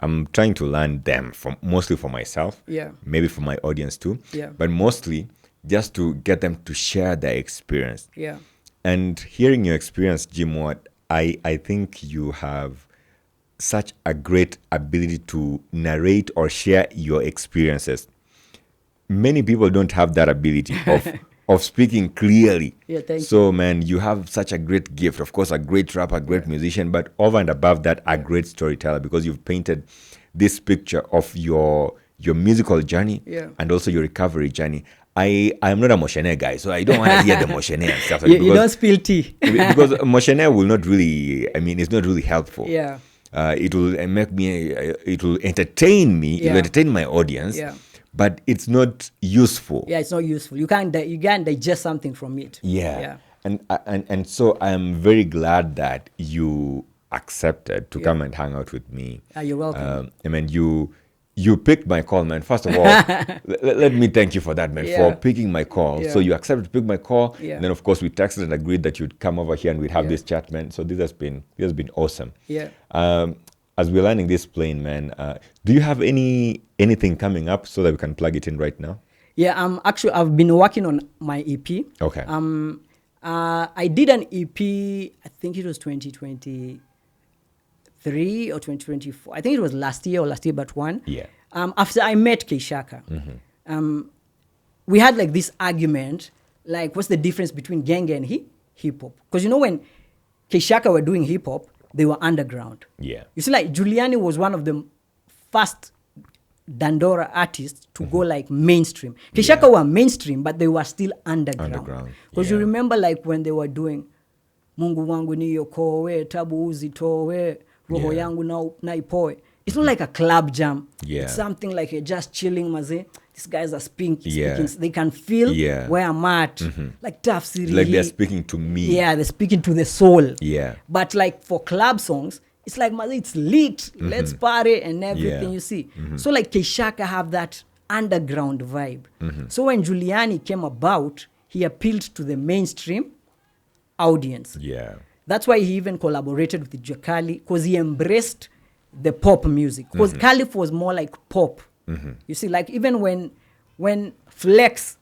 [SPEAKER 2] I'm trying to learn them, mostly for myself.
[SPEAKER 1] Yeah.
[SPEAKER 2] Maybe for my audience too.
[SPEAKER 1] Yeah.
[SPEAKER 2] But mostly just to get them to share their experience.
[SPEAKER 1] Yeah.
[SPEAKER 2] And hearing your experience, Jimwat, I think you have such a great ability to narrate or share your experiences. Many people don't have that ability of speaking clearly.
[SPEAKER 1] Yeah, thank
[SPEAKER 2] you. Man, you have such a great gift. Of course, a great rapper, great musician, but over and above that, a great storyteller, because you've painted this picture of your musical journey and also your recovery journey. I'm not a Moshene guy, so I don't want to hear the Moshene and stuff.
[SPEAKER 1] You don't spill tea.
[SPEAKER 2] Because Moshene will not really, it's not really helpful.
[SPEAKER 1] Yeah.
[SPEAKER 2] It will make me, it will entertain me, it will entertain my audience.
[SPEAKER 1] Yeah.
[SPEAKER 2] But it's not useful.
[SPEAKER 1] Yeah, it's not useful. You can't digest something from it.
[SPEAKER 2] Yeah. And so I'm very glad that you accepted to come and hang out with me.
[SPEAKER 1] You're welcome.
[SPEAKER 2] You picked my call, man. First of all, let me thank you for that, man, for picking my call. So you accepted to pick my call. And then, of course, we texted and agreed that you'd come over here and we'd have this chat, man. So this has been awesome.
[SPEAKER 1] Yeah.
[SPEAKER 2] As we're landing this plane, man, do you have anything coming up so that we can plug it in right now?
[SPEAKER 1] Yeah, actually, I've been working on my EP.
[SPEAKER 2] Okay.
[SPEAKER 1] I did an EP, I think it was 2023 or 2024. I think it was last year but one.
[SPEAKER 2] Yeah.
[SPEAKER 1] After I met Keishaka, we had like this argument, like what's the difference between genge and hip-hop? Because you know when Keishaka were doing hip-hop, they were underground.
[SPEAKER 2] Yeah.
[SPEAKER 1] You see, like Juliani was one of the first Dandora artists to go like mainstream. Keishaka were mainstream, but they were still underground. Because you remember like when they were doing Mungu wangu niyokowe, tabu uzitowe, roho yangu na ipoe. It's not like a club jam.
[SPEAKER 2] Yeah.
[SPEAKER 1] It's something like you're just chilling, maze. These guys are speaking. They can feel where I'm at. Like tough city.
[SPEAKER 2] Like they're speaking to me.
[SPEAKER 1] Yeah, they're speaking to the soul.
[SPEAKER 2] Yeah.
[SPEAKER 1] But like for club songs, it's like, maze, it's lit. Let's party and everything, you see. So like Keishaka have that underground vibe. So when Juliani came about, he appealed to the mainstream audience.
[SPEAKER 2] Yeah.
[SPEAKER 1] That's why he even collaborated with Jakali, because he embraced the pop music. Because Caliph was more like pop. You see, like even when Flex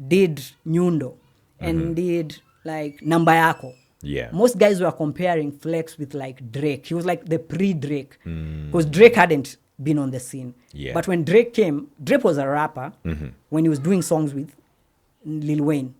[SPEAKER 1] did Nyundo and did like Namba Yako, most guys were comparing Flex with like Drake. He was like the pre-Drake, because Drake hadn't been on the scene. But when Drake came, Drake was a rapper when he was doing songs with Lil Wayne.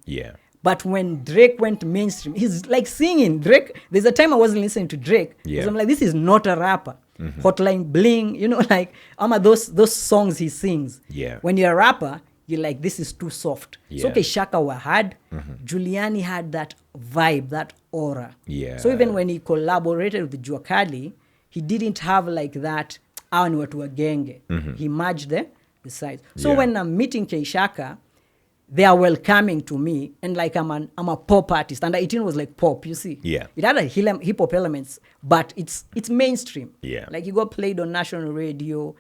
[SPEAKER 1] But when Drake went mainstream, he's like singing. Drake, there's a time I wasn't listening to Drake, because I'm like, this is not a rapper. Hotline Bling, you know, like those songs he sings. When you're a rapper, you're like, this is too soft. So Keishaka were hard. Juliani had that vibe, that aura. So even when he collaborated with Juakali, he didn't have like that awa ni watu wa genge. He merged the sides. So when I'm meeting Keishaka, they are welcoming to me, and like I'm a pop artist. Under 18 was like pop, you see. It had a hip hop elements, but it's mainstream. Like you got played on national radio.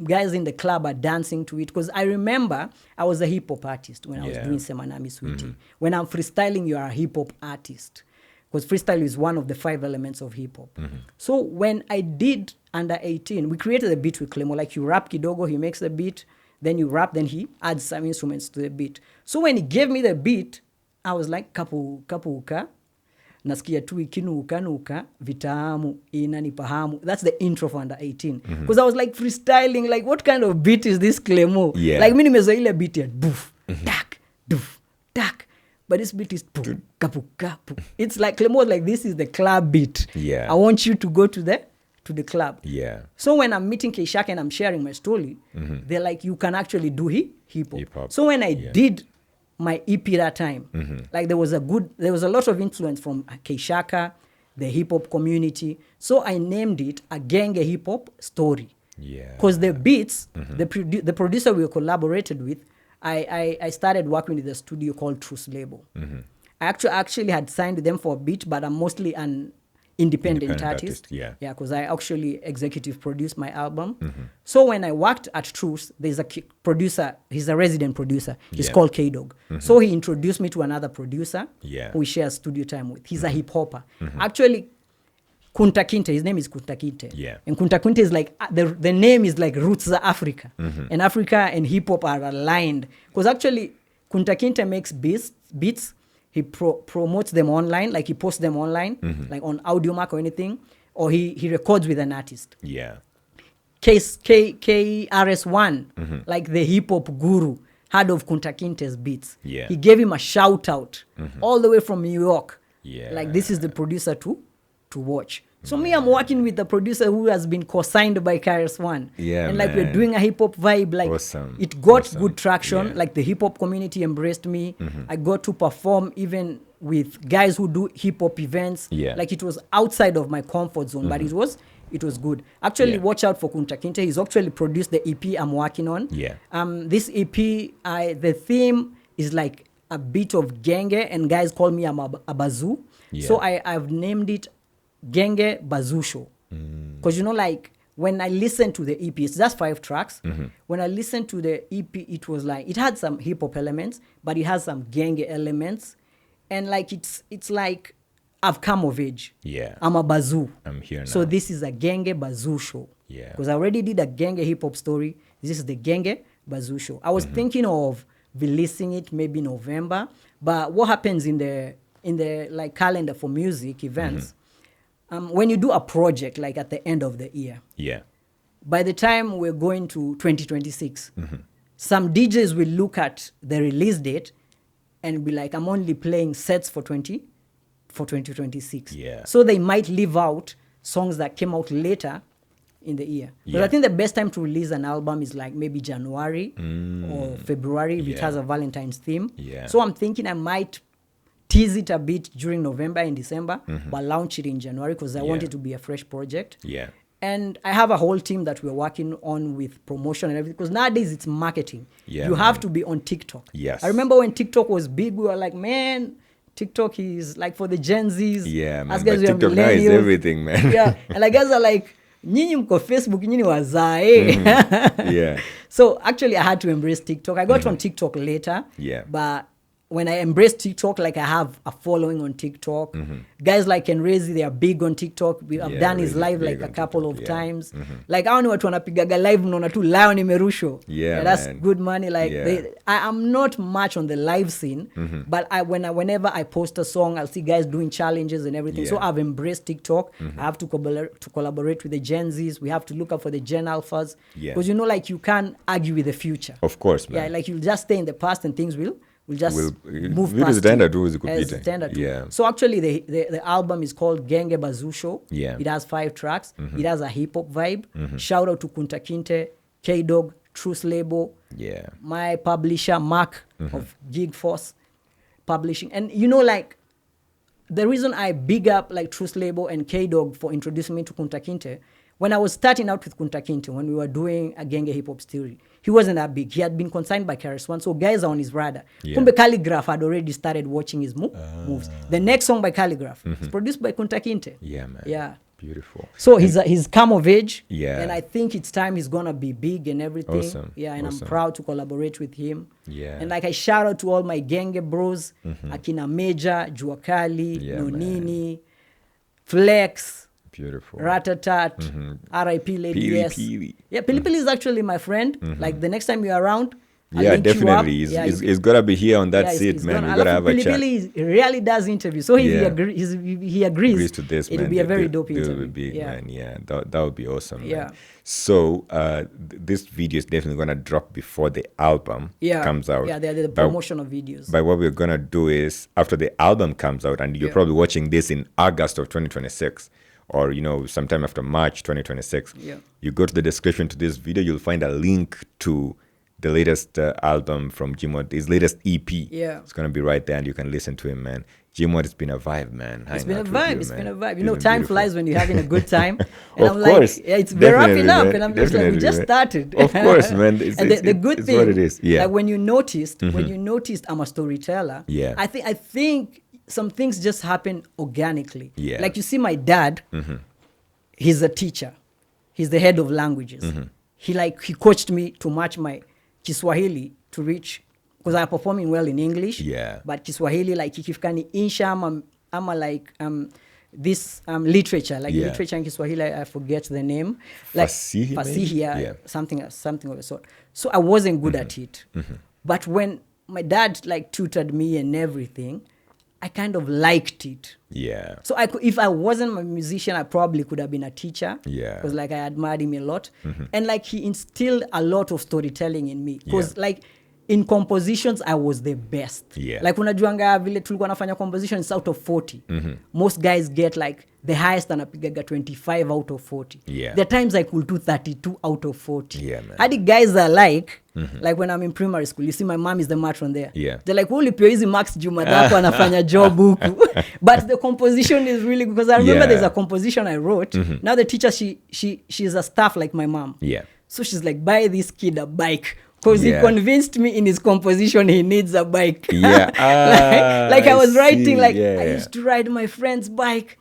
[SPEAKER 1] Guys in the club are dancing to it. Because I remember I was a hip hop artist when I was doing Semanami Sweetie. When I'm freestyling, you are a hip hop artist. Because freestyle is one of the 5 elements of hip hop. So when I did under 18, we created a beat with Clemo. Like you rap Kidogo, he makes the beat. Then you rap, then he adds some instruments to the beat. So when he gave me the beat, I was like, kapuka, nasikia tu ikinuka, vitamu, inanipahamu. That's the intro for under 18. Because I was like freestyling, like what kind of beat is this Clemo? Like mimi nimezoea ile beat ya boof, tak, doof, tak. But this beat is poof, kapuka, poof. It's like Clemo was like, this is the club beat. I want you to go to the club. So when I'm meeting Keishaka and I'm sharing my story, they're like, you can actually do hip-hop. So when I did my EP that time, like there was a lot of influence from Keishaka, the hip-hop community. So I named it a Genge hip-hop story.
[SPEAKER 2] Yeah.
[SPEAKER 1] Because the beats, the producer we collaborated with, I started working with a studio called Truth Label. I actually had signed with them for a beat, but I'm mostly an independent artist.
[SPEAKER 2] Yeah,
[SPEAKER 1] because I actually executive produced my album. So when I worked at Truth, there's a producer, he's a resident producer. He's called Kidogo. So he introduced me to another producer who we share studio time with. He's a hip-hopper. Actually, Kunta Kinte, his name is Kunta Kinte.
[SPEAKER 2] Yeah.
[SPEAKER 1] And Kunta Kinte is like, the name is like Roots of Africa. And Africa and hip-hop are aligned. Because actually, Kunta Kinte makes beats. He promotes them online, like he posts them online, like on AudioMac or anything. Or he records with an artist.
[SPEAKER 2] Yeah.
[SPEAKER 1] KRS-One, like the hip-hop guru, heard of Kunta Kinte's beats.
[SPEAKER 2] Yeah.
[SPEAKER 1] He gave him a shout-out all the way from New York.
[SPEAKER 2] Yeah.
[SPEAKER 1] Like, this is the producer to watch. So me, I'm working with the producer who has been co-signed by KRS-One.
[SPEAKER 2] Yeah,
[SPEAKER 1] and like
[SPEAKER 2] man.
[SPEAKER 1] we're doing a hip-hop vibe. Like
[SPEAKER 2] Awesome.
[SPEAKER 1] it got
[SPEAKER 2] Awesome.
[SPEAKER 1] good traction.
[SPEAKER 2] Yeah.
[SPEAKER 1] Like the hip-hop community embraced me. I got to perform even with guys who do hip-hop events.
[SPEAKER 2] Yeah.
[SPEAKER 1] Like it was outside of my comfort zone, but it was good. Actually, watch out for Kunta Kinte. He's actually produced the EP I'm working on.
[SPEAKER 2] Yeah.
[SPEAKER 1] This EP, the theme is like a bit of Genge, and guys call me a bazoo.
[SPEAKER 2] Yeah.
[SPEAKER 1] So I've named it Genge Bazoo Show. Because like when I listened to the EP, it's just 5 tracks. When I listened to the EP, it was like, it had some hip-hop elements, but it has some Genge elements. And like it's like I've come of age.
[SPEAKER 2] Yeah.
[SPEAKER 1] I'm a bazoo.
[SPEAKER 2] I'm here now.
[SPEAKER 1] So this is a Genge Bazoo Show.
[SPEAKER 2] Yeah.
[SPEAKER 1] Because I already did a Genge hip-hop story. This is the Genge Bazoo Show. I was thinking of releasing it maybe November, but what happens in the like calendar for music events, when you do a project like at the end of the year, by the time we're going to 2026, some DJs will look at the release date and be like, I'm only playing sets for 2026.
[SPEAKER 2] Yeah.
[SPEAKER 1] So they might leave out songs that came out later in the year. But I think the best time to release an album is like maybe January or February if it has a Valentine's theme.
[SPEAKER 2] Yeah.
[SPEAKER 1] So I'm thinking I might tease it a bit during November and December, but launch it in January because I want it to be a fresh project.
[SPEAKER 2] Yeah.
[SPEAKER 1] And I have a whole team that we're working on with promotion and everything, because nowadays it's marketing.
[SPEAKER 2] Yeah,
[SPEAKER 1] you have to be on TikTok.
[SPEAKER 2] Yes.
[SPEAKER 1] I remember when TikTok was big, we were like, man, TikTok is like for the Gen Zs.
[SPEAKER 2] Yeah, man.
[SPEAKER 1] Us
[SPEAKER 2] But
[SPEAKER 1] guys, we are
[SPEAKER 2] TikTok now is
[SPEAKER 1] millennials.
[SPEAKER 2] everything, man.
[SPEAKER 1] Yeah. And like guys are like, nyinyi mko Facebook, nyinyi wazae.
[SPEAKER 2] Yeah.
[SPEAKER 1] So actually I had to embrace TikTok. I got on TikTok later.
[SPEAKER 2] Yeah.
[SPEAKER 1] But when I embraced TikTok, like I have a following on TikTok. Guys like Enrezi, they are big on TikTok. I've done his
[SPEAKER 2] Rezi's
[SPEAKER 1] live
[SPEAKER 2] big
[SPEAKER 1] like a
[SPEAKER 2] on
[SPEAKER 1] couple
[SPEAKER 2] TikTok,
[SPEAKER 1] of
[SPEAKER 2] yeah.
[SPEAKER 1] times. Like I don't know what wanapigaga live mnaona tu lion imerusho.
[SPEAKER 2] Yeah,
[SPEAKER 1] that's
[SPEAKER 2] man.
[SPEAKER 1] good money. Like
[SPEAKER 2] Yeah.
[SPEAKER 1] I'm not much on the live scene, but whenever I post a song, I'll see guys doing challenges and everything. So
[SPEAKER 2] Yeah.
[SPEAKER 1] I've embraced TikTok. I have to collaborate with the Gen Zs. We have to look up for the Gen Alphas.
[SPEAKER 2] Yeah.
[SPEAKER 1] Because like you can't argue with the future.
[SPEAKER 2] Of course, man.
[SPEAKER 1] Yeah, like you'll just stay in the past and things will just move
[SPEAKER 2] vitu
[SPEAKER 1] past
[SPEAKER 2] zitaenda
[SPEAKER 1] you.
[SPEAKER 2] tu zikupite.
[SPEAKER 1] Zitaenda tu.
[SPEAKER 2] Yeah.
[SPEAKER 1] So actually the album is called Genge Bazoo Show.
[SPEAKER 2] Yeah.
[SPEAKER 1] It has 5 tracks. It has a hip-hop vibe. Shout out to Kunta Kinte, K-Dog, Truth Label,
[SPEAKER 2] Yeah.
[SPEAKER 1] my publisher, Mark of Gig Force Publishing. And like, the reason I big up like Truth Label and K-Dog for introducing me to Kunta Kinte, when I was starting out with Kunta Kinte, when we were doing a Genge hip-hop story, he wasn't that big. He had been consigned by KRS-One, so guys are on his radar.
[SPEAKER 2] Yeah.
[SPEAKER 1] Kumbe Calligraph had already started watching his moves. The next song by Calligraph is produced by Kunta Kinte.
[SPEAKER 2] Yeah, man.
[SPEAKER 1] Yeah.
[SPEAKER 2] Beautiful.
[SPEAKER 1] So he's come of age.
[SPEAKER 2] Yeah.
[SPEAKER 1] And I think it's time he's going to be big and everything.
[SPEAKER 2] Awesome.
[SPEAKER 1] Yeah, and
[SPEAKER 2] Awesome.
[SPEAKER 1] I'm proud to collaborate with him.
[SPEAKER 2] Yeah.
[SPEAKER 1] And like I shout out to all my Genge bros, Akina Major, Juakali,
[SPEAKER 2] Yeah,
[SPEAKER 1] Nonini, Flex,
[SPEAKER 2] Beautiful.
[SPEAKER 1] Ratatat, R.I.P. Lady
[SPEAKER 2] Pili
[SPEAKER 1] Yes.
[SPEAKER 2] Pili.
[SPEAKER 1] Yeah, Pili Pili is actually my friend. Like the next time you're around, I'll
[SPEAKER 2] Yeah,
[SPEAKER 1] link you up.
[SPEAKER 2] definitely.
[SPEAKER 1] Yeah,
[SPEAKER 2] He's got to be here on that
[SPEAKER 1] yeah,
[SPEAKER 2] seat,
[SPEAKER 1] he's
[SPEAKER 2] man.
[SPEAKER 1] gonna-
[SPEAKER 2] We got to
[SPEAKER 1] Alafu
[SPEAKER 2] have a
[SPEAKER 1] Pili
[SPEAKER 2] chat.
[SPEAKER 1] Pili really does interviews. So
[SPEAKER 2] Yeah.
[SPEAKER 1] he agrees.
[SPEAKER 2] Agrees to this,
[SPEAKER 1] It'll
[SPEAKER 2] man.
[SPEAKER 1] be a very
[SPEAKER 2] It-
[SPEAKER 1] dope
[SPEAKER 2] It'll
[SPEAKER 1] interview.
[SPEAKER 2] be big,
[SPEAKER 1] Yeah.
[SPEAKER 2] man. Yeah, that would be awesome,
[SPEAKER 1] Yeah.
[SPEAKER 2] man. So this video is definitely going to drop before the album comes out.
[SPEAKER 1] Yeah, they're the
[SPEAKER 2] But-
[SPEAKER 1] promotional videos.
[SPEAKER 2] But what we're going to do is, after the album comes out, and you're probably watching this in August of 2026, or, sometime after March 2026, you go to the description to this video, you'll find a link to the latest album from Jimwat, his latest EP.
[SPEAKER 1] Yeah.
[SPEAKER 2] It's going to be right there, and you can listen to him, man. Jimwat, it's been a vibe, man.
[SPEAKER 1] It's been a vibe. It's been a vibe. You know, time flies when you're having a good time.
[SPEAKER 2] And
[SPEAKER 1] I'm like, we're wrapping up. And I'm just like, we just started.
[SPEAKER 2] Of course, man.
[SPEAKER 1] The good thing,
[SPEAKER 2] what it is. Yeah.
[SPEAKER 1] Like when you noticed I'm a storyteller, I think some things just happen organically.
[SPEAKER 2] Yeah.
[SPEAKER 1] Like you see my dad, he's a teacher. He's the head of languages. He coached me to match my Kiswahili to reach, because I'm performing well in English.
[SPEAKER 2] Yeah.
[SPEAKER 1] But Kiswahili, like ikifika insha, I'm like this literature, like literature in Kiswahili, I forget the name. Like Fasihi, something of the sort. So I wasn't good at it. But when my dad like tutored me and everything, I kind of liked it.
[SPEAKER 2] Yeah.
[SPEAKER 1] So if I wasn't a musician, I probably could have been a teacher.
[SPEAKER 2] Yeah.
[SPEAKER 1] Because like I admired him a lot. And like he instilled a lot of storytelling in me. Because like in compositions, I was the best.
[SPEAKER 2] Yeah.
[SPEAKER 1] Like unajuanga vile tulikuwa nafanya compositions out of 40. Most guys get like the highest anapigaga 25 out of 40.
[SPEAKER 2] Yeah.
[SPEAKER 1] There are times I could do 32 out of 40.
[SPEAKER 2] Yeah, man.
[SPEAKER 1] Hadi guys are like when I'm in primary school, you see my mom is the matron there.
[SPEAKER 2] Yeah.
[SPEAKER 1] They're like, holy pio hizi Max Juma dako anafanya job huku. But the composition is really good, because I remember there's a composition I wrote. Now the teacher, she's a staff like my mom.
[SPEAKER 2] Yeah.
[SPEAKER 1] So she's like, buy this kid a bike. Because he convinced me in his composition he needs a bike.
[SPEAKER 2] Yeah.
[SPEAKER 1] like I was writing, like I used to ride my friend's bike.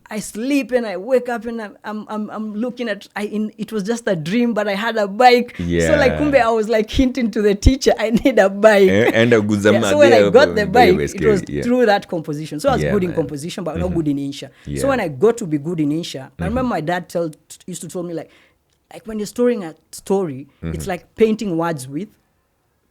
[SPEAKER 1] I sleep and I wake up and I'm looking at, it was just a dream, but I had a bike.
[SPEAKER 2] Yeah.
[SPEAKER 1] So like kumbe I was like hinting to the teacher, I need a bike.
[SPEAKER 2] And a good
[SPEAKER 1] So when I got the bike, it was through that composition. So I was good in composition, but not good in insha. So when I got to be good in insha, I remember my dad used to tell me like when you're storing a story, it's like painting words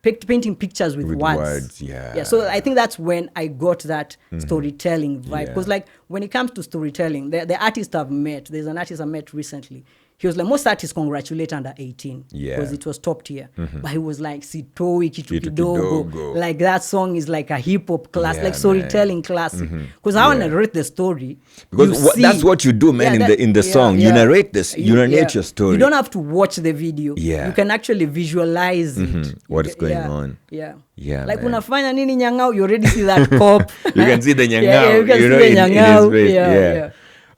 [SPEAKER 1] painting pictures with words. Yeah. So I think that's when I got that storytelling vibe. Because like when it comes to storytelling, the artist I've met, there's an artist I met recently. He was like, most artists congratulate under 18 because it was top tier. But he was like, Sitoi, Kitu, Kidogo. Like that song is like a hip hop class, like storytelling classic. Because I want to narrate the story.
[SPEAKER 2] Because that's what you do, man, in the song. You narrate this, you narrate your story.
[SPEAKER 1] You don't have to watch the video.
[SPEAKER 2] Yeah.
[SPEAKER 1] You can actually visualize it.
[SPEAKER 2] What is going on.
[SPEAKER 1] Yeah.
[SPEAKER 2] Like
[SPEAKER 1] unafanya nini nyangao, you already see that cop.
[SPEAKER 2] You can see the nyangao.
[SPEAKER 1] You can see the nyangao.
[SPEAKER 2] In his face. Yeah.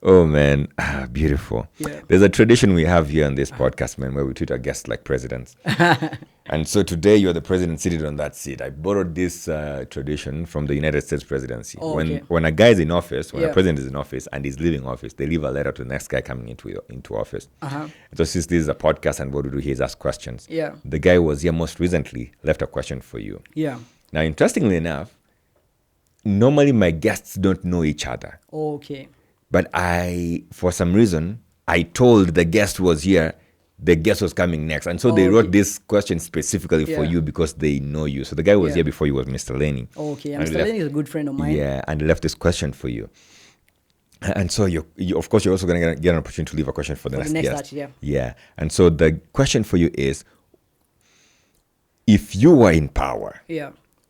[SPEAKER 2] Oh, man. Beautiful.
[SPEAKER 1] Yeah.
[SPEAKER 2] There's a tradition we have here on this podcast, man, where we treat our guests like presidents. And so today you're the president seated on that seat. I borrowed this tradition from the United States presidency. When a guy is in office, when a president is in office and he's leaving office, they leave a letter to the next guy coming into office. So since this is a podcast and what we do here is ask questions.
[SPEAKER 1] Yeah.
[SPEAKER 2] The guy was here most recently left a question for you.
[SPEAKER 1] Yeah.
[SPEAKER 2] Now, interestingly enough, normally my guests don't know each other.
[SPEAKER 1] Okay.
[SPEAKER 2] But for some reason, I told the guest was here, the guest was coming next. And so they wrote this question specifically for you because they know you. So the guy was here before you was Mr. Lenny.
[SPEAKER 1] Okay, and Mr. Lenny is a good friend of mine.
[SPEAKER 2] Yeah, and left this question for you. And so, you of course, you're also going to get an opportunity to leave a question for the next guest. Yeah. And so the question for you is, if you were in power,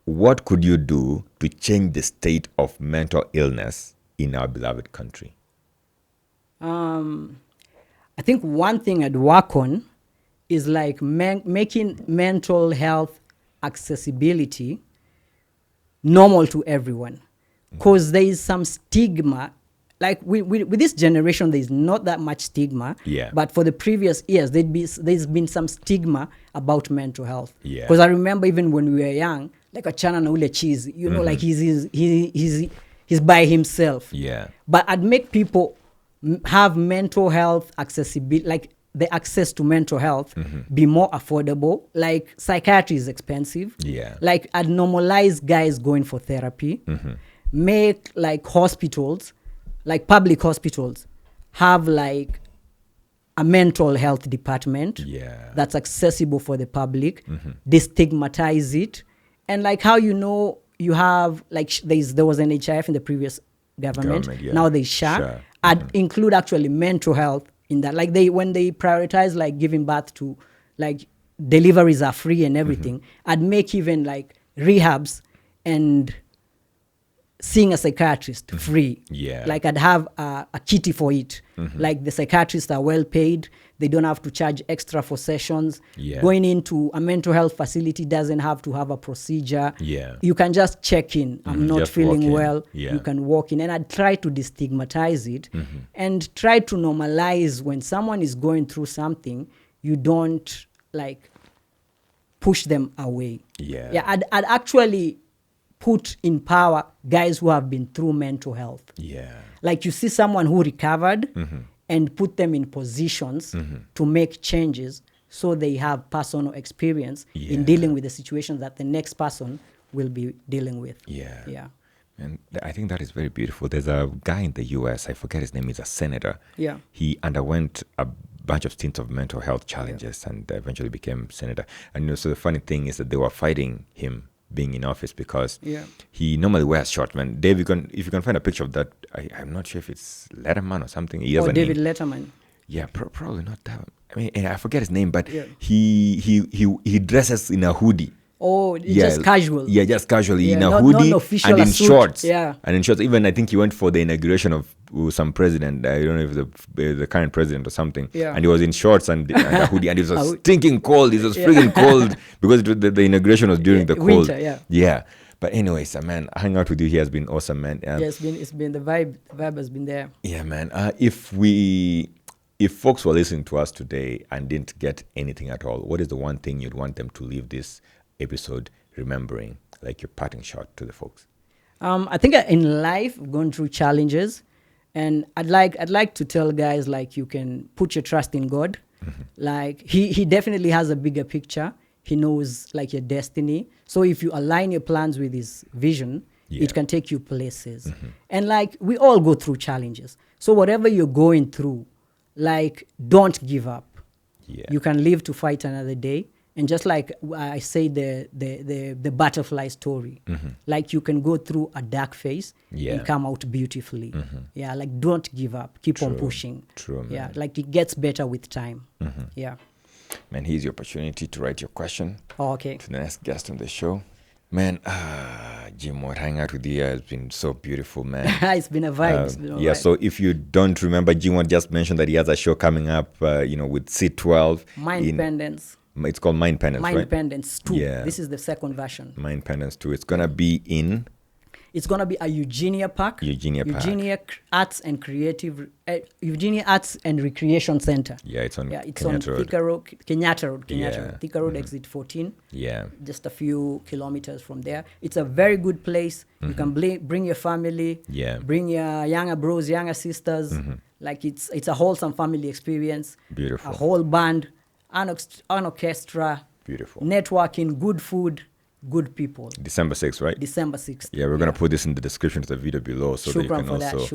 [SPEAKER 2] what could you do to change the state of mental illness in our beloved country?
[SPEAKER 1] I think one thing I'd work on is like making mental health accessibility normal to everyone. Because there is some stigma. Like with this generation, there's not that much stigma.
[SPEAKER 2] Yeah.
[SPEAKER 1] But for the previous years, there's been some stigma about mental health.
[SPEAKER 2] Yeah.
[SPEAKER 1] Because I remember even when we were young, like achana na ule cheese, like he's by himself.
[SPEAKER 2] Yeah.
[SPEAKER 1] But I'd make people have mental health accessibility, like the access to mental health be more affordable. Like psychiatry is expensive.
[SPEAKER 2] Yeah.
[SPEAKER 1] Like I'd normalize guys going for therapy. Make like hospitals, like public hospitals, have like a mental health department that's accessible for the public. Destigmatize it. And like how you have like there was an HIF in the previous government. Now there's SHA. I'd include actually mental health in that. Like when they prioritize like giving birth to, like deliveries are free and everything. I'd make even like rehabs and seeing a psychiatrist free.
[SPEAKER 2] Yeah.
[SPEAKER 1] Like I'd have a kitty for it. Like the psychiatrists are well paid. They don't have to charge extra for sessions.
[SPEAKER 2] Yeah.
[SPEAKER 1] Going into a mental health facility doesn't have to have a procedure.
[SPEAKER 2] Yeah.
[SPEAKER 1] You can just check in. I'm not
[SPEAKER 2] Just
[SPEAKER 1] feeling
[SPEAKER 2] walk in.
[SPEAKER 1] well.
[SPEAKER 2] Yeah.
[SPEAKER 1] You can walk in. And I'd try to destigmatize it and try to normalize when someone is going through something, you don't like push them away.
[SPEAKER 2] Yeah.
[SPEAKER 1] Yeah. I'd actually put in power guys who have been through mental health.
[SPEAKER 2] Yeah.
[SPEAKER 1] Like you see someone who recovered and put them in positions to make changes so they have personal experience in dealing with the situations that the next person will be dealing with.
[SPEAKER 2] Yeah.
[SPEAKER 1] Yeah.
[SPEAKER 2] And I think that is very beautiful. There's a guy in the US, I forget his name, he's a senator.
[SPEAKER 1] Yeah.
[SPEAKER 2] He underwent a bunch of stints of mental health challenges and eventually became senator. And so the funny thing is that they were fighting him being in office because he normally wears shorts. Man, Dave, if you can find a picture of that, I'm not sure if it's Letterman or something. He has a
[SPEAKER 1] David
[SPEAKER 2] name.
[SPEAKER 1] Letterman.
[SPEAKER 2] Yeah, probably not that. I mean, I forget his name, but he dresses in a hoodie.
[SPEAKER 1] Oh, just casual.
[SPEAKER 2] Yeah, just casually in a
[SPEAKER 1] not
[SPEAKER 2] hoodie
[SPEAKER 1] official,
[SPEAKER 2] and in
[SPEAKER 1] suit.
[SPEAKER 2] shorts.
[SPEAKER 1] Yeah.
[SPEAKER 2] And in shorts. Even I think he went for the inauguration of some president. I don't know if the current president or something.
[SPEAKER 1] Yeah.
[SPEAKER 2] And he was in shorts and a hoodie, and it was stinking cold. It was freaking cold because the inauguration was during the cold.
[SPEAKER 1] Winter,
[SPEAKER 2] yeah. But anyways, man, hanging out with you here has been awesome, man.
[SPEAKER 1] It's been the vibe. The vibe has been there.
[SPEAKER 2] Yeah, man. If folks were listening to us today and didn't get anything at all, what is the one thing you'd want them to leave this episode remembering, like your parting shot to the folks?
[SPEAKER 1] I think in life, I've gone through challenges, and I'd like to tell guys, like, you can put your trust in God. Like he definitely has a bigger picture. He knows like your destiny. So if you align your plans with his vision, it can take you places. And like we all go through challenges. So whatever you're going through, like, don't give up.
[SPEAKER 2] Yeah.
[SPEAKER 1] You can live to fight another day. And just like I say, the butterfly story, like you can go through a dark phase and come out beautifully. Yeah, like don't give up. Keep on pushing.
[SPEAKER 2] True, man.
[SPEAKER 1] Yeah, like it gets better with time. Yeah.
[SPEAKER 2] Man, here's your opportunity to write your question
[SPEAKER 1] Okay.
[SPEAKER 2] to the next guest on the show. Man, Jimwat, hanging out with you has been so beautiful, man.
[SPEAKER 1] It's been a vibe. It's been a vibe.
[SPEAKER 2] So if you don't remember, Jimwat just mentioned that he has a show coming up, with C12.
[SPEAKER 1] Mindpendence.
[SPEAKER 2] It's called Mindpendence, right?
[SPEAKER 1] Mindpendence 2.
[SPEAKER 2] Yeah.
[SPEAKER 1] This is the second version.
[SPEAKER 2] Mindpendence 2. It's going to be in...
[SPEAKER 1] It's going to be a Eugenia Park.
[SPEAKER 2] Eugenia
[SPEAKER 1] Arts and Creative... Eugenia Arts and Recreation Center.
[SPEAKER 2] Yeah, it's on
[SPEAKER 1] Kenyatta Road. Kenyatta Road.
[SPEAKER 2] Yeah.
[SPEAKER 1] Thika Road, exit 14.
[SPEAKER 2] Yeah.
[SPEAKER 1] Just a few kilometers from there. It's a very good place. You can bring your family.
[SPEAKER 2] Yeah.
[SPEAKER 1] Bring your younger bros, younger sisters. Like it's a wholesome family experience.
[SPEAKER 2] Beautiful.
[SPEAKER 1] A whole band, an orchestra.
[SPEAKER 2] Beautiful.
[SPEAKER 1] Networking, good food, good people.
[SPEAKER 2] December 6th, right?
[SPEAKER 1] December 6th.
[SPEAKER 2] Yeah, we're going to put this in the description to the video below so that you can also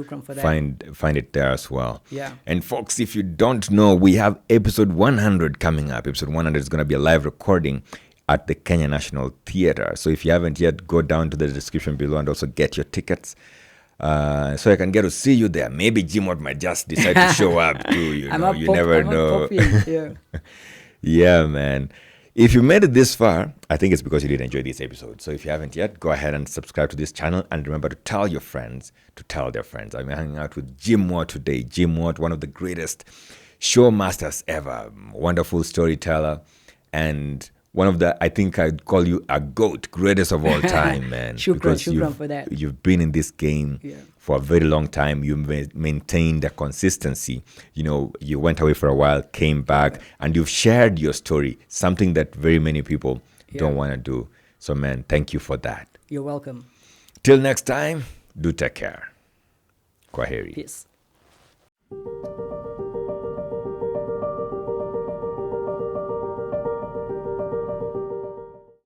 [SPEAKER 2] find it there as well.
[SPEAKER 1] Yeah.
[SPEAKER 2] And folks, if you don't know, we have episode 100 coming up. Episode 100 is going to be a live recording at the Kenya National Theatre. So if you haven't yet, go down to the description below and also get your tickets. So I can get to see you there. Maybe Jimwat might just decide to show up too. You never know.
[SPEAKER 1] Yeah.
[SPEAKER 2] Yeah, man. If you made it this far, I think it's because you did enjoy this episode. So if you haven't yet, go ahead and subscribe to this channel. And remember to tell your friends to tell their friends. I'm hanging out with Jimwat today. Jimwat, one of the greatest show masters ever. Wonderful storyteller. And one of the, I think I'd call you a GOAT, greatest of all time, man.
[SPEAKER 1] Shukran for that.
[SPEAKER 2] You've been in this game for a very long time. You maintained a consistency. You went away for a while, came back, and you've shared your story, something that very many people don't want to do. So, man, thank you for that.
[SPEAKER 1] You're welcome.
[SPEAKER 2] Till next time, do take care. Kwaheri.
[SPEAKER 1] Peace.